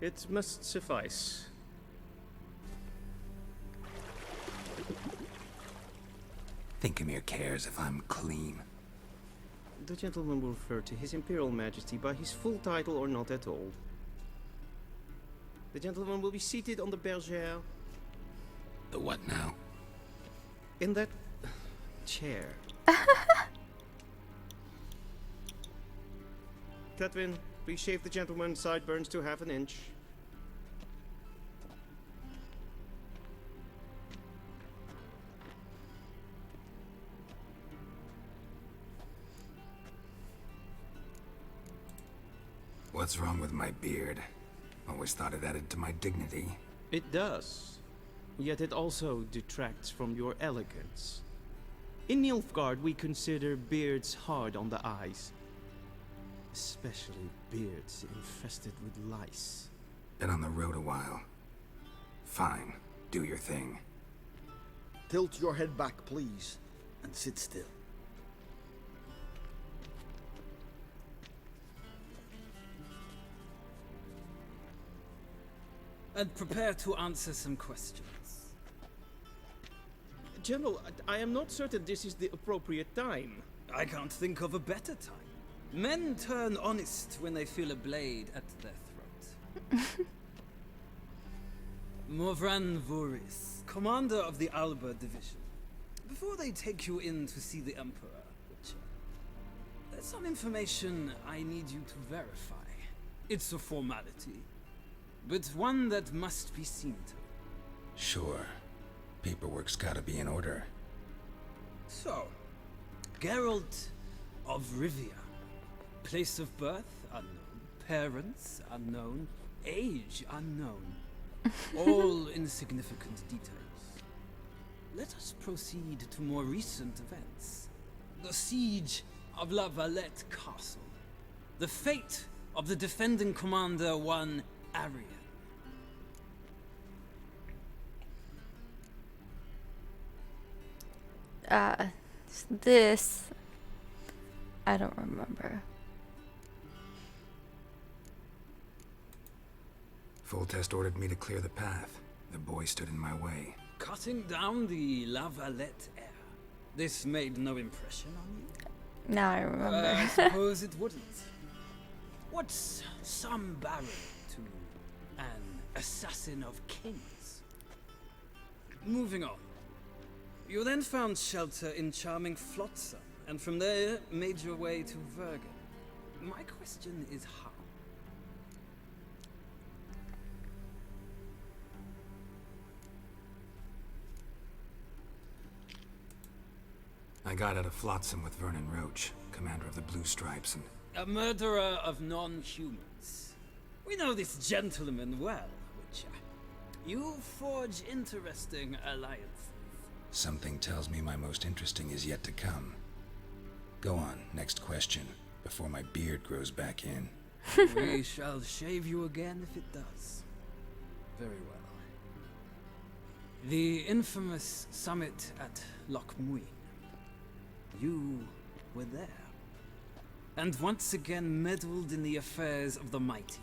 It must suffice. Thinkamir cares if I'm clean. The gentleman will refer to His Imperial Majesty by his full title or not at all. The gentleman will be seated on the bergère. The what now? In that chair. Catwin, please shave the gentleman's sideburns to half an inch. What's wrong with my beard? Always thought it added to my dignity. It does. Yet it also detracts from your elegance. In Nilfgaard, we consider beards hard on the eyes. Especially beards infested with lice. Been on the road a while. Fine, do your thing. Tilt your head back, please, and sit still. And prepare to answer some questions. General, I am not certain this is the appropriate time. I can't think of a better time. Men turn honest when they feel a blade at their throat. Morvran Voris, commander of the Alba Division. Before they take you in to see the Emperor, Witcher, there's some information I need you to verify. It's a formality, but one that must be seen to. Sure. Paperwork's gotta be in order. So, Geralt of Rivia. Place of birth unknown. Parents unknown. Age unknown. All insignificant details. Let us proceed to more recent events. The siege of La Valette Castle. The fate of the defending commander, one Arian. This... I don't remember. Full Test ordered me to clear the path. The boy stood in my way. Cutting down the La Valette heir. This made no impression on you? Now I remember. I suppose it wouldn't. What's some baron to an assassin of kings? Moving on. You then found shelter in charming Flotsam, and from there made your way to Vergen. My question is how? I got out of Flotsam with Vernon Roach, commander of the Blue Stripes, and... A murderer of non-humans. We know this gentleman well, Witcher. You forge interesting alliances. Something tells me my most interesting is yet to come. Go on, next question, before my beard grows back in. We shall shave you again if it does. Very well. The infamous summit at Loch Muin. You were there. And once again meddled in the affairs of the mighty.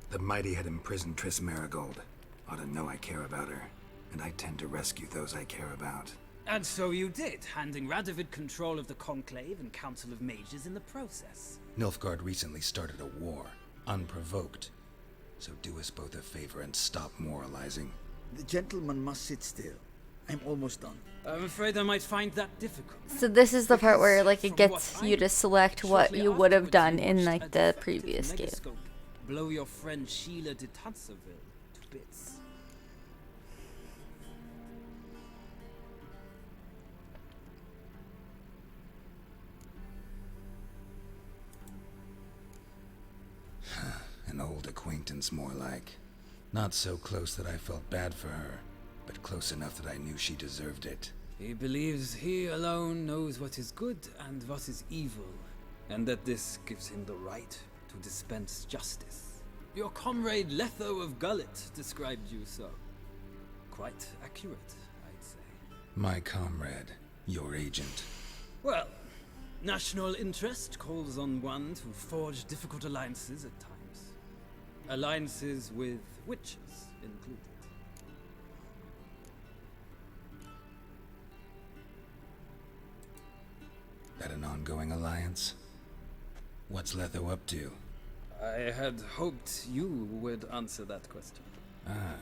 The mighty had imprisoned Triss Marigold. Ought to know I care about her, and I tend to rescue those I care about. And so you did, handing Radovid control of the Conclave and Council of Mages in the process. Nilfgaard recently started a war, unprovoked. So do us both a favor and stop moralizing. The gentleman must sit still. I'm almost done. I'm afraid I might find that difficult. So this is the part where like it gets you to select what you would have done in like the previous game. Blow your friend Sheila de Tanserville to bits. An old acquaintance, more like. Not so close that I felt bad for her, but close enough that I knew she deserved it. He believes he alone knows what is good and what is evil, and that this gives him the right to dispense justice. Your comrade Letho of Gullet described you so. Quite accurate, I'd say. My comrade, your agent. Well, national interest calls on one to forge difficult alliances at times. Alliances with witches included. That an ongoing alliance? What's Letho up to? I had hoped you would answer that question. Ah,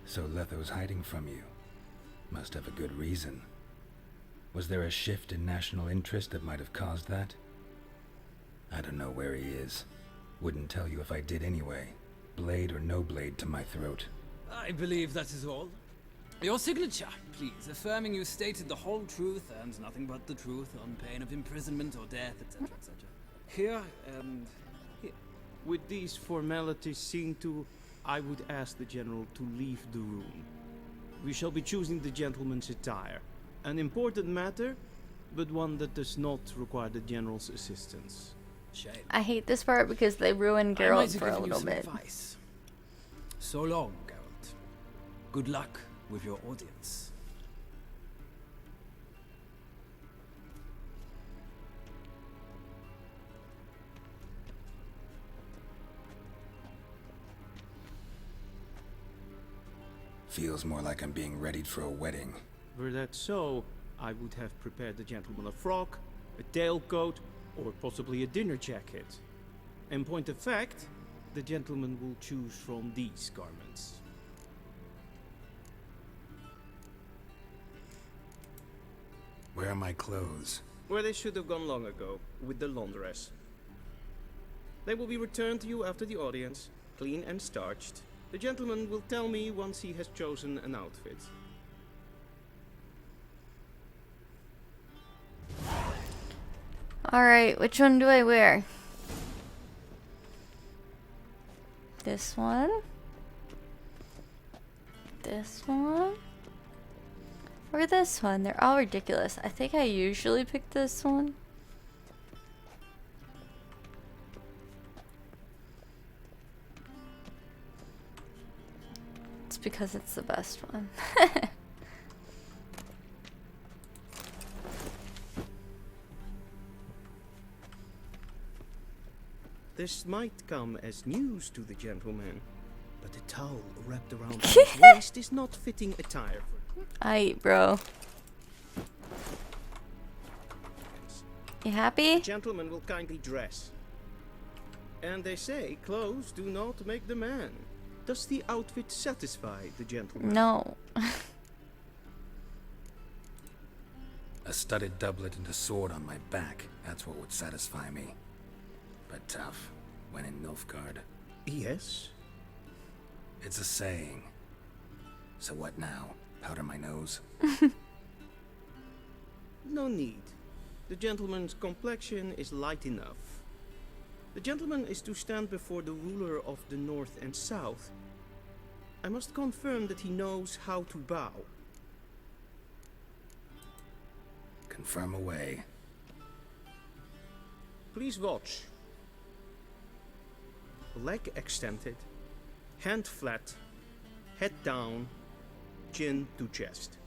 so Letho's hiding from you. Must have a good reason. Was there a shift in national interest that might have caused that? I don't know where he is. Wouldn't tell you if I did anyway. Blade or no blade to my throat. I believe that is all. Your signature, please, affirming you stated the whole truth and nothing but the truth on pain of imprisonment or death, etc., etc. Here and here. With these formalities seen to, I would ask the general to leave the room. we shall be choosing the gentleman's attire. An important matter, but one that does not require the general's assistance. Shame. I hate this part because they ruined I might Geralt have for a given you little some bit. advice. So long, Geralt. Good luck with your audience. Feels more like I'm being readied for a wedding. Were that so, I would have prepared the gentleman a frock, a tailcoat, or possibly a dinner jacket. In point of fact, the gentleman will choose from these garments. Where are my clothes? Where they should have gone long ago, with the laundress. They will be returned to you after the audience, clean and starched. The gentleman will tell me once he has chosen an outfit. Alright, which one do I wear? This one? This one? Or this one? They're all ridiculous. I think I usually pick this one. It's because it's the best one. This might come as news to the gentleman, but the towel wrapped around his waist is not fitting attire for Aight, bro. You happy? The gentleman will kindly dress. And they say clothes do not make the man. Does the outfit satisfy the gentleman? No. A studded doublet and a sword on my back. That's what would satisfy me. But tough, when in Nilfgaard. Yes? It's a saying. So what now? Powder my nose? No need. The gentleman's complexion is light enough. The gentleman is to stand before the ruler of the North and South. I must confirm that he knows how to bow. Confirm away. Please watch. Leg extended, hand flat, head down, chin to chest.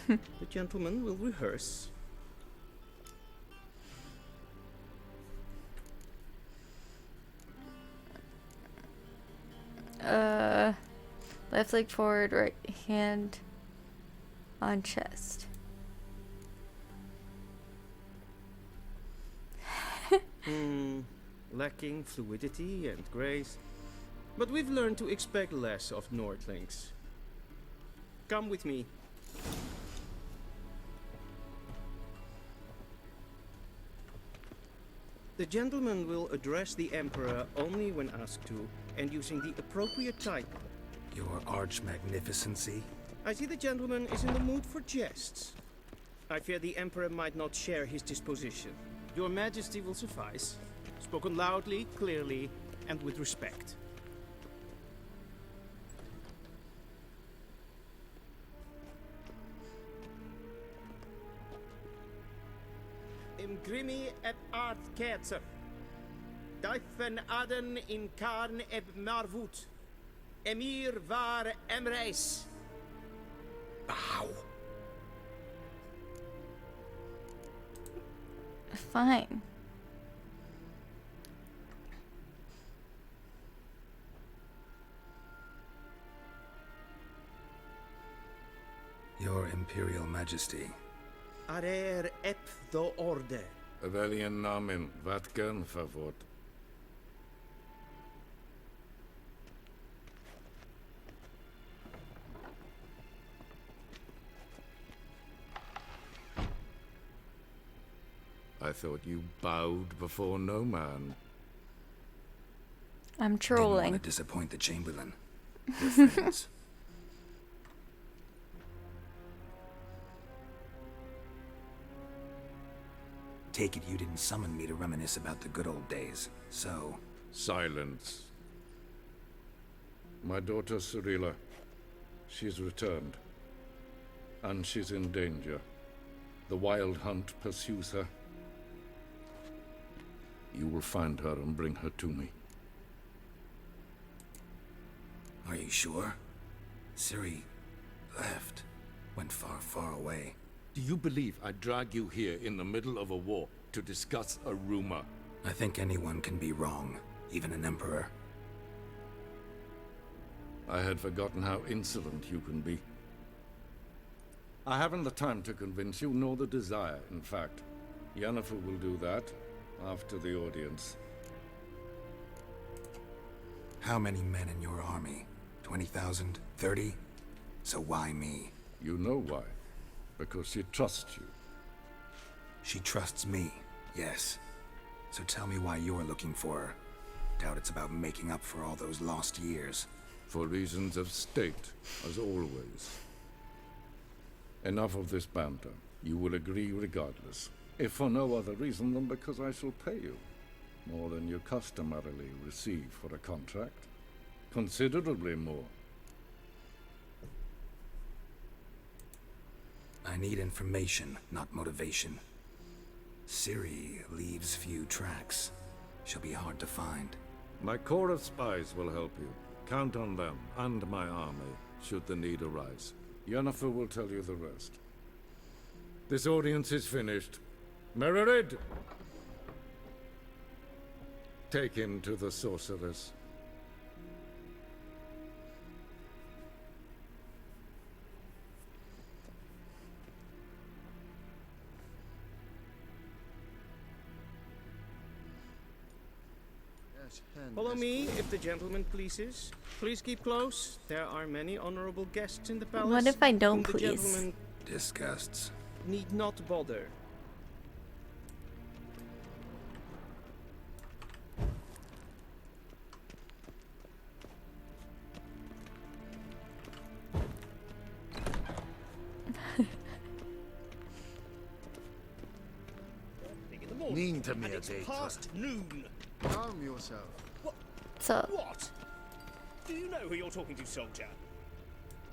The gentleman will rehearse. Left leg forward, right hand on chest. Lacking fluidity and grace. But we've learned to expect less of Nordlings. Come with me. The gentleman will address the Emperor only when asked to, and using the appropriate title. Your arch-magnificency? I see the gentleman is in the mood for jests. I fear the Emperor might not share his disposition. Your Majesty will suffice. Spoken loudly, clearly, and with respect. Imgrimi et art ketzer. Duifen aden in karn eb marvoet. Emir var emreis. Bow. Fine. Your Imperial Majesty. Arer ep do orde. Weljen namen, wat kan favort? I thought you bowed before no man. I'm Didn't trolling. want to disappoint the Chamberlain. We're friends. Take it you didn't summon me to reminisce about the good old days, so... Silence. My daughter Cyrilla. She's returned. And she's in danger. The Wild Hunt pursues her. You will find her and bring her to me. Are you sure? Ciri left. Went far, far away. Do you believe I'd drag you here in the middle of a war to discuss a rumor? I think anyone can be wrong, even an emperor. I had forgotten how insolent you can be. I haven't the time to convince you, nor the desire, in fact. Yennefer will do that after the audience. How many men in your army? 20,000? 30? So why me? You know why. Because she trusts you. She trusts me, yes. So tell me why you're looking for her. Doubt it's about making up for all those lost years. For reasons of state, as always. Enough of this banter. You will agree regardless. If for no other reason than because I shall pay you. More than you customarily receive for a contract. Considerably more. I need information, not motivation. Ciri leaves few tracks. She'll be hard to find. My corps of spies will help you. Count on them, and my army, should the need arise. Yennefer will tell you the rest. This audience is finished. Mererid! Take him to the sorceress. Follow me, if the gentleman pleases. Please keep close. There are many honorable guests in the palace. What if I don't whom the please? gentleman Disgusts. need not bother. Mean to me, And it's Adeta. past noon. Calm yourself. So, What? Do you know who you're talking to, soldier?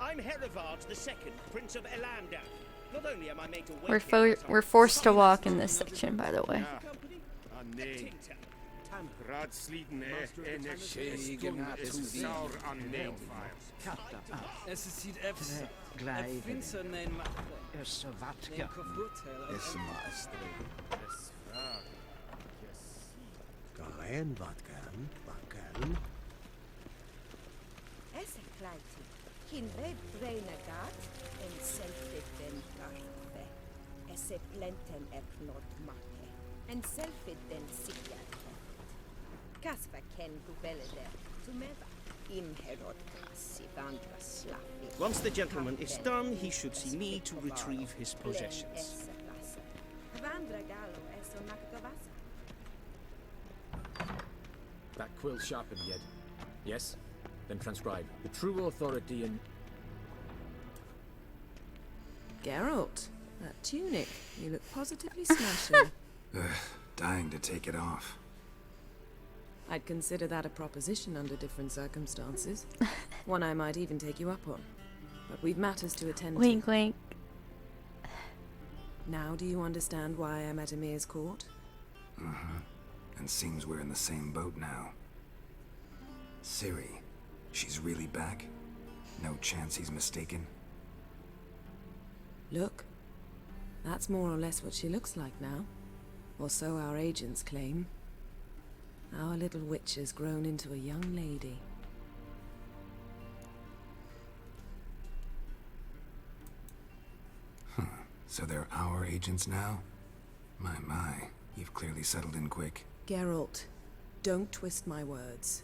I'm Herivard II, Prince of Elandar. Not only am I made to wait we're forced to walk in this section, by the way. Nee. Raadsleden en schegen is saur aan neemvaar. Es ziet even vindt neem is wat ja. Is maestro. Kaen wat kan. Esse kleiti. Kin red braina gat en selfit den garfe. Esse plenten knot make. En selfit den sikkert. Kasva ken gubelede. Tumeva. Im herod kassi vandra slaffi. Once the gentleman is done, he should see me to retrieve his possessions. Vandra galo eso naktovasa. That quill sharpened yet? Yes? Then transcribe. The true authority in... Geralt, that tunic. You look positively smashing. Dying to take it off. I'd consider that a proposition under different circumstances. One I might even take you up on. But we've matters to attend Wink, to. wink. Now do you understand why I'm at Emir's court? Mm-hmm. And seems we're in the same boat now. Ciri, she's really back? No chance he's mistaken? Look, that's more or less what she looks like now. Or so our agents claim. Our little witch has grown into a young lady. So they're our agents now? My, you've clearly settled in quick. Geralt, don't twist my words.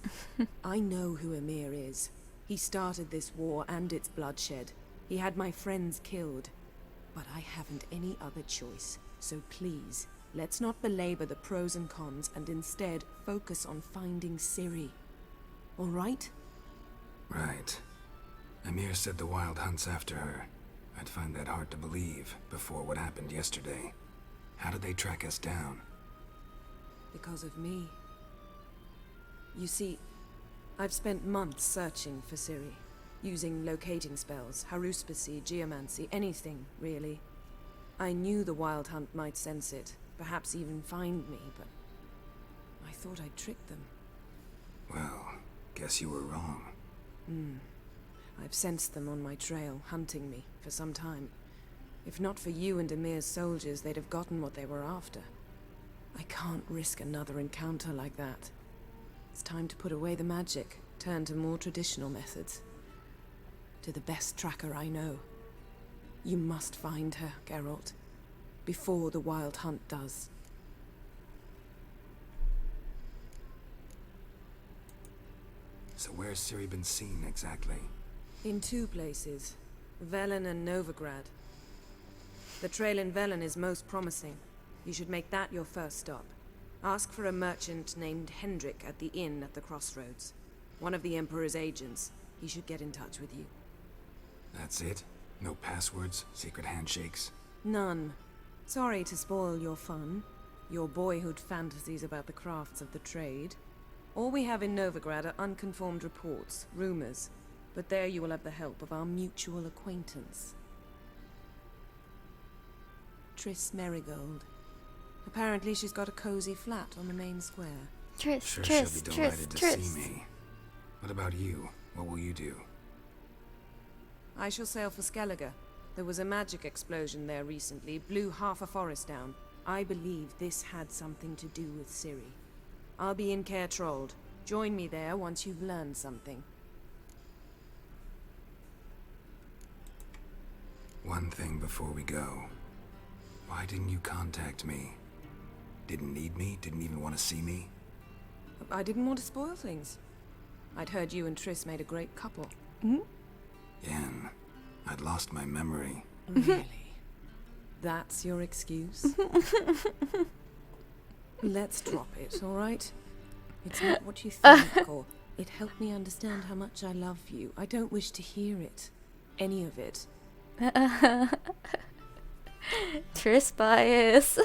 I know who Emir is. He started this war and its bloodshed. He had my friends killed. But I haven't any other choice. So please, let's not belabor the pros and cons and instead focus on finding Ciri. All right? Right. Emir said the Wild Hunt's after her. I'd find that hard to believe before what happened yesterday. How did they track us down? Because of me. You see, I've spent months searching for Ciri. using locating spells, haruspicy, geomancy, anything, really. I knew the Wild Hunt might sense it, perhaps even find me, but I thought I'd tricked them. Well, guess you were wrong. I've sensed them on my trail, hunting me, for some time. If not for you and Emir's soldiers, they'd have gotten what they were after. I can't risk another encounter like that. It's time to put away the magic, turn to more traditional methods. To the best tracker I know. You must find her, Geralt, before the Wild Hunt does. So where's Ciri been seen exactly? In 2 places, Velen and Novigrad. The trail in Velen is most promising. You should make that your first stop. Ask for a merchant named Hendrik at the inn at the crossroads. One of the Emperor's agents. He should get in touch with you. That's it? No passwords, secret handshakes? None. Sorry to spoil your fun, your boyhood fantasies about the crafts of the trade. All we have in Novigrad are unconfirmed reports, rumors. But there you will have the help of our mutual acquaintance. Triss Merigold. Apparently she's got a cozy flat on the main square. Triss, Sure, Triss, she'll be Triss, delighted to Triss. see me. What about you? What will you do? I shall sail for Skellige. There was a magic explosion there recently, blew half a forest down. I believe this had something to do with Ciri. I'll be in Caer Trold. Join me there once you've learned something. One thing before we go. Why didn't you contact me? Didn't need me? Didn't even want to see me? I didn't want to spoil things. I'd heard you and Triss made a great couple. Yen, I'd lost my memory. Really? That's your excuse? Let's drop it, all right? It's not what you think, or it helped me understand how much I love you. I don't wish to hear it. Any of it. Triss bias.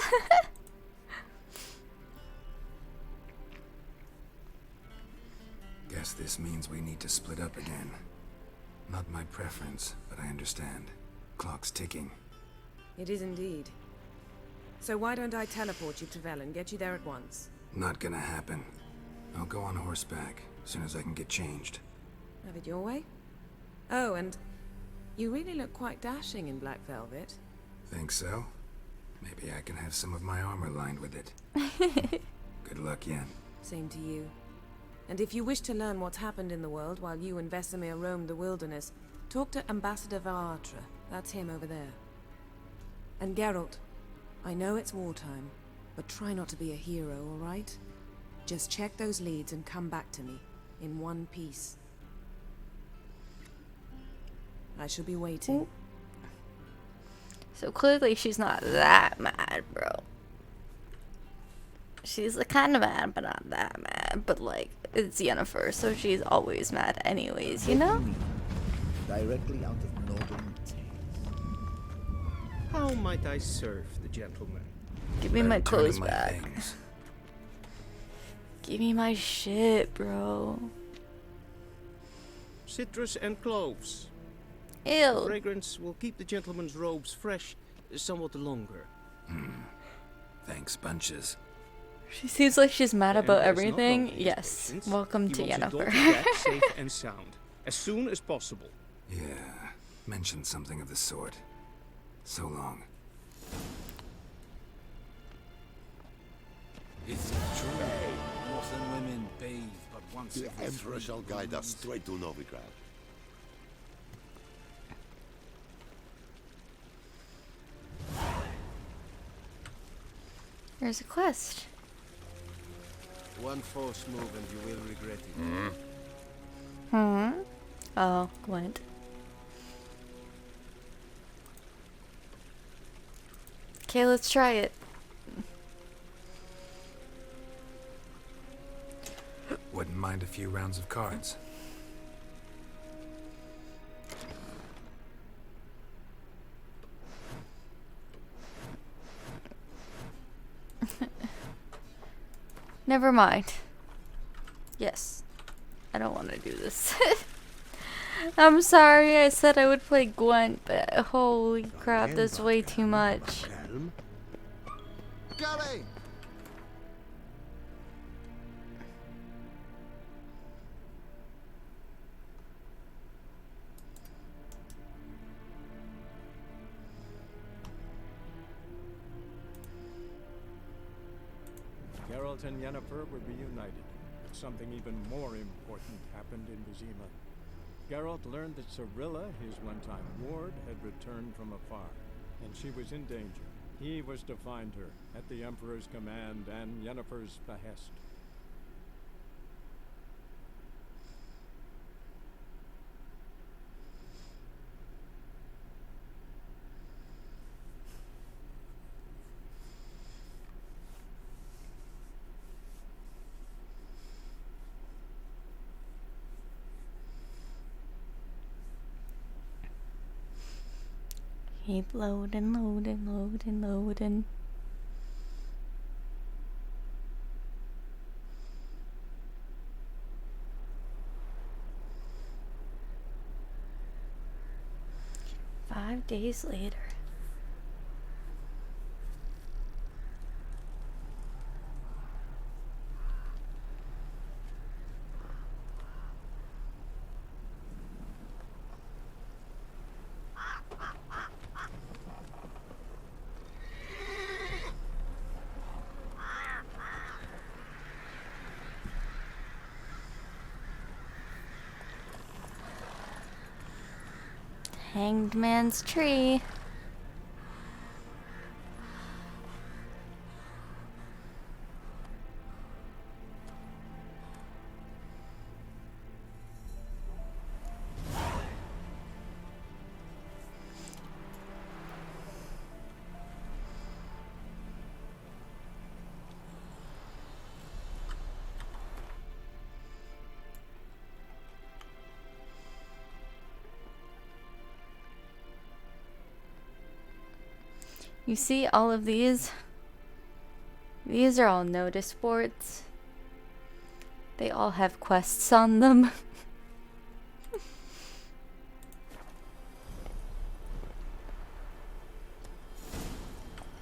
Guess this means we need to split up again. Not my preference, but I understand. Clock's ticking. It is indeed. So why don't I teleport you to Velen, get you there at once? Not gonna happen. I'll go on horseback, as soon as I can get changed. Have it your way? Oh, and you really look quite dashing in black velvet. Think so? Maybe I can have some of my armor lined with it. Good luck, Yen. Same to you. And if you wish to learn what's happened in the world while you and Vesemir roamed the wilderness, talk to Ambassador Varatra. That's him over there. And Geralt, I know it's wartime, but try not to be a hero, all right? Just check those leads and come back to me, in one piece. I shall be waiting. So clearly she's not that mad, bro. She's like kind of mad, but not that mad. But like, it's Yennefer, so she's always mad anyways, you know? Directly out of northern tales. How might I serve the gentleman? Give me my clothes my back. things. Give me my shit, bro. Citrus and cloves. Ew. Fragrance will keep the gentleman's robes fresh somewhat longer. Thanks, bunches. She seems like she's mad about And there's not everything. long for his Yes. patience. Welcome He to wants his daughter Yennefer. back safe and sound, as soon as possible. Yeah, mentioned something of the sort. So long. It's true. Northern women bathe but once The every Emperor 3 shall guide us moons. straight to Novigrad. There's a quest. One false move and you will regret it. Oh, Gwent. Okay, let's try it. Wouldn't mind a few rounds of cards. Never mind. Yes. I don't want to do this. I'm sorry, I said I would play Gwent, but holy crap, there's way too much. Gully! Geralt and Yennefer were reunited, but something even more important happened in Vizima. Geralt learned that Cirilla, his one-time ward, had returned from afar, and she was in danger. He was to find her, at the Emperor's command and Yennefer's behest. Keep loading, loading, loading, loading. Five days later. Hanged Man's Tree. You see all of these? These are all notice boards. They all have quests on them.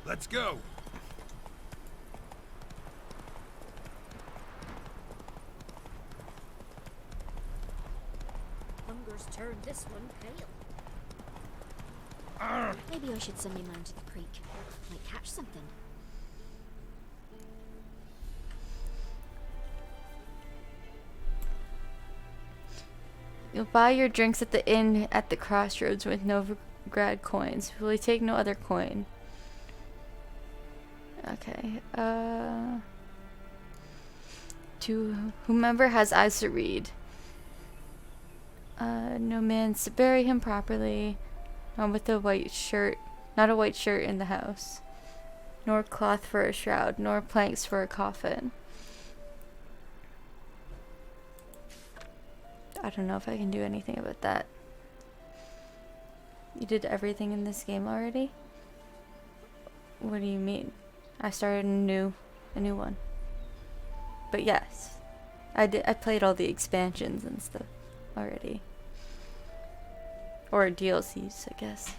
Let's go. Hunger's turned this one pale. Maybe I should send me man to the creek. Might catch something. You'll buy your drinks at the inn at the crossroads with Novigrad coins. Will you take no other coin? Okay. To whomever has eyes to read. No man's to bury him properly. Not with a white shirt. Not a white shirt in the house. Nor cloth for a shroud. Nor planks for a coffin. I don't know if I can do anything about that. You did everything in this game already? What do you mean? I started a new one. But yes, I played all the expansions and stuff already. Or DLCs, I guess.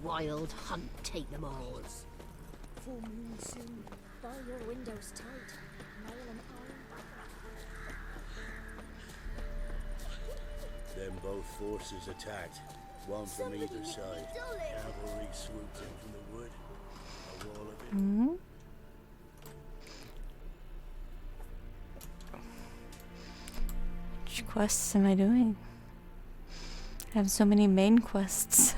Wild hunt, take them all. Full moon soon. Bar your windows tight. Nail an iron Then both forces attacked, one from either side. Cavalry swooped in from the wood. A wall of it. Mm-hmm. Which quests am I doing? I have so many main quests.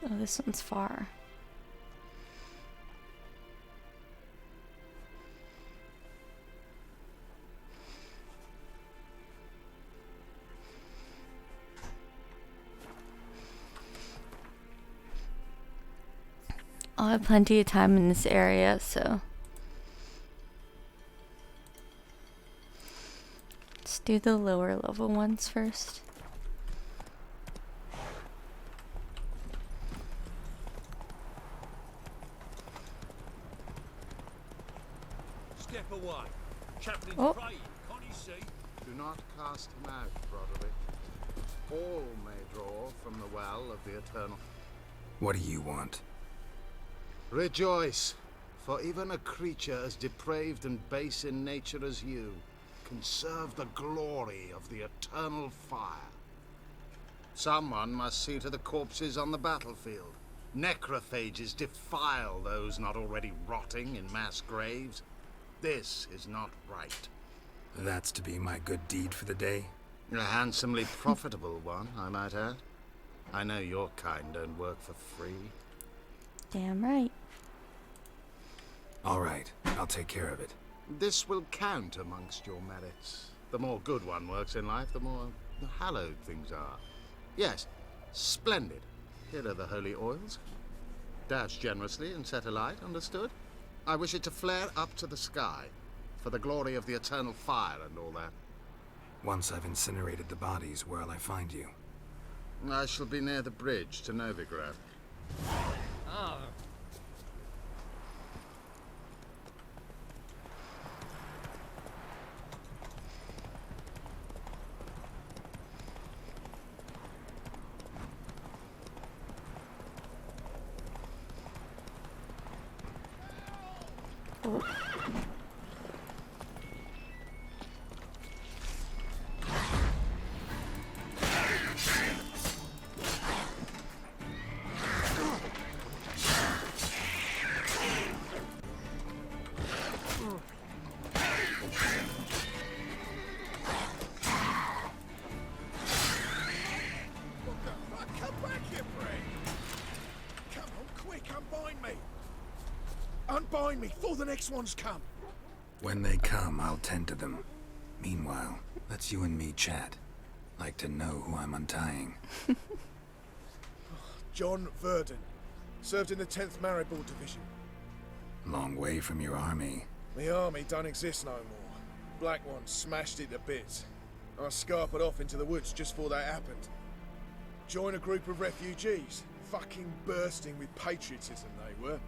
Oh, this one's far. I'll have plenty of time in this area, so let's do the lower level ones first. Step away. Chaplain's Oh. praying, can't you see? Do not cast him out, Broderick. All may draw from the well of the eternal. What do you want? Rejoice, for even a creature as depraved and base in nature as you can serve the glory of the eternal fire. Someone must see to the corpses on the battlefield. Necrophages defile those not already rotting in mass graves. This is not right. That's to be my good deed for the day? A handsomely profitable one, I might add. I know your kind don't work for free. Damn right. All right, I'll take care of it. This will count amongst your merits. The more good one works in life, the more hallowed things are. Yes, splendid. Here are the holy oils. Dash generously and set alight, understood? I wish it to flare up to the sky, for the glory of the eternal fire and all that. Once I've incinerated the bodies, where'll I find you? I shall be near the bridge to Novigrad. Ah. Oh. Come back here, Bray! Come on, quick, unbind me! Unbind me before the next ones come! When they come, I'll tend to them. Meanwhile, let's you and me chat. Like to know who I'm untying. John Verdon. Served in the 10th Maribor Division. Long way from your army. The army don't exist no more. Black Ones smashed it to bits. I scarpered off into the woods just before that happened. Joined a group of refugees. Fucking bursting with patriotism they were.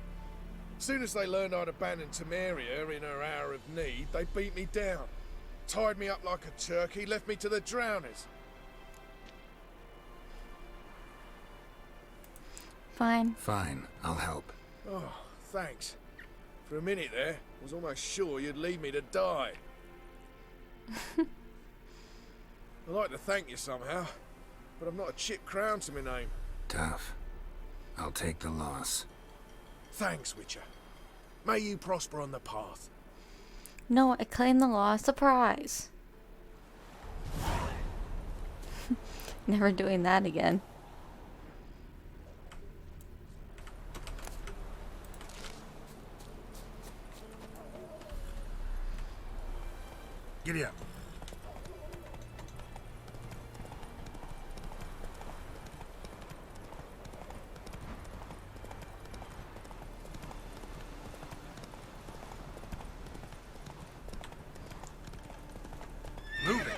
Soon as they learned I'd abandoned Temeria in her hour of need, they beat me down. Tied me up like a turkey, left me to the drowners. Fine. Fine, I'll help. Oh, thanks. For a minute there, I was almost sure you'd leave me to die. I'd like to thank you somehow, but I've not a chip crown to my name. Tough. I'll take the loss. Thanks, Witcher. May you prosper on the path. No, I claim the lost surprise. Never doing that again. Giddy up. Move it.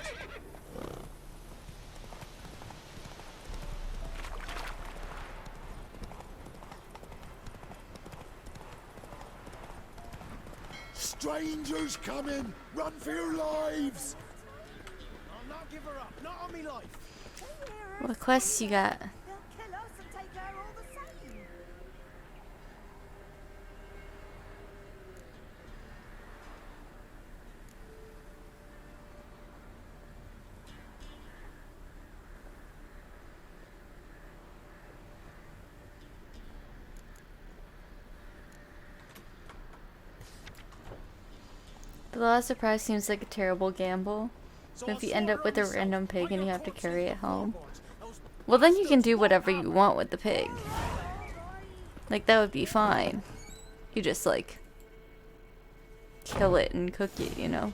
Strangers coming! Run for your lives! I'll not give her up, not on me life. What quests you got? The lost surprise seems like a terrible gamble. But if you end up with a random pig and you have to carry it home, well then you can do whatever you want with the pig. Like, that would be fine. You just, like, kill it and cook it, you know?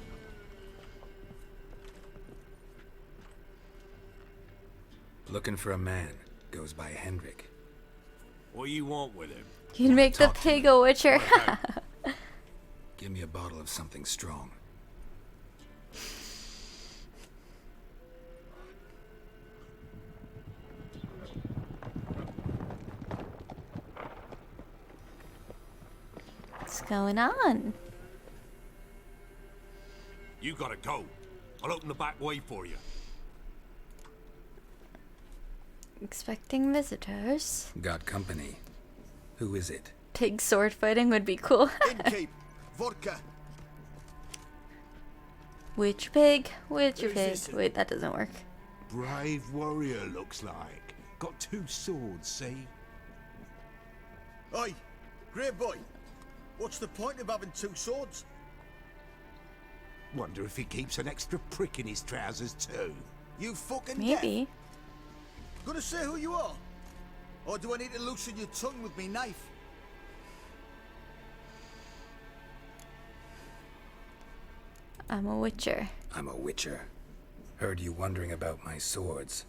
Looking for a man. Goes by Hendrik. What do you want with him? You'd make the pig a witcher. Give me a bottle of something strong. What's going on? You gotta go. I'll open the back way for you. Expecting visitors. Got company. Who is it? Pig sword fighting would be cool. Innkeep, vodka. Which pig? Which Who's pig? this? Wait, that doesn't work. Brave warrior, looks like. Got 2 swords, see? Oi, great boy. What's the point of having 2 swords? Wonder if he keeps an extra prick in his trousers too. You fucking Maybe. deaf? Gonna say who you are? Or do I need to loosen your tongue with me knife? I'm a witcher. I'm a witcher. Heard you wondering about my swords.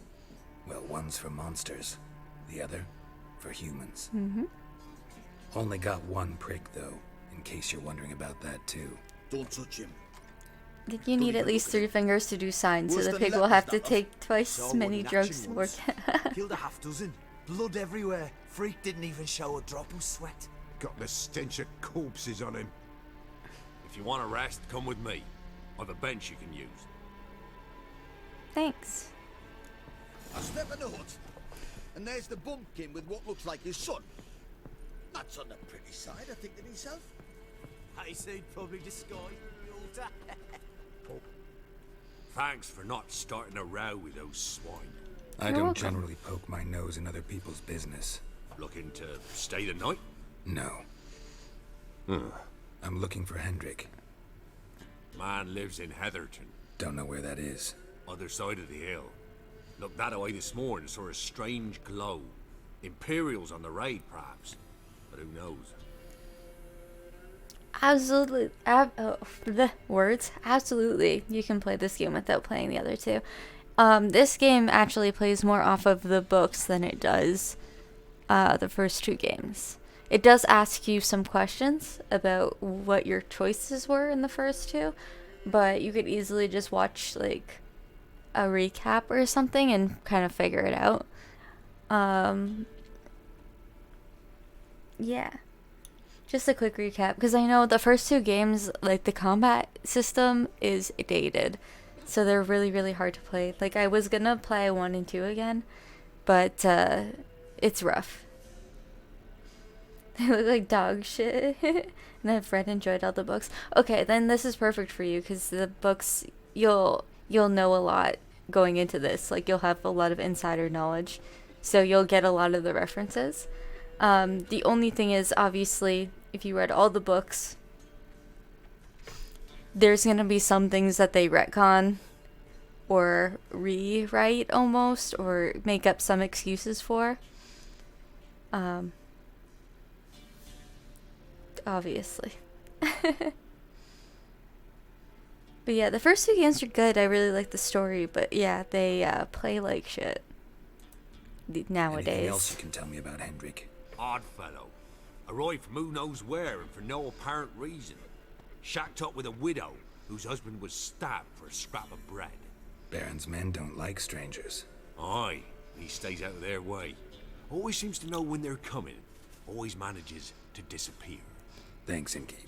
Well, one's for monsters. The other, for humans. Mm-hmm. Only got 1 prick, though, in case you're wondering about that, too. Don't touch him. I think you need at least 3 fingers to do signs, so Worse the than pig will lepers, have to that take twice So as what many in drugs action to work. was? Killed a half dozen. Blood everywhere. Freak didn't even show a drop of sweat. Got the stench of corpses on him. If you want to rest, come with me. I've a bench you can use. Thanks. I step in the hut, and there's the bumpkin with what looks like his son. That's on the pretty side, I think to myself. I said probably disguised the altar. Thanks for not starting a row with those swine. I don't generally poke my nose in other people's business. Looking to stay the night? No. I'm looking for Hendrik. Man lives in Heatherton. Don't know where that is. Other side of the hill. Looked that away this morning, saw a strange glow. Imperials on the raid, perhaps. But who knows? Absolutely. The words. Absolutely. You can play this game without playing the other 2. This game actually plays more off of the books than it does the first 2 games. It does ask you some questions about what your choices were in the first 2, but you could easily just watch like a recap or something and kind of figure it out. Yeah. Just a quick recap, because I know the first 2 games, like the combat system is dated, so they're really, really hard to play. Like, I was gonna play 1 and 2 again, but it's rough. They look like dog shit. And I've read and enjoyed all the books. Okay, then this is perfect for you, because the books, you'll know a lot going into this. Like, you'll have a lot of insider knowledge, so you'll get a lot of the references. The only thing is, obviously, if you read all the books, there's gonna be some things that they retcon or rewrite almost, or make up some excuses for. Obviously. But yeah, the first 2 games are good. I really like the story, but yeah, they play like shit nowadays. Anything else you can tell me about Hendrik? Odd fellow. Arrived from who knows where and for no apparent reason. Shacked up with a widow whose husband was stabbed for a scrap of bread. Baron's men don't like strangers. Aye, he stays out of their way. Always seems to know when they're coming. Always manages to disappear. Thanks, Innkeep.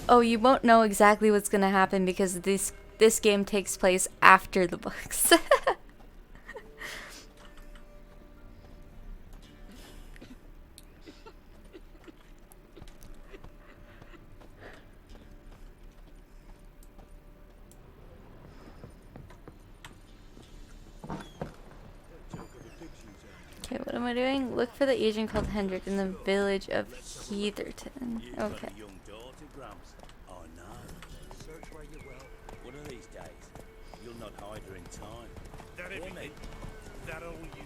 Oh, you won't know exactly what's gonna happen because this game takes place after the books. Okay, what am I doing? Look for the agent called Hendrik in the village of Heatherton. Okay. Oh no. Search where you will. One of these days, you'll not hide her in time. That everything? That all you?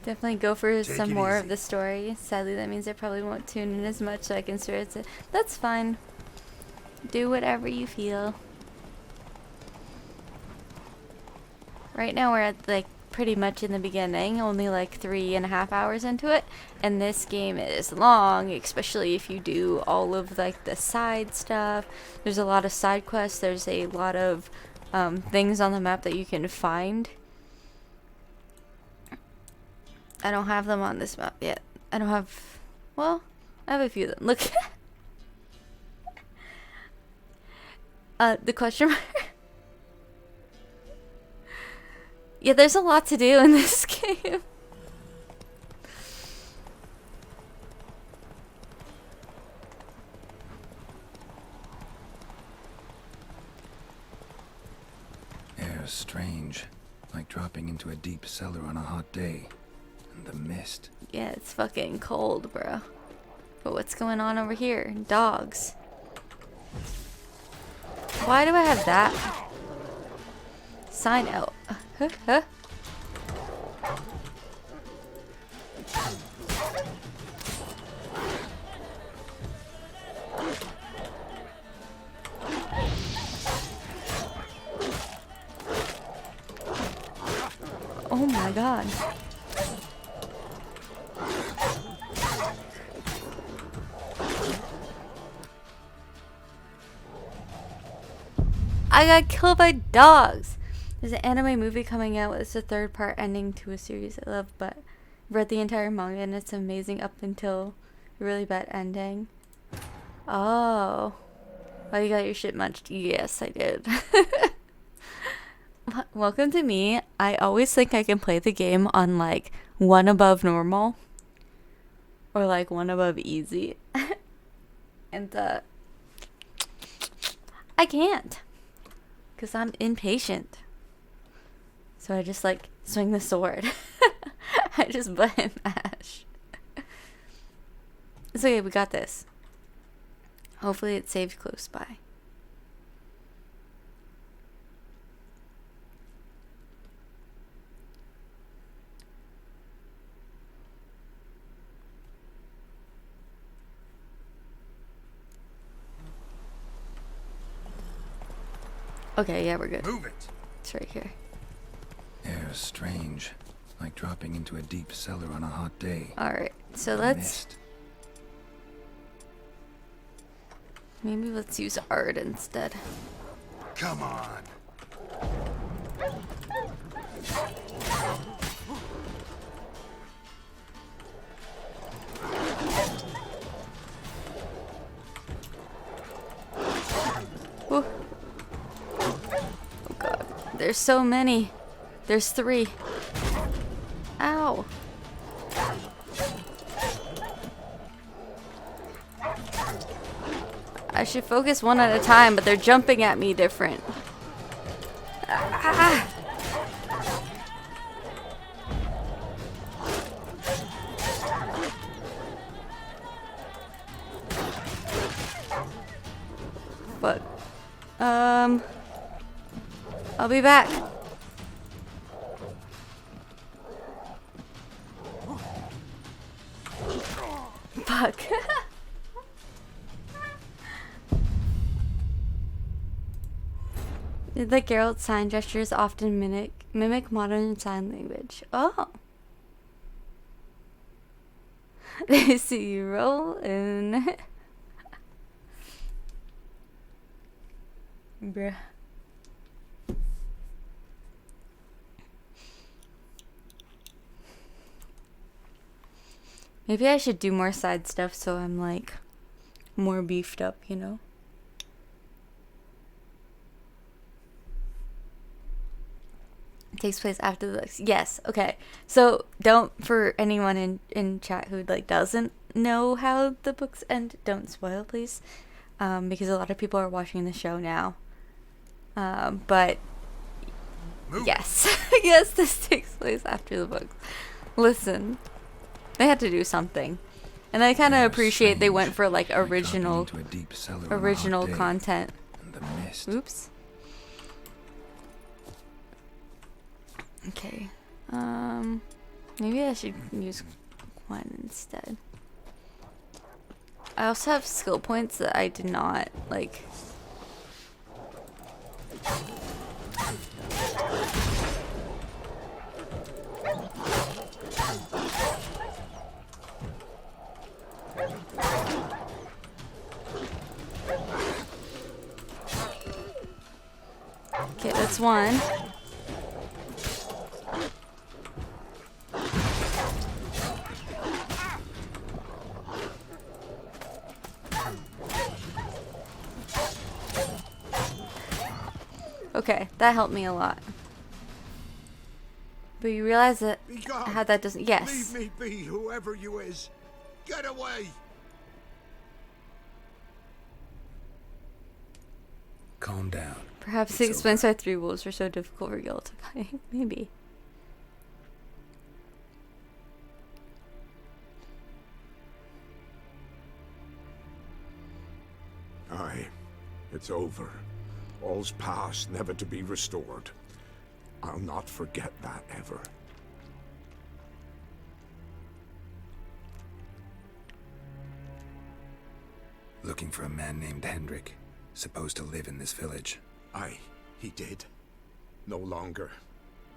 Definitely go for some more of the story. Sadly, that means I probably won't tune in as much, so I can swear it's that's fine. Do whatever you feel. Right now we're at like pretty much in the beginning, only like 3.5 hours into it, and this game is long, especially if you do all of like the side stuff. There's a lot of side quests. There's a lot of things on the map that you can find. I don't have them on this map yet. I don't have, well, I have a few of them. Look. The question mark. Yeah, there's a lot to do in this game. Air's strange, like dropping into a deep cellar on a hot day. And the mist. Yeah, it's fucking cold, bro. But what's going on over here? Dogs. Why do I have that? Sign out. Huh? Oh my god. I got killed by dogs. There's an anime movie coming out. It's the 3rd part ending to a series I love, but I've read the entire manga and it's amazing up until a really bad ending. Oh. Oh, you got your shit munched. Yes, I did. Welcome to me. I always think I can play the game on like 1 above normal or like 1 above easy. And I can't. Because I'm impatient. So I just like swing the sword. I just button mash. It's okay, we got this. Hopefully it's saved close by. Okay, yeah, we're good. Move it. It's right here. Air's strange, like dropping into a deep cellar on a hot day. Alright, so maybe let's use art instead. Come on. Ooh. Oh god, there's so many. There's 3. Ow. I should focus one at a time, but they're jumping at me different. Ah. But, I'll be back. Fuck. The Geralt sign gestures often mimic modern sign language. Oh. They see you roll in. Bruh. Maybe I should do more side stuff so I'm like more beefed up, you know? It takes place after the books. Yes, okay. So don't, for anyone in chat who like doesn't know how the books end, don't spoil, please. Because a lot of people are watching the show now. But yes. Yes, this takes place after the books. Listen. They had to do something. And I kind of appreciate they went for like original content. Oops. Okay. Maybe I should use one instead. I also have skill points that I did not, like... Okay, that's one. Okay, that helped me a lot. But you realize that how that doesn't... Yes. Leave me be, whoever you is. Get away! Calm down. Perhaps it explains why 3 wolves were so difficult for Gil to fight. Maybe. Aye, it's over. All's past, never to be restored. I'll not forget that ever. Looking for a man named Hendrik, supposed to live in this village. Aye, he did. No longer.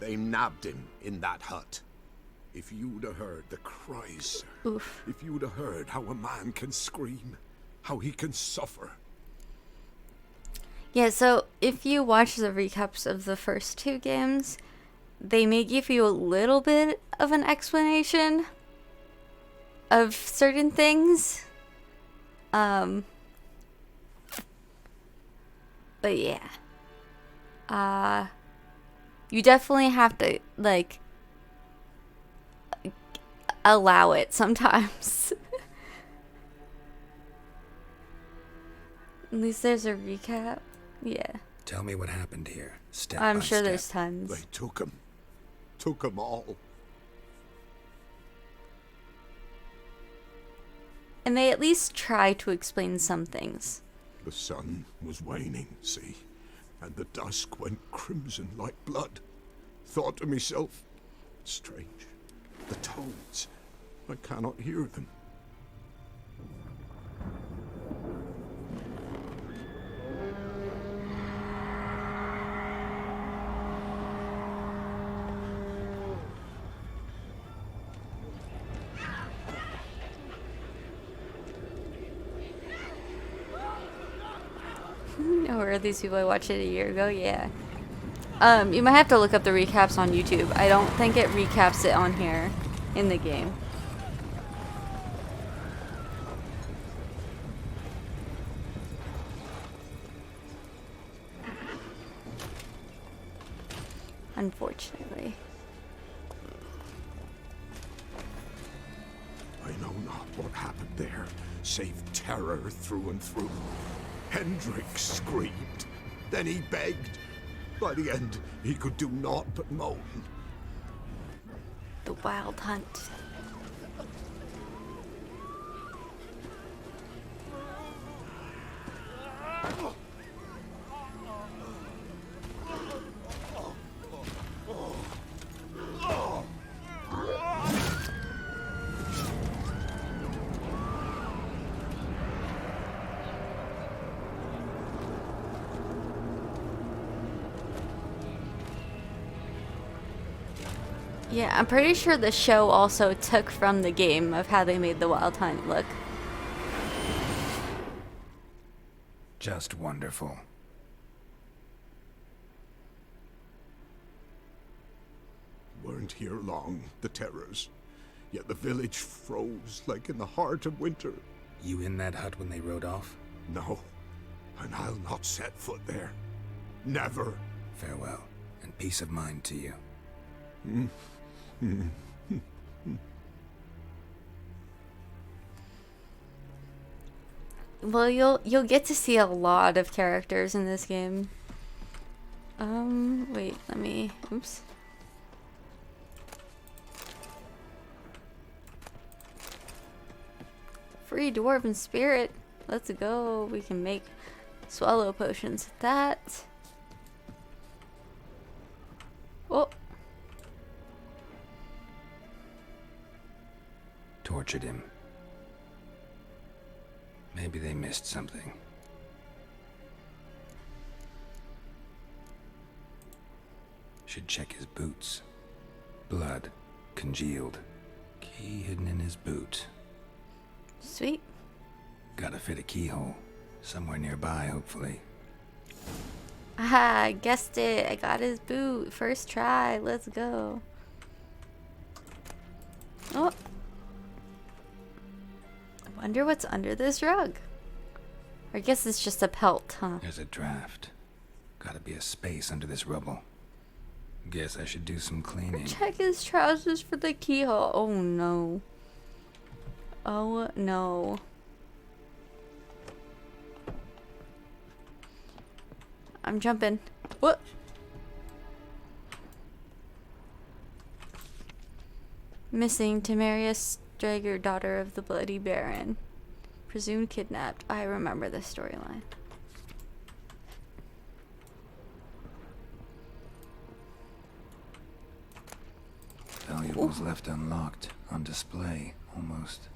They nabbed him in that hut. If you'd have heard the cries, sir. Oof. If you'd have heard how a man can scream, how he can suffer. Yeah, so if you watch the recaps of the first 2 games, they may give you a little bit of an explanation of certain things. But yeah. You definitely have to, like, allow it sometimes. At least there's a recap. Yeah. Tell me what happened here, step I'm by sure step. there's tons. They took him. Took them all. And they at least try to explain some things. The sun was waning, see? And the dusk went crimson like blood. Thought to myself, strange. The toads. I cannot hear them. Or are these people I watched it a year ago? Yeah. You might have to look up the recaps on YouTube. I don't think it recaps it on here in the game. Unfortunately. I know not what happened there, save terror through and through. Hendrik screamed. Then he begged. By the end, he could do naught but moan. The Wild Hunt. Yeah, I'm pretty sure the show also took from the game of how they made the Wild Hunt look. Just wonderful. Weren't here long, the terrors. Yet the village froze like in the heart of winter. You in that hut when they rode off? No, and I'll not set foot there. Never. Farewell, and peace of mind to you. Well, you'll get to see a lot of characters in this game. Wait, let me... Oops. Free dwarven spirit. Let's go. We can make swallow potions with that. Oh. tortured him. Maybe they missed something. Should check his boots. Blood, congealed. Key hidden in his boot. Sweet. Gotta fit a keyhole. Somewhere nearby, hopefully. Ah, I guessed it. I got his boot. First try. Let's go. Oh. I wonder what's under this rug. I guess it's just a pelt, huh? There's a draft. Gotta be a space under this rubble. Guess I should do some cleaning. Check his trousers for the keyhole. Oh no. Oh no. I'm jumping. What? Missing Temeria Strager, daughter of the Bloody Baron. Presumed kidnapped. I remember this storyline. Valuables left unlocked, on display, almost.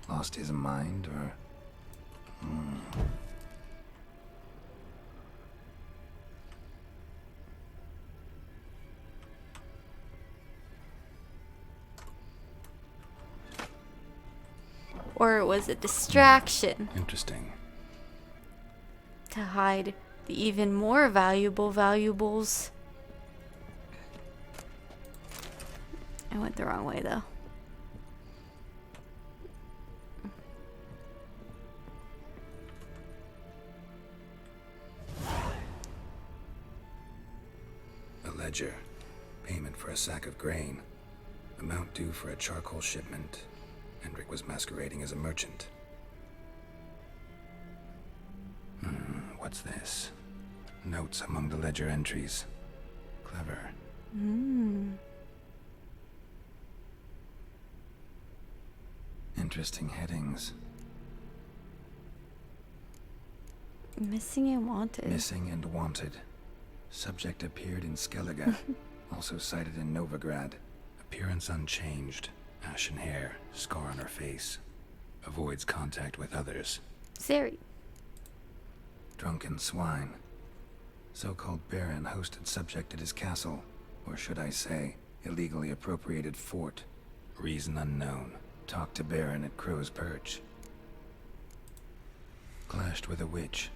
Lost his mind, or... Or it was a distraction. Interesting. To hide the even more valuable valuables. I went the wrong way though. A ledger. Payment for a sack of grain. Amount due for a charcoal shipment. Hendrik was masquerading as a merchant. What's this? Notes among the ledger entries. Clever. Interesting headings. Missing and wanted. Missing and wanted. Subject appeared in Skellige. Also cited in Novigrad. Appearance unchanged. Ashen hair. Scar on her face. Avoids contact with others. Siri. Drunken swine. So-called Baron hosted subject at his castle. Or should I say, illegally appropriated fort. Reason unknown. Talked to Baron at Crow's Perch. Clashed with a witch.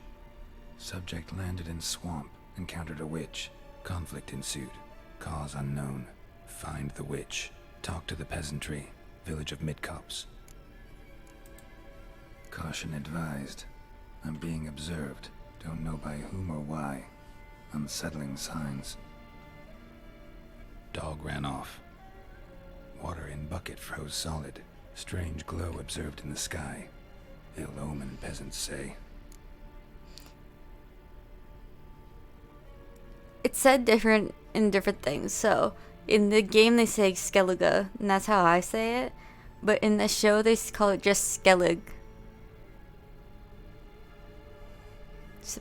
Subject landed in swamp. Encountered a witch. Conflict ensued. Cause unknown. Find the witch. Talk to the peasantry. Village of Midcopse. Caution advised. I'm being observed. Don't know by whom or why. Unsettling signs. Dog ran off. Water in bucket froze solid. Strange glow observed in the sky. Ill omen, peasants say. It's said different in different things. So in the game they say Skellige, and that's how I say it. But in the show they call it just Skellig.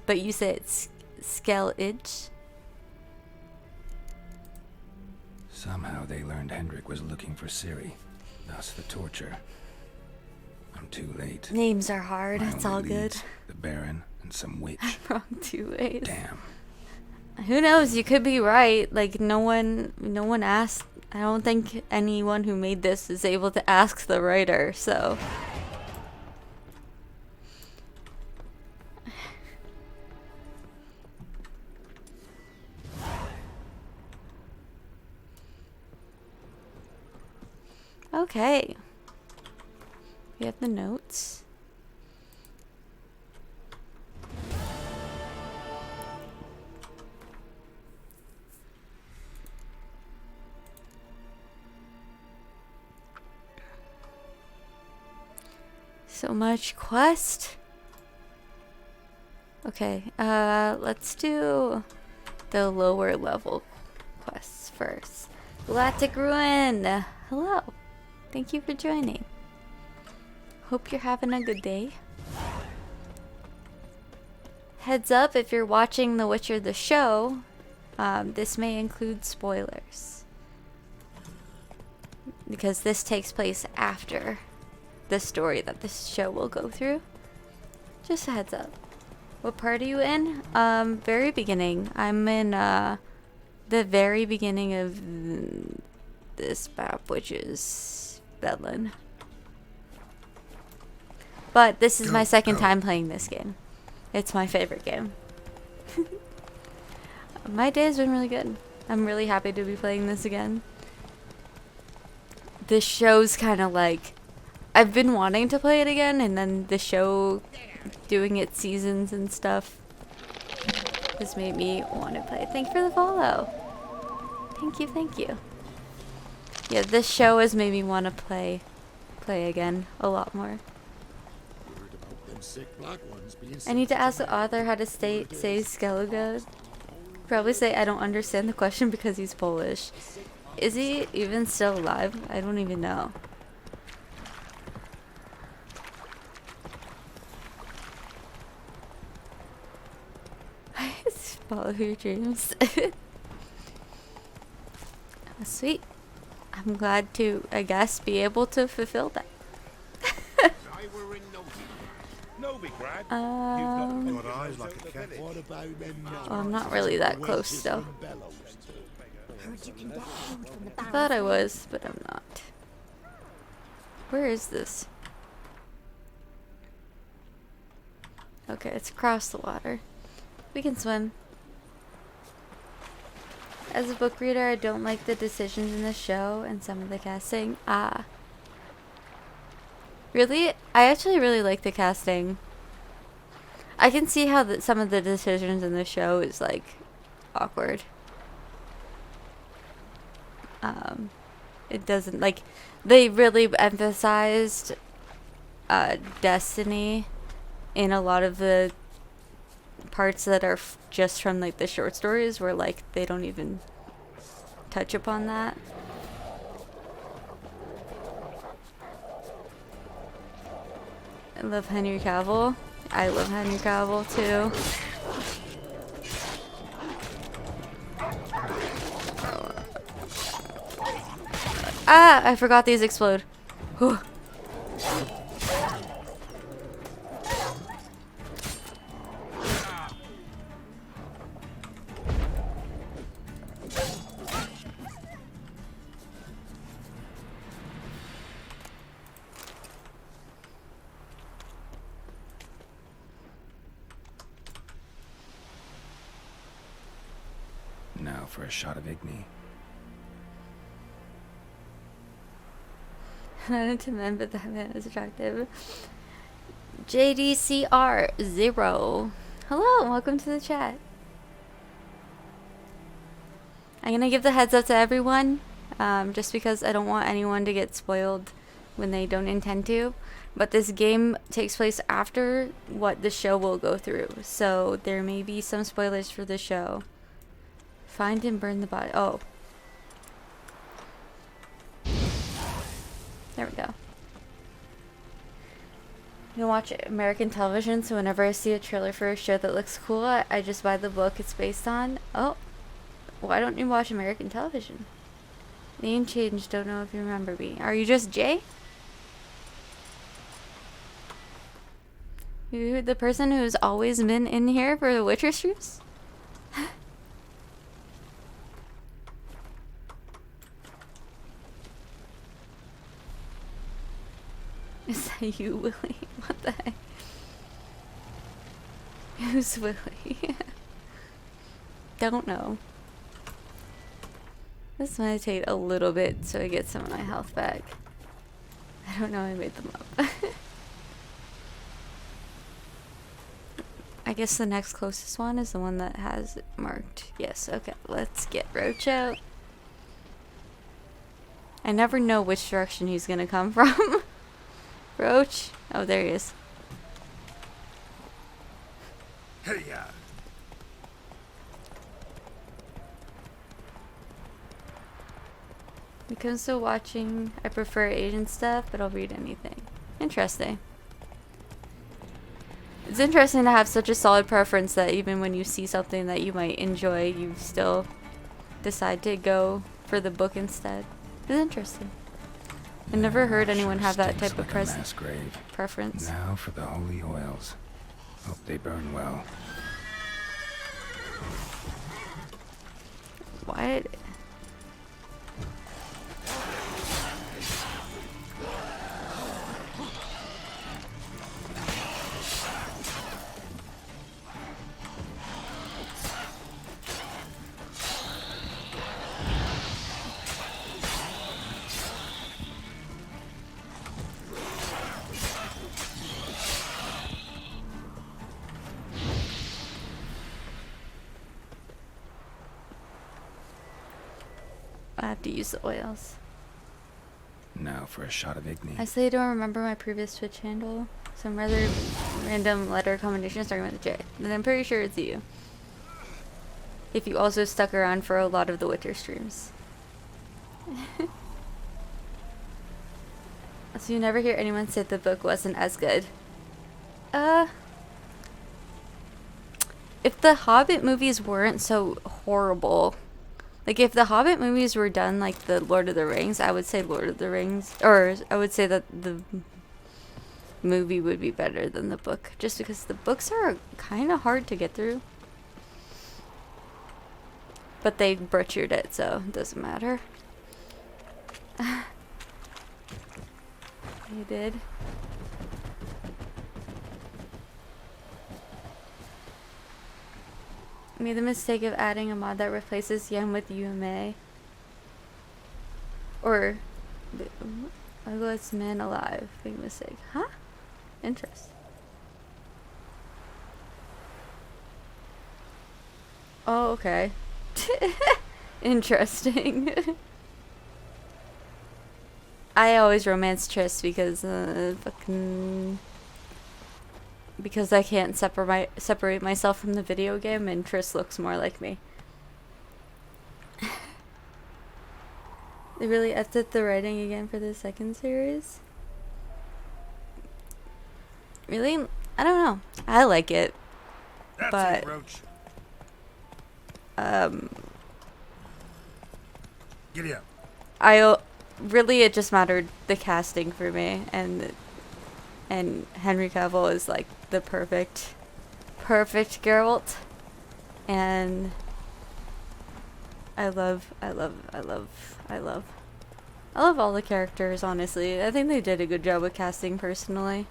But you say it's Skellige. Somehow they learned Hendrik was looking for Ciri. Thus the torture. I'm too late. Names are hard. My It's only all good. leads, the Baron and some witch. I'm wrong 2 ways. Damn. Who knows? You could be right. Like no one asked. I don't think anyone who made this is able to ask the writer. So. Okay. We have the notes. So much quest. Okay, let's do the lower level quests first. Galactic Ruin! Hello. Thank you for joining. Hope you're having a good day. Heads up, if you're watching The Witcher the show, this may include spoilers. because this takes place after the story that this show will go through. Just a heads up. What part are you in? Very beginning. I'm in the very beginning of this map, which is Bedland. But this is my second time playing this game. It's my favorite game. My day has been really good. I'm really happy to be playing this again. This show's kind of like, I've been wanting to play it again, and then the show doing its seasons and stuff has made me want to play. Thank you for the follow. Thank you, thank you. Yeah, this show has made me want to play again a lot more. I need to ask the author how to say Skellige. Probably say I don't understand the question because he's Polish. Is he even still alive? I don't even know. Follow your dreams. Oh, sweet. I'm glad to, I guess, be able to fulfill that. Well, I'm not really that close still. I thought I was, but I'm not. Where is this? Okay, it's across the water. We can swim. As a book reader, I don't like the decisions in the show and some of the casting. Really? I actually really like the casting. I can see how some of the decisions in the show is like awkward. It doesn't, like, they really emphasized destiny in a lot of the parts that are just from like the short stories, where like they don't even touch upon that. I love Henry Cavill. I love Henry Cavill too. Ah, I forgot these explode. Whew. Now for a shot of Igni. Not into men, but that man is attractive. JDCR0. Hello, welcome to the chat. I'm gonna give the heads up to everyone, just because I don't want anyone to get spoiled when they don't intend to. But this game takes place after what the show will go through, so there may be some spoilers for the show. Find and burn the body. Oh. There we go. You watch American television, so whenever I see a trailer for a show that looks cool, I just buy the book it's based on. Oh. Why don't you watch American television? Name change, don't know if you remember me. Are you just Jay? You the person who's always been in here for the Witcher streams? Is that you, Willie? What the heck? Who's Willie? Don't know. Let's meditate a little bit so I get some of my health back. I don't know, I made them up. I guess the next closest one is the one that has it marked. Yes, okay, let's get Roach out. I never know which direction he's gonna come from. Roach? Oh, there he is. Hey, When it comes to watching, I prefer Asian stuff, but I'll read anything. Interesting. It's interesting to have such a solid preference that even when you see something that you might enjoy, you still decide to go for the book instead. It's interesting. I never heard anyone have that type of Like a mass grave. preference. Now for the holy oils. Hope they burn well. What? I have to use the oils. Now for a shot of Igni. I say I don't remember my previous Twitch handle. Some rather random letter combination starting with a J. And I'm pretty sure it's you. If you also stuck around for a lot of the Witcher streams. So you never hear anyone say the book wasn't as good. If the Hobbit movies weren't so horrible, like if the Hobbit movies were done like the Lord of the Rings, I would say Lord of the Rings, or I would say that the movie would be better than the book, just because the books are kind of hard to get through. But they butchered it, so it doesn't matter. They did. Made the mistake of adding a mod that replaces Yen with UMA. Or ugliest man alive. Big mistake. Huh? Interest. Oh, okay. Interesting. I always romance Triss because because I can't separate myself from the video game, and Triss looks more like me. They really effed up the writing again for the second series. Really? I don't know. I like it. But Giddy up. Really, it just mattered the casting for me, and Henry Cavill is like the perfect Geralt, and I love all the characters. Honestly, I think they did a good job with casting. Personally,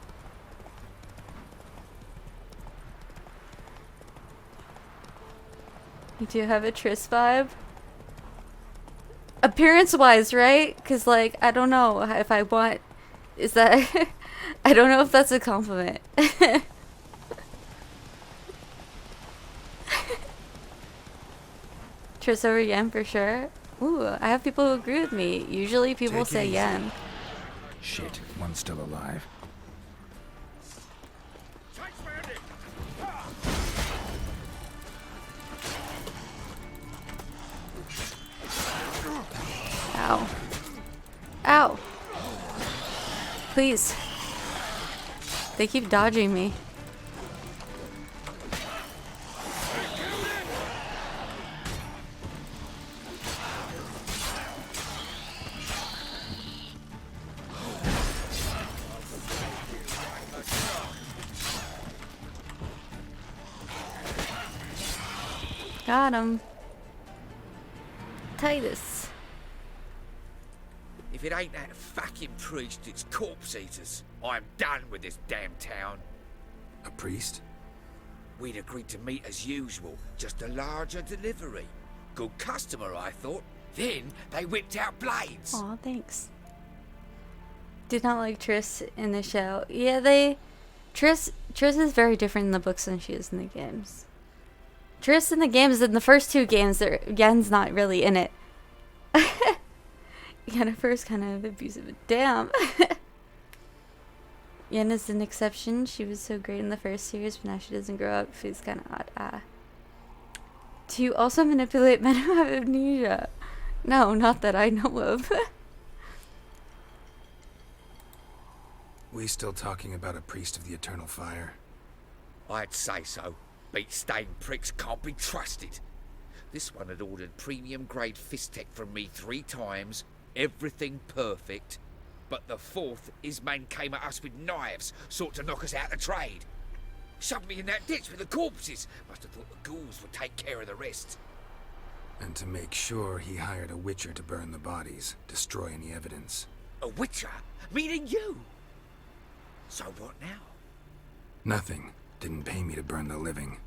you do have a Triss vibe. Appearance-wise, right? Because, like, I don't know if I want... Is that... I don't know if that's a compliment. Triss over Yen for sure. Ooh, I have people who agree with me. Usually people say Yen. Shit, one's still alive. Ow. Ow. Please. They keep dodging me. Got him. Titus. If it ain't that fucking priest, it's corpse eaters. I'm done with this damn town. A priest? We'd agreed to meet as usual, just a larger delivery. Good customer, I thought. Then they whipped out blades. Aw, thanks. Did not like Triss in the show. Yeah, Triss is very different in the books than she is in the games. Triss in the games, in the first two games, Yen's not really in it. Yennefer's kind of abusive. Damn. Yen is an exception. She was so great in the first series, but now she doesn't grow up. She's kind of odd. Do you also manipulate men who have amnesia? No, not that I know of. We still talking about a priest of the eternal fire? I'd say so. Beat-stained pricks can't be trusted. This one had ordered premium-grade fist tech from me 3 times. Everything perfect. But the fourth, his men came at us with knives, sought to knock us out of trade. Shoved me in that ditch with the corpses. Must have thought the ghouls would take care of the rest. And to make sure, he hired a witcher to burn the bodies, destroy any evidence. A witcher? Meaning you? So what now? Nothing. Didn't pay me to burn the living.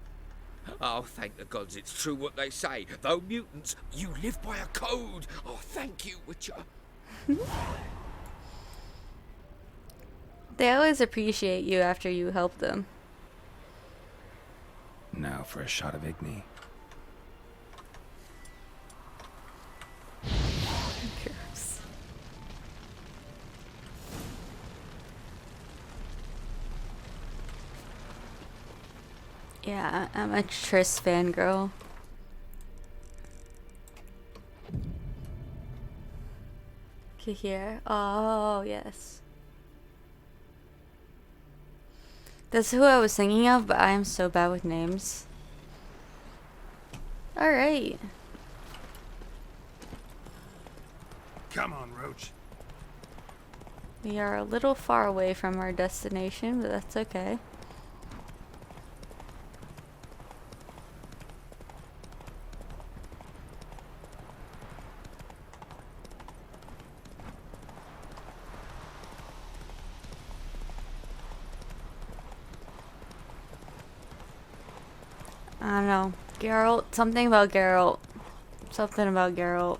Oh, thank the gods it's true what they say. Though mutants, you live by a code. Oh, thank you, Witcher. They always appreciate you after you help them. Now for a shot of Igni. Gross. Yeah, I'm a Triss fangirl. Okay, here. Oh, yes. That's who I was thinking of, but I am so bad with names. Alright. Come on, Roach. We are a little far away from our destination, but that's okay. I don't know. Geralt, something about Geralt. Something about Geralt.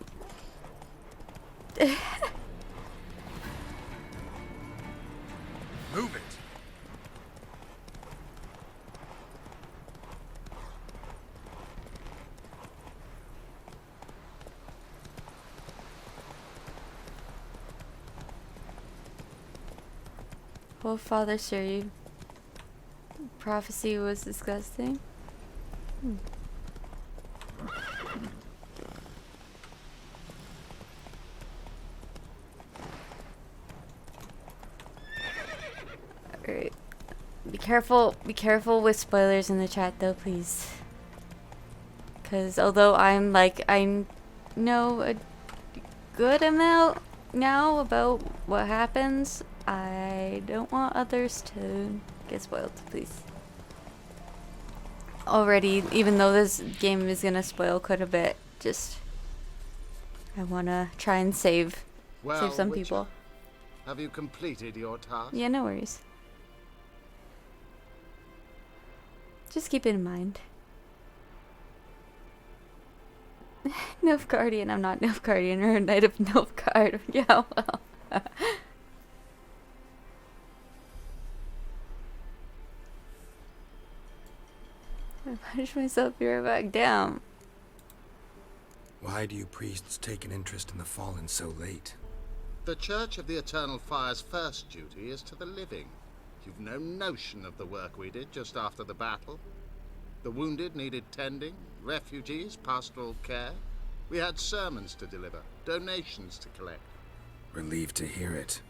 Move it. Oh, Father Siri. Prophecy was disgusting. Alright. Be careful with spoilers in the chat though, please. Cause although I know a good amount now about what happens, I don't want others to get spoiled, please. Already, even though this game is gonna spoil quite a bit, just I wanna try and save some Witcher, people. Have you completed your task? Yeah, no worries. Just keep it in mind. Nilfgaardian, I'm not Nilfgaardian or a Knight of Nilfgaard. Yeah, well. I punched myself here back down. Why do you priests take an interest in the fallen so late? The Church of the Eternal Fire's first duty is to the living. You've no notion of the work we did just after the battle. The wounded needed tending, refugees, pastoral care. We had sermons to deliver, donations to collect. Relieved to hear it.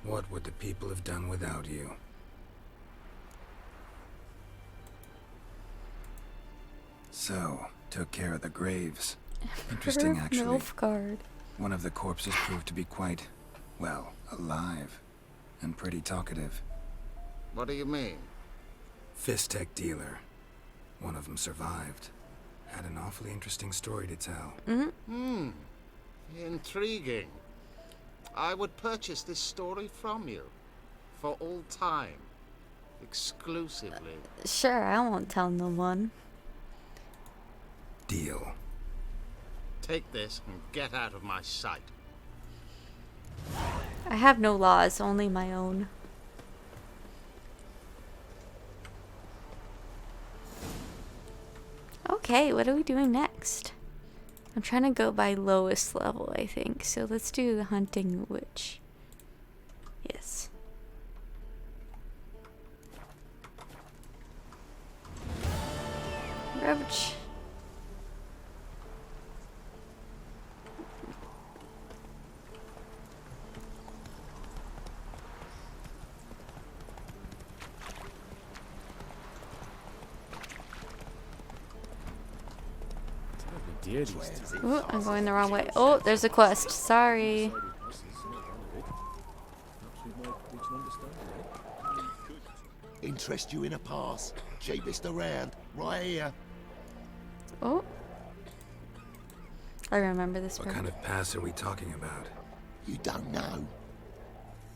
What would the people have done without you? So, took care of the graves. Interesting, actually. Nilfgaard. One of the corpses proved to be quite, well, alive. And pretty talkative. What do you mean? Fist-tech dealer. One of them survived. Had an awfully interesting story to tell. Intriguing. I would purchase this story from you. For all time. Exclusively. Sure, I won't tell no one. Deal. Take this and get out of my sight. I have no laws, only my own. Okay, what are we doing next? I'm trying to go by lowest level, I think. So let's do the hunting witch. Yes. Roach. Ooh, I'm going the wrong way. Oh, there's a quest. Sorry. we might reach an understanding. Interest you in a pass? Cheapest around, right here. Oh. I remember this What part. kind of pass are we talking about? You don't know.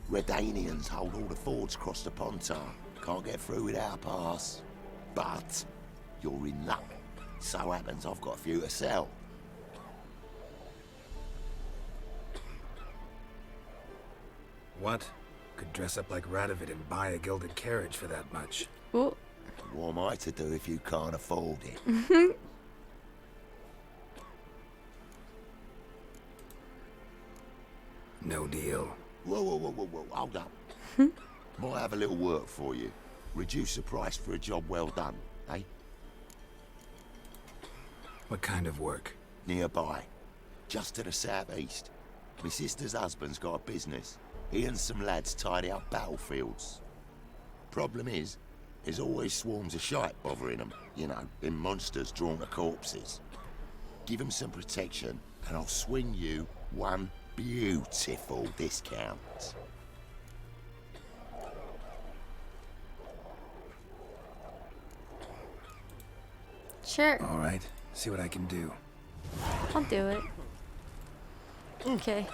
Redanians hold all the fords across the Pontar. Can't get through without a pass. But you're in luck. So happens I've got a few to sell. What? Could dress up like Radovid and buy a gilded carriage for that much. Oh. What am I to do if you can't afford it? No deal. Whoa, hold up. Might have a little work for you. Reduce the price for a job well done, eh? What kind of work? Nearby. Just to the southeast. My sister's husband's got a business. He and some lads tidy up battlefields. Problem is, there's always swarms of shite bothering them. You know, them monsters drawn to corpses. Give them some protection, and I'll swing you one beautiful discount. Sure. All right. See what I can do. I'll do it. Okay.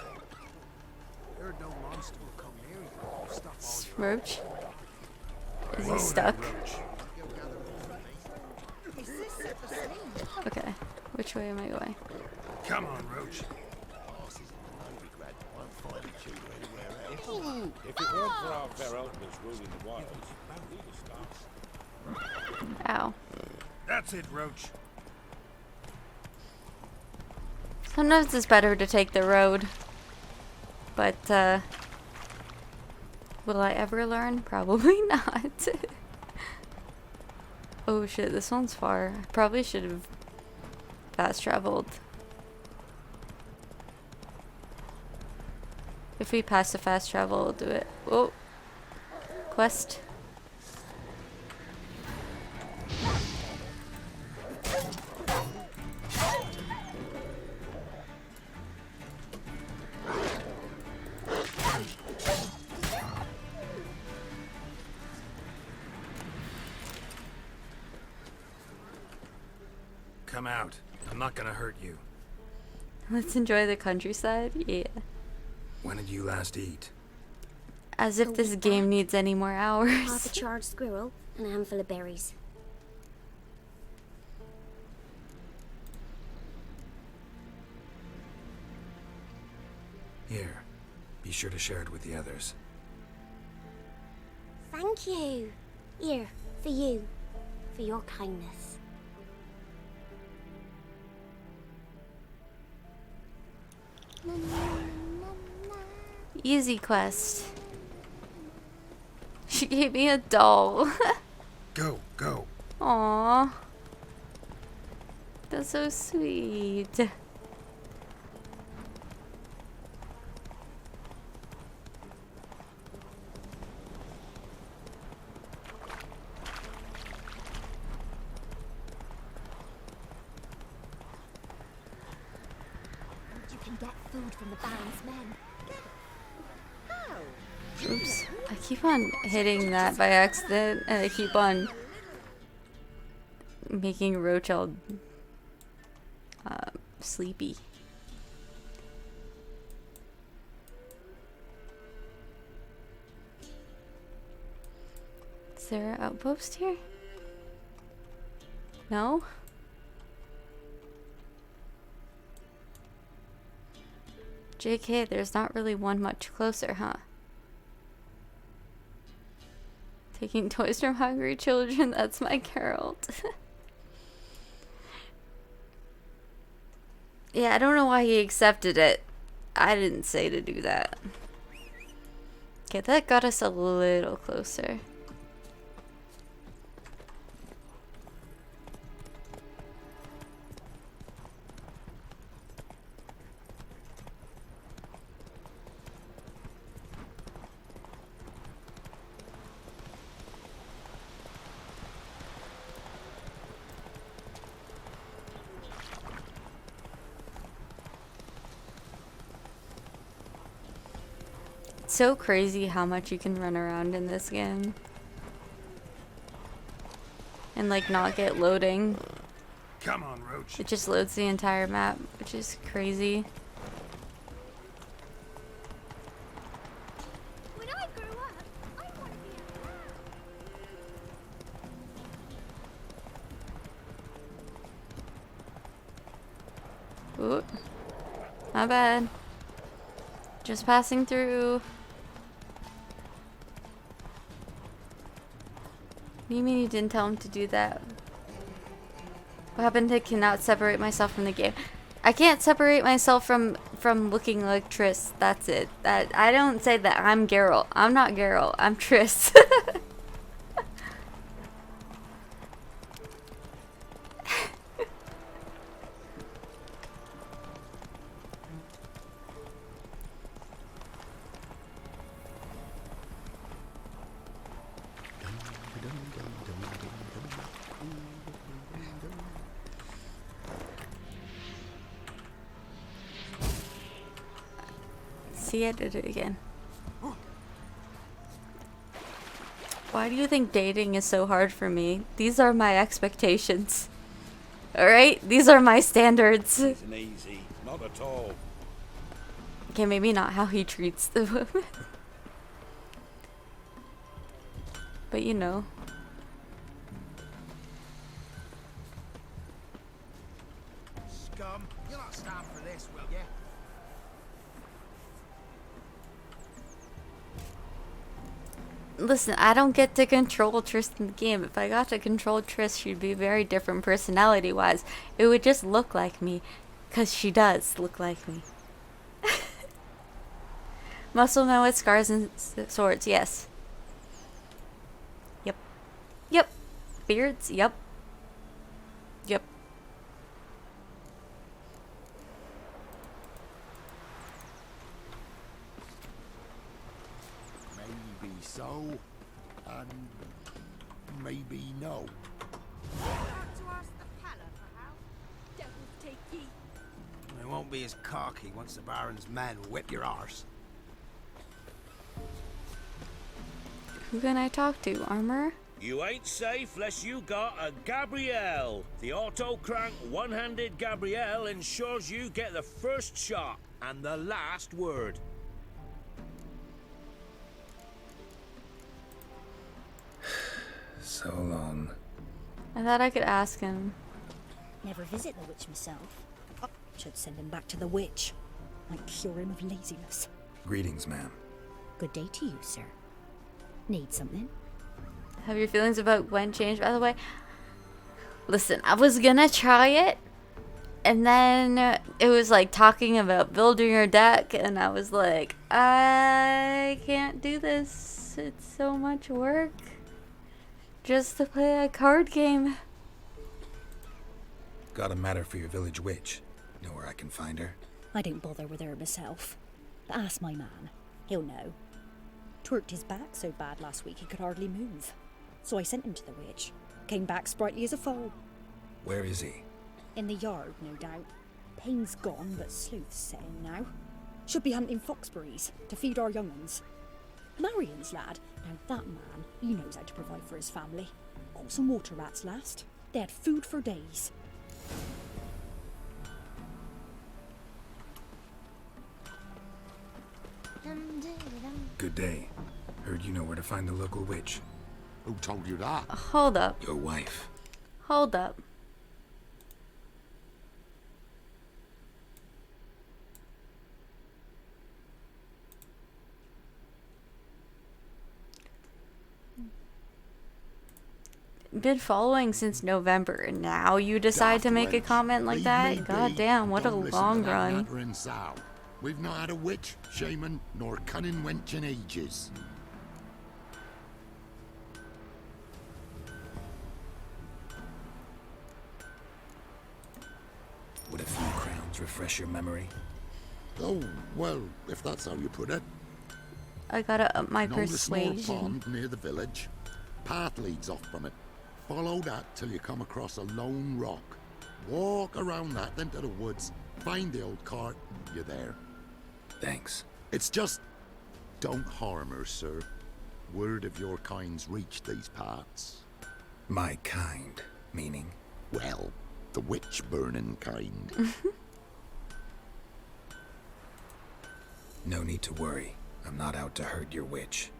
Roach? Is he stuck? Okay. Which way am I going? Come on, Roach. If it weren't for our fair elders ruling the wilds, we'd have stopped. Ow. That's it, Roach. Sometimes it's better to take the road. But, will I ever learn? Probably not. Oh shit, this one's far. I probably should have fast traveled. If we pass the fast travel, we'll do it. Oh. Quest. Come out. I'm not gonna hurt you. Let's enjoy the countryside. Yeah. When did you last eat? As if this game needs any more hours. Half a charred squirrel and a handful of berries. Here. Be sure to share it with the others. Thank you. Here, for you. For your kindness. Easy quest. She gave me a doll. Go, go. Aww. That's so sweet. You can get food from the Baron's men. Oops. I keep on hitting that by accident, and I keep on making Roach all sleepy. Is there an outpost here? No? JK, there's not really one much closer, huh? Taking toys from hungry children, that's my Geralt. Yeah, I don't know why he accepted it. I didn't say to do that. Okay, that got us a little closer. It's so crazy how much you can run around in this game. And like not get loading. Come on, Roach. It just loads the entire map, which is crazy. When I grow up, I want to be a Ooh. Not bad. Just passing through. What do you mean you didn't tell him to do that? What happened to cannot separate myself from the game? I can't separate myself from looking like Triss. That's it. That I don't say that I'm Geralt. I'm not Geralt. I'm Triss. See, I did it again. Why do you think dating is so hard for me? These are my expectations. Alright? These are my standards. Isn't easy. Not at all. Okay, maybe not how he treats the women. But you know. Scum, you'll not stand for this, will ya? Listen, I don't get to control Triss in the game. If I got to control Triss, she'd be very different personality-wise. It would just look like me. Because she does look like me. Muscle men with scars and swords, yes. Yep. Yep. Beards, yep. Yep. Maybe so, and maybe no. It won't be as cocky once the Baron's men whip your arse. Who can I talk to? Armor? You ain't safe unless you got a Gabrielle. The auto-crank one-handed Gabrielle ensures you get the first shot and the last word. So long. I thought I could ask him. Never visit the witch myself. Should send him back to the witch. Might cure him of laziness. Greetings, ma'am. Good day to you, sir. Need something? Have your feelings about Gwen changed, by the way? Listen, I was gonna try it. And then it was like talking about building your deck. And I was like, I can't do this. It's so much work. Just to play a card game. Got a matter for your village witch. Know where I can find her? I don't bother with her myself. But ask my man. He'll know. Twerked his back so bad last week he could hardly move. So I sent him to the witch. Came back sprightly as a foal. Where is he? In the yard, no doubt. Pain's gone, but sleuth's setting now. Should be hunting foxberries to feed our young uns. Marion's lad. Now that man, he knows how to provide for his family. Got some water rats last. They had food for days. Good day. Heard you know where to find the local witch. Who told you that? Hold up. Your wife. Hold up. Been following since November, and now you decide to make a comment like that? God damn, what a long run. We've not had a witch, shaman, nor cunning wench in ages. Would a few crowns refresh your memory? Oh, well, if that's how you put it. I gotta up my Know the small persuasion. pond near the village? Path leads off from it. Follow that till you come across a lone rock. Walk around that, then to the woods. Find the old cart. You're there. Thanks. It's just Don't harm her, sir. Word of your kind's reached these parts. My kind, meaning? Well, the witch-burning kind. No need to worry. I'm not out to hurt your witch.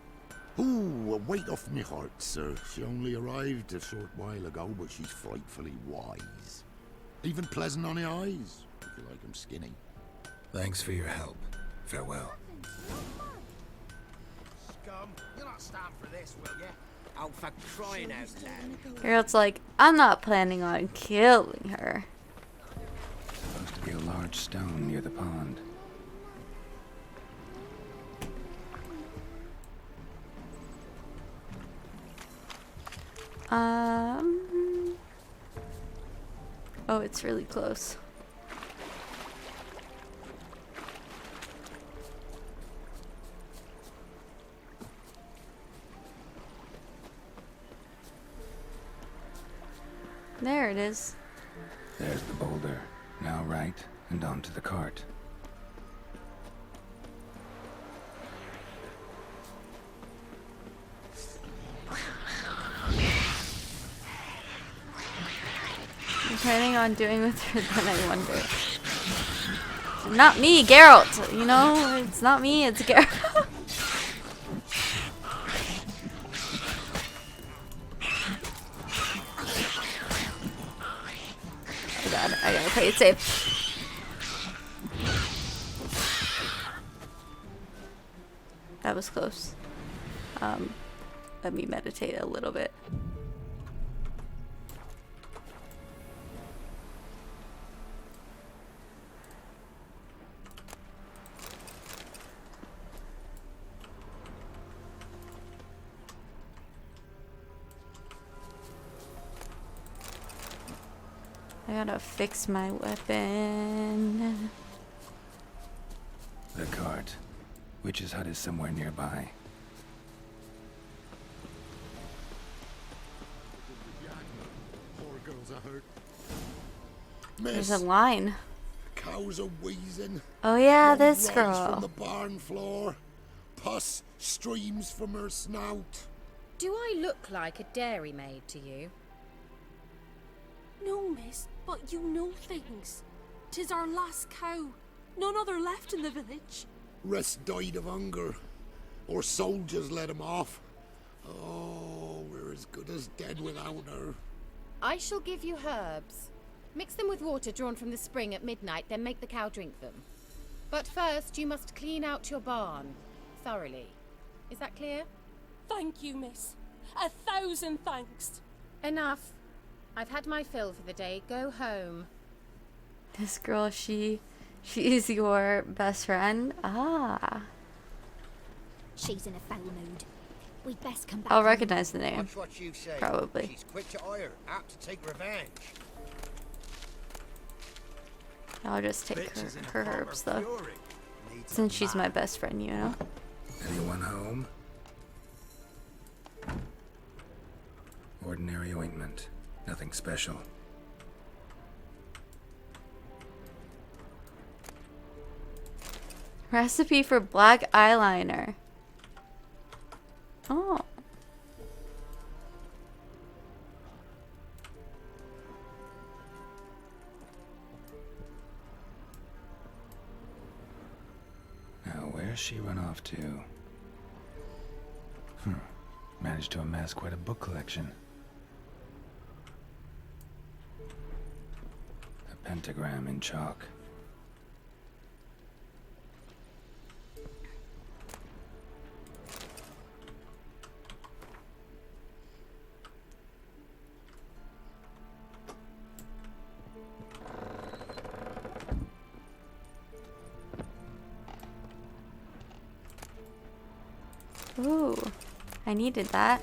Ooh, a weight off me heart, sir. She only arrived a short while ago, but she's frightfully wise. Even pleasant on the eyes, if you like 'em skinny. Thanks for your help. Farewell. Scum, you'll not stand for this, will ya? Oh, for crying out loud. Geralt's like, I'm not planning on killing her. Supposed to be a large stone near the pond. Oh, it's really close. There it is. There's the boulder. Now right, and onto the cart. I'm planning on doing with her, then I wonder. Not me, Geralt! You know, it's not me, it's Geralt. Oh god, I gotta play it safe. That was close. Let me meditate a little bit. I gotta fix my weapon. The cart. Witch's hut is somewhere nearby. Poor girls are hurt. There's a line. Cows are wheezing. Oh yeah, Blood this rise girl. from the barn floor. Pus streams from her snout. Do I look like a dairymaid to you? No, miss, but you know things. 'Tis our last cow. None other left in the village. Rest died of hunger. Or soldiers let him off. Oh, we're as good as dead without her. I shall give you herbs. Mix them with water drawn from the spring at midnight, then make the cow drink them. But first, you must clean out your barn. Thoroughly. Is that clear? Thank you, miss. 1,000 thanks. Enough. I've had my fill for the day. Go home. This girl, she is your best friend? Ah. She's in a foul mood. We'd best come back. I'll recognize the name. Watch what you say. Probably. She's quick to ire, apt to take revenge. I'll just take her herbs though. Since she's my best friend, you know? Anyone home? Ordinary ointment. Nothing special. Recipe for black eyeliner. Oh. Now, where's she run off to? Managed to amass quite a book collection. A pentagram in chalk. Ooh, I needed that.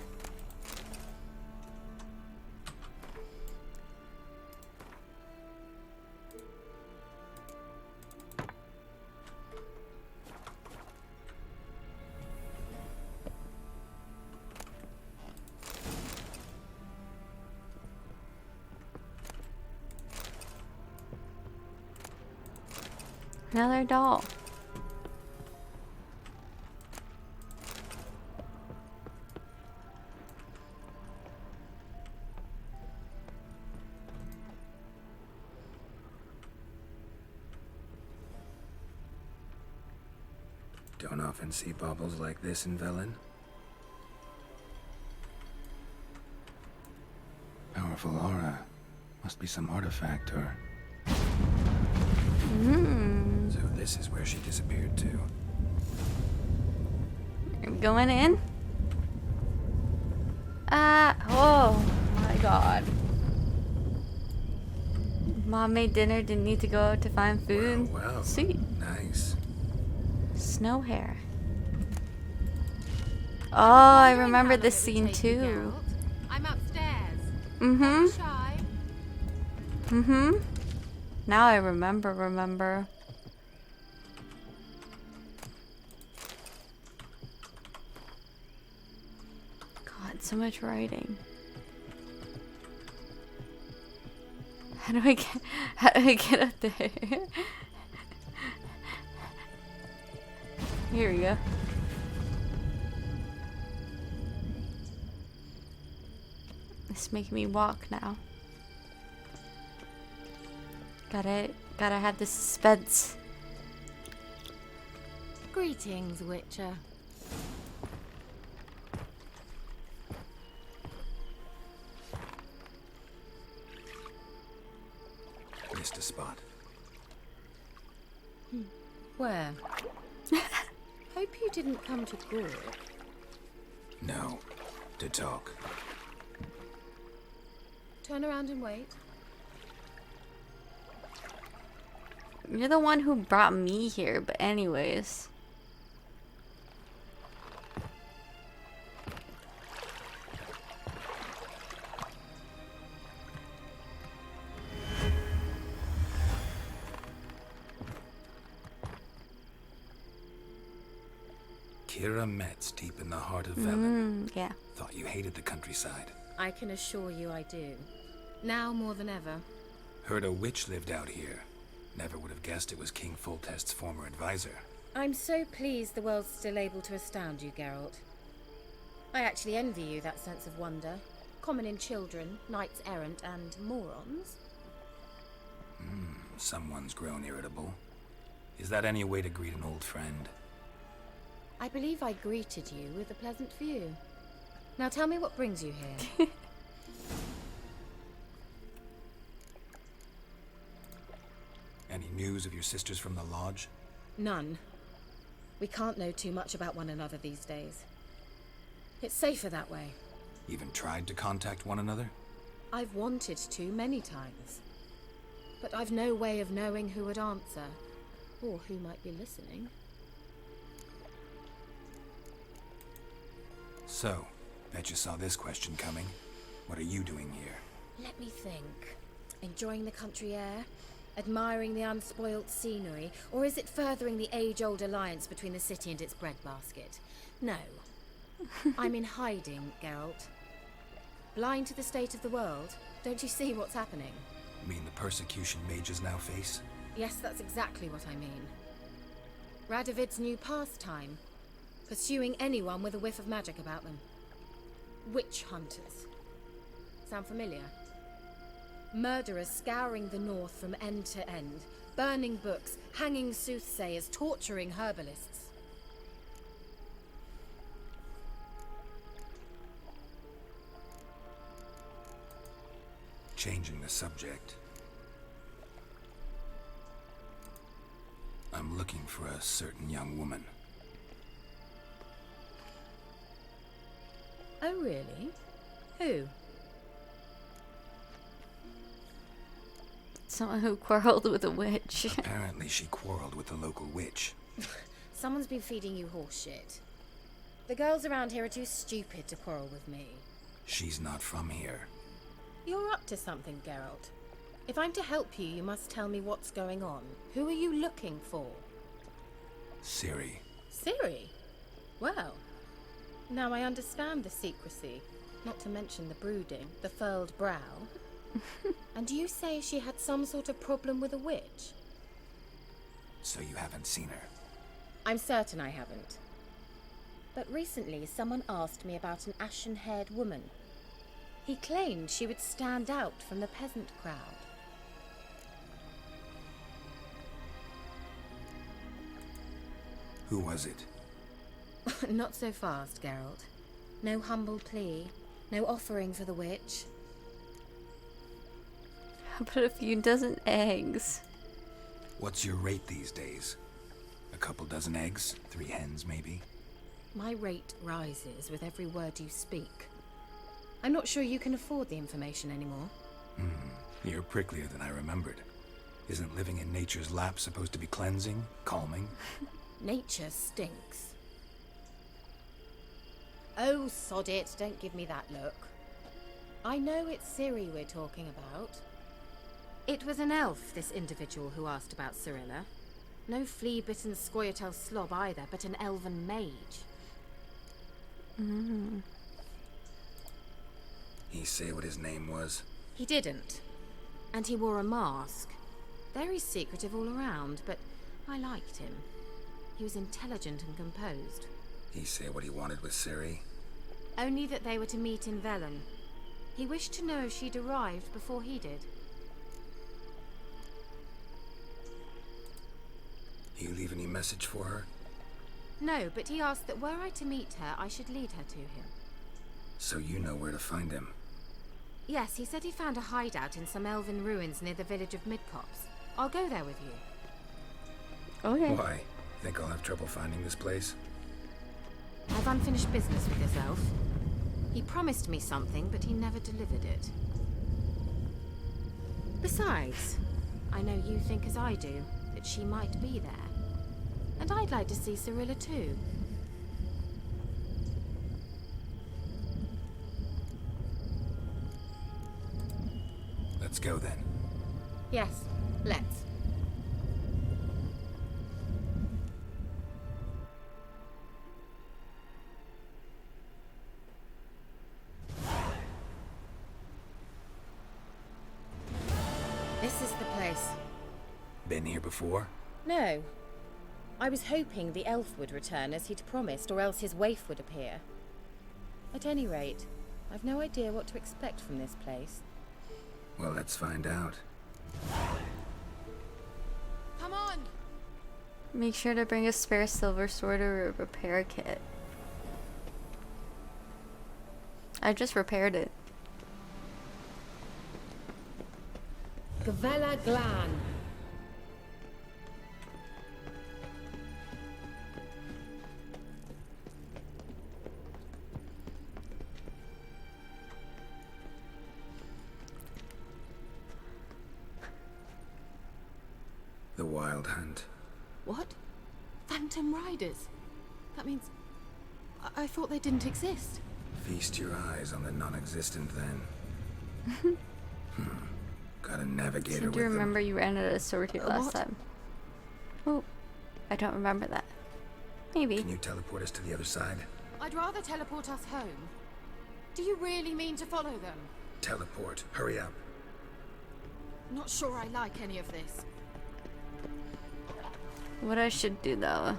Another doll. Don't often see baubles like this in Velen. Powerful aura. Must be some artifact or... So this is where she disappeared to. Going in? Oh my god. Mom made dinner, didn't need to go out to find food. Wow. Sweet. Nice. Snow hair. Oh, I remember this scene too. I'm upstairs. Now I remember. God, so much writing. How do I get up there? Here we go. It's making me walk now. Gotta have the suspense. Greetings, Witcher. Missed a spot. Where? Hope you didn't come to Gore. No. To talk. Turn around and wait. You're the one who brought me here, but anyways. Kira Metz, deep in the heart of Velen. Yeah. Thought you hated the countryside. I can assure you I do. Now more than ever. Heard a witch lived out here. Never would have guessed it was King Foltest's former advisor. I'm so pleased the world's still able to astound you, Geralt. I actually envy you that sense of wonder. Common in children, knights errant, and morons. Someone's grown irritable. Is that any way to greet an old friend? I believe I greeted you with a pleasant view. Now tell me what brings you here. Any news of your sisters from the lodge? None. We can't know too much about one another these days. It's safer that way. Even tried to contact one another? I've wanted to many times. But I've no way of knowing who would answer, or who might be listening. So, bet you saw this question coming. What are you doing here? Let me think. Enjoying the country air? Admiring the unspoilt scenery? Or is it furthering the age-old alliance between the city and its breadbasket? No. I'm in hiding, Geralt. Blind to the state of the world? Don't you see what's happening? You mean the persecution mages now face? Yes, that's exactly what I mean. Radovid's new pastime. Pursuing anyone with a whiff of magic about them. Witch hunters. Sound familiar? Murderers scouring the north from end to end, burning books, hanging soothsayers, torturing herbalists. Changing the subject. I'm looking for a certain young woman. Oh, really? Who? Someone who quarreled with a witch. Apparently she quarreled with the local witch. Someone's been feeding you horse shit. The girls around here are too stupid to quarrel with me. She's not from here. You're up to something, Geralt. If I'm to help you, you must tell me what's going on. Who are you looking for? Ciri. Ciri? Well, now I understand the secrecy, not to mention the brooding, the furled brow. And you say she had some sort of problem with a witch? So you haven't seen her? I'm certain I haven't. But recently someone asked me about an ashen-haired woman. He claimed she would stand out from the peasant crowd. Who was it? Not so fast, Geralt. No humble plea. No offering for the witch. How about a few dozen eggs? What's your rate these days? A couple dozen eggs? 3 hens, maybe? My rate rises with every word you speak. I'm not sure you can afford the information anymore. You're pricklier than I remembered. Isn't living in nature's lap supposed to be cleansing, calming? Nature stinks. Oh, sod it, don't give me that look. I know it's Ciri we're talking about. It was an elf, this individual who asked about Cirilla. No flea-bitten Scoia'tael slob either, but an elven mage. He say what his name was? He didn't. And he wore a mask. Very secretive all around, but I liked him. He was intelligent and composed. He say what he wanted with Ciri? Only that they were to meet in Velen. He wished to know if she'd arrived before he did. You leave any message for her? No, but he asked that were I to meet her, I should lead her to him. So you know where to find him? Yes, he said he found a hideout in some elven ruins near the village of Midcopse. I'll go there with you. Okay. Why? Think I'll have trouble finding this place? I've unfinished business with this elf. He promised me something, but he never delivered it. Besides, I know you think as I do, that she might be there. And I'd like to see Cirilla too. Let's go then. Yes, let's. This is the place. Been here before? No. I was hoping the elf would return as he'd promised, or else his waif would appear. At any rate, I've no idea what to expect from this place. Well, let's find out. Come on! Make sure to bring a spare silver sword or a repair kit. I just repaired it. Gavella Glan. The Wild Hunt. What? Phantom Riders? That means... I thought they didn't exist. Feast your eyes on the non-existent then. Got a navigator Seem with to them. remember you ran out of sword here last time. Oh, I don't remember that. Maybe. Can you teleport us to the other side? I'd rather teleport us home. Do you really mean to follow them? Teleport. Hurry up. Not sure I like any of this. What I should do though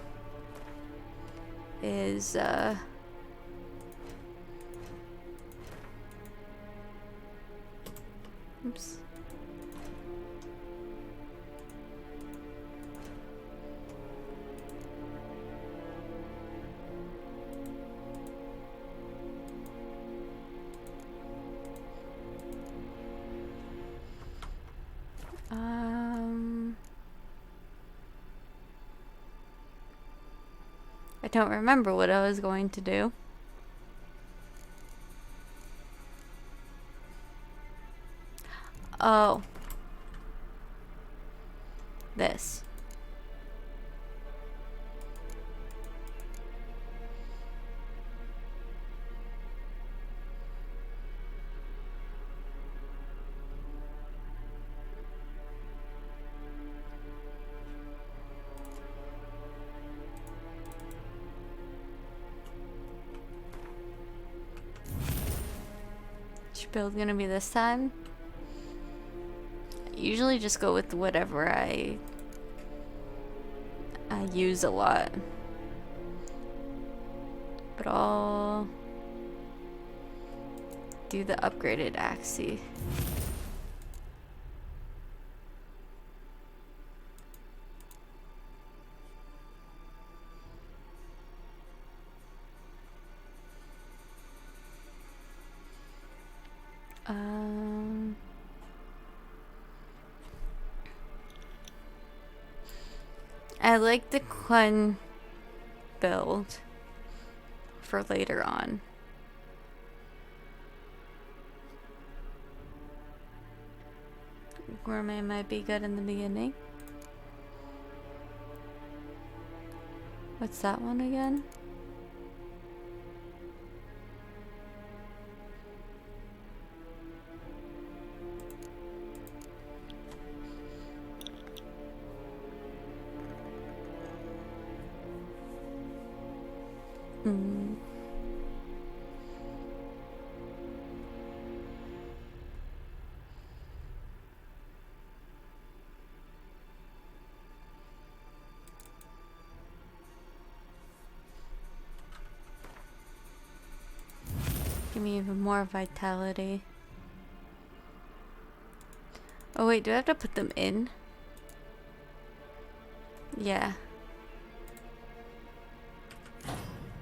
is oops. I don't remember what I was going to do. Oh. This. Which build gonna be this time? I usually just go with whatever I use a lot. But I'll do the upgraded Axie. I like the Quen build for later on. Gourmet might be good in the beginning. What's that one again? Give me even more vitality. Oh wait, do I have to put them in? Yeah.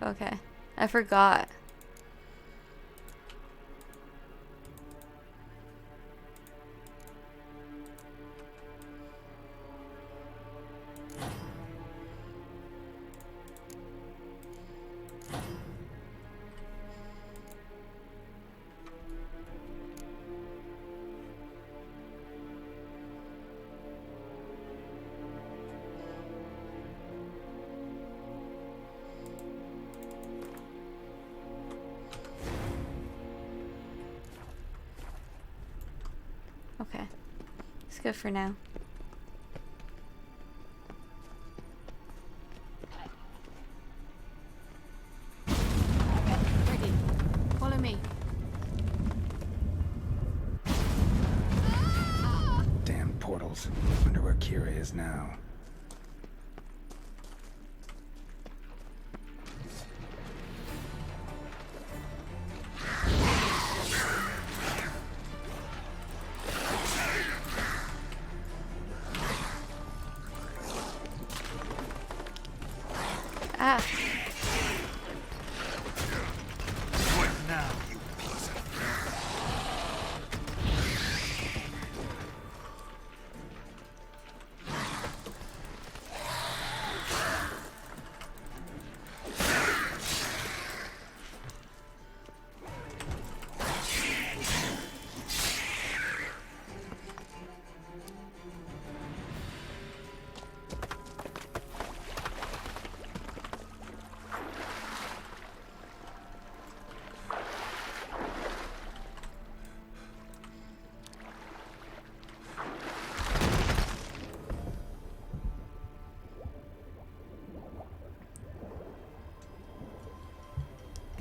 Okay. I forgot. Okay. It's good for now. Ready. Follow me. Damn portals. Wonder where Kira is now. Ah. What now, you piece of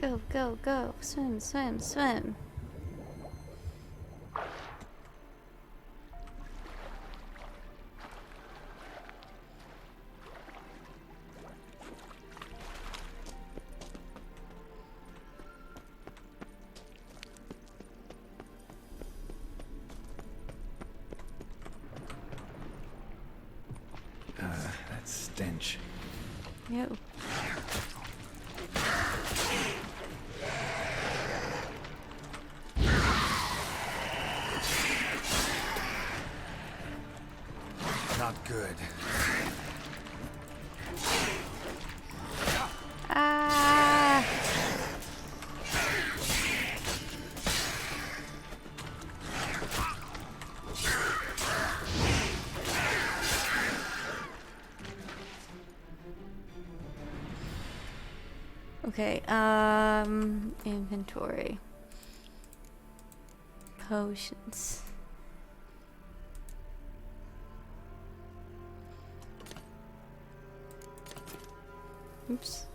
Go, go, go. Swim, swim, swim. That stench. Ew. Not good. Ah. Okay, inventory. Potions. Oops.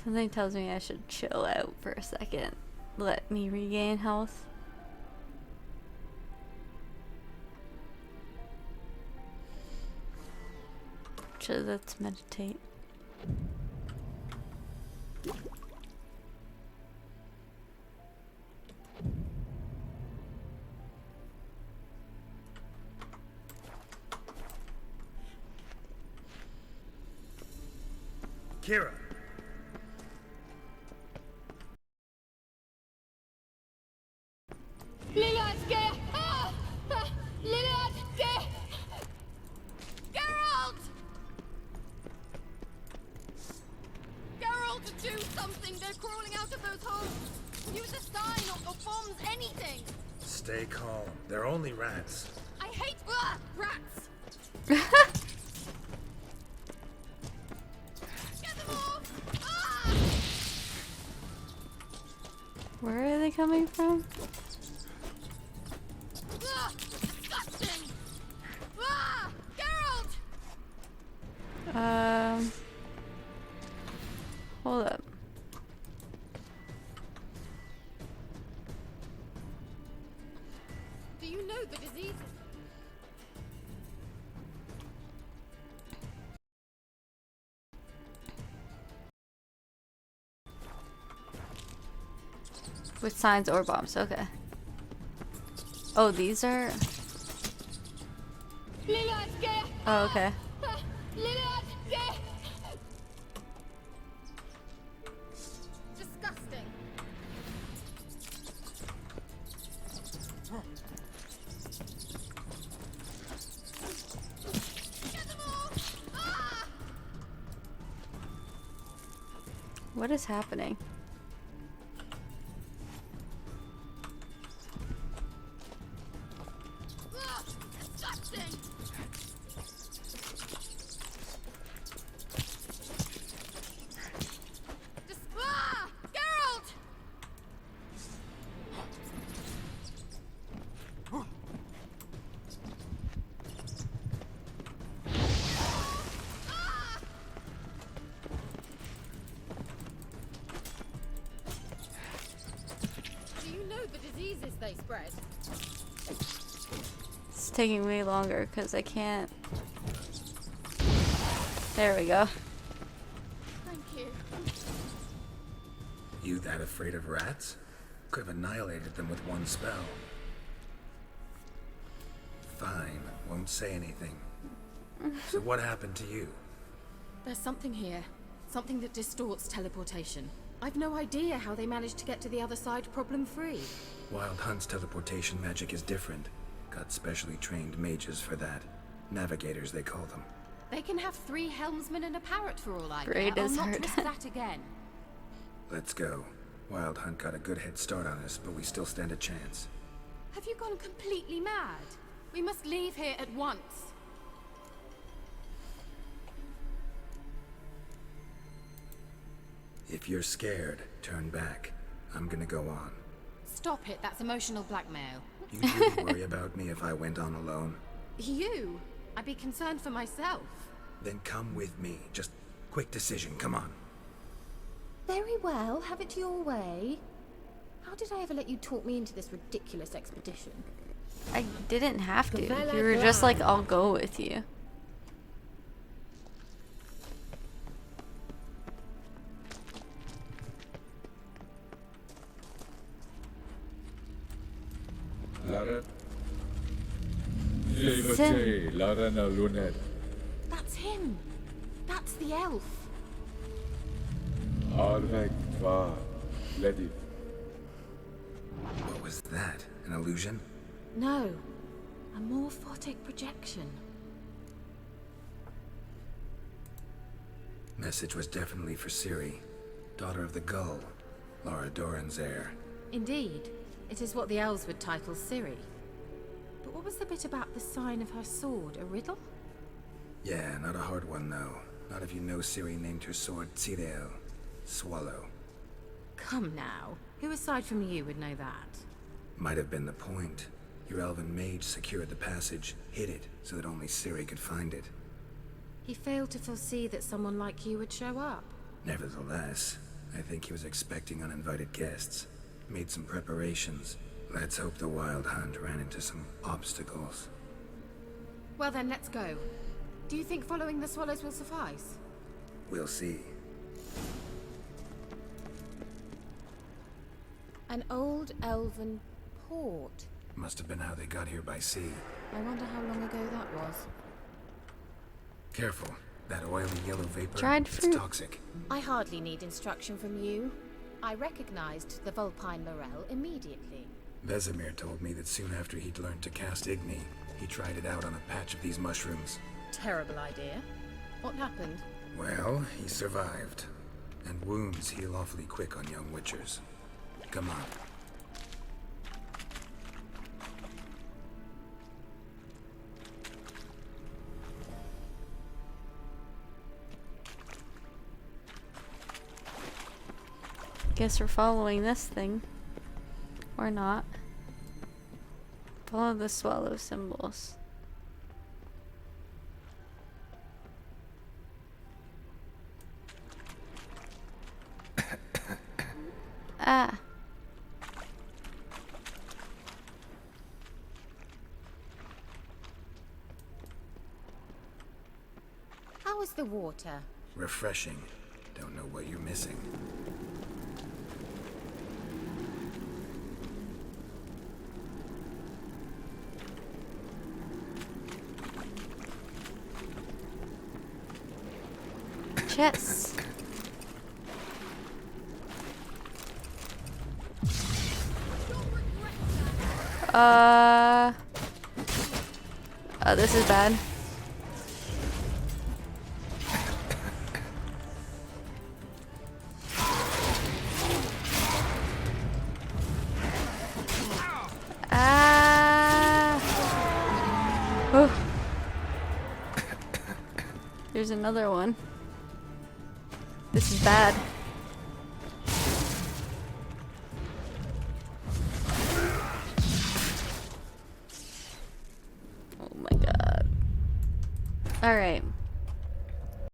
Something tells me I should chill out for a second. Let me regain health. Actually, let's meditate. Kira! Geralt, do something! They're crawling out of those holes! Use a sign or bombs, anything! Stay calm. They're only rats. I hate rats! Get them off! Ah! Where are they coming from? Ah! Disgusting! Ah! Geralt! Hold up. Do you know the diseases? With signs or bombs, okay. Oh, these are... Oh, okay. Disgusting. Get them off! Ah! What is happening? Ah! Disgusting! Ah! Geralt! Ah! Do you know the diseases they spread? It's taking way longer because I can't... There we go. Thank you. You that afraid of rats? Could have annihilated them with one spell. Fine, won't say anything. So what happened to you? There's something here. Something that distorts teleportation. I've no idea how they managed to get to the other side problem-free. Wild Hunt's teleportation magic is different. Got specially trained mages for that. Navigators, they call them. They can have 3 helmsmen and a parrot for all I Great care. I'll as not hard. risk that again. Let's go. Wild Hunt got a good head start on us, but we still stand a chance. Have you gone completely mad? We must leave here at once. If you're scared, turn back. I'm gonna go on. Stop it, that's emotional blackmail. You'd really worry about me if I went on alone? You? I'd be concerned for myself. Then come with me. Just quick decision, come on. Very well, have it your way. How did I ever let you talk me into this ridiculous expedition? I didn't have to. You were just like, I'll go with you. Lara. Sim. Lara na lunet. That's him. That's the elf. Arvek va. Ledi. What was that? An illusion? No. A morphotic projection. Message was definitely for Ciri, daughter of the Gull, Lara Doran's heir. Indeed. It is what the elves would title Ciri. But what was the bit about the sign of her sword? A riddle? Yeah, not a hard one though. Not if you know Ciri named her sword Tsireel, Swallow. Come now. Who aside from you would know that? Might have been the point. Your elven mage secured the passage, hid it, so that only Ciri could find it. He failed to foresee that someone like you would show up. Nevertheless, I think he was expecting uninvited guests. Made some preparations. Let's hope the Wild Hunt ran into some obstacles. Well then, let's go. Do you think following the swallows will suffice? We'll see. An old elven port. Must have been how they got here by sea. I wonder how long ago that was. Careful. That oily yellow vapor, Dried it's fruit. toxic. I hardly need instruction from you. I recognized the Vulpine Morel immediately. Vesemir told me that soon after he'd learned to cast Igni, he tried it out on a patch of these mushrooms. Terrible idea. What happened? Well, he survived. And wounds heal awfully quick on young witchers. Come on. Guess we're following this thing. Or not. Follow the swallow symbols. Ah. How is the water? Refreshing. Don't know what you're missing. Chests. Oh, this is bad. Oh. There's another one. This is bad. Oh my god. Alright.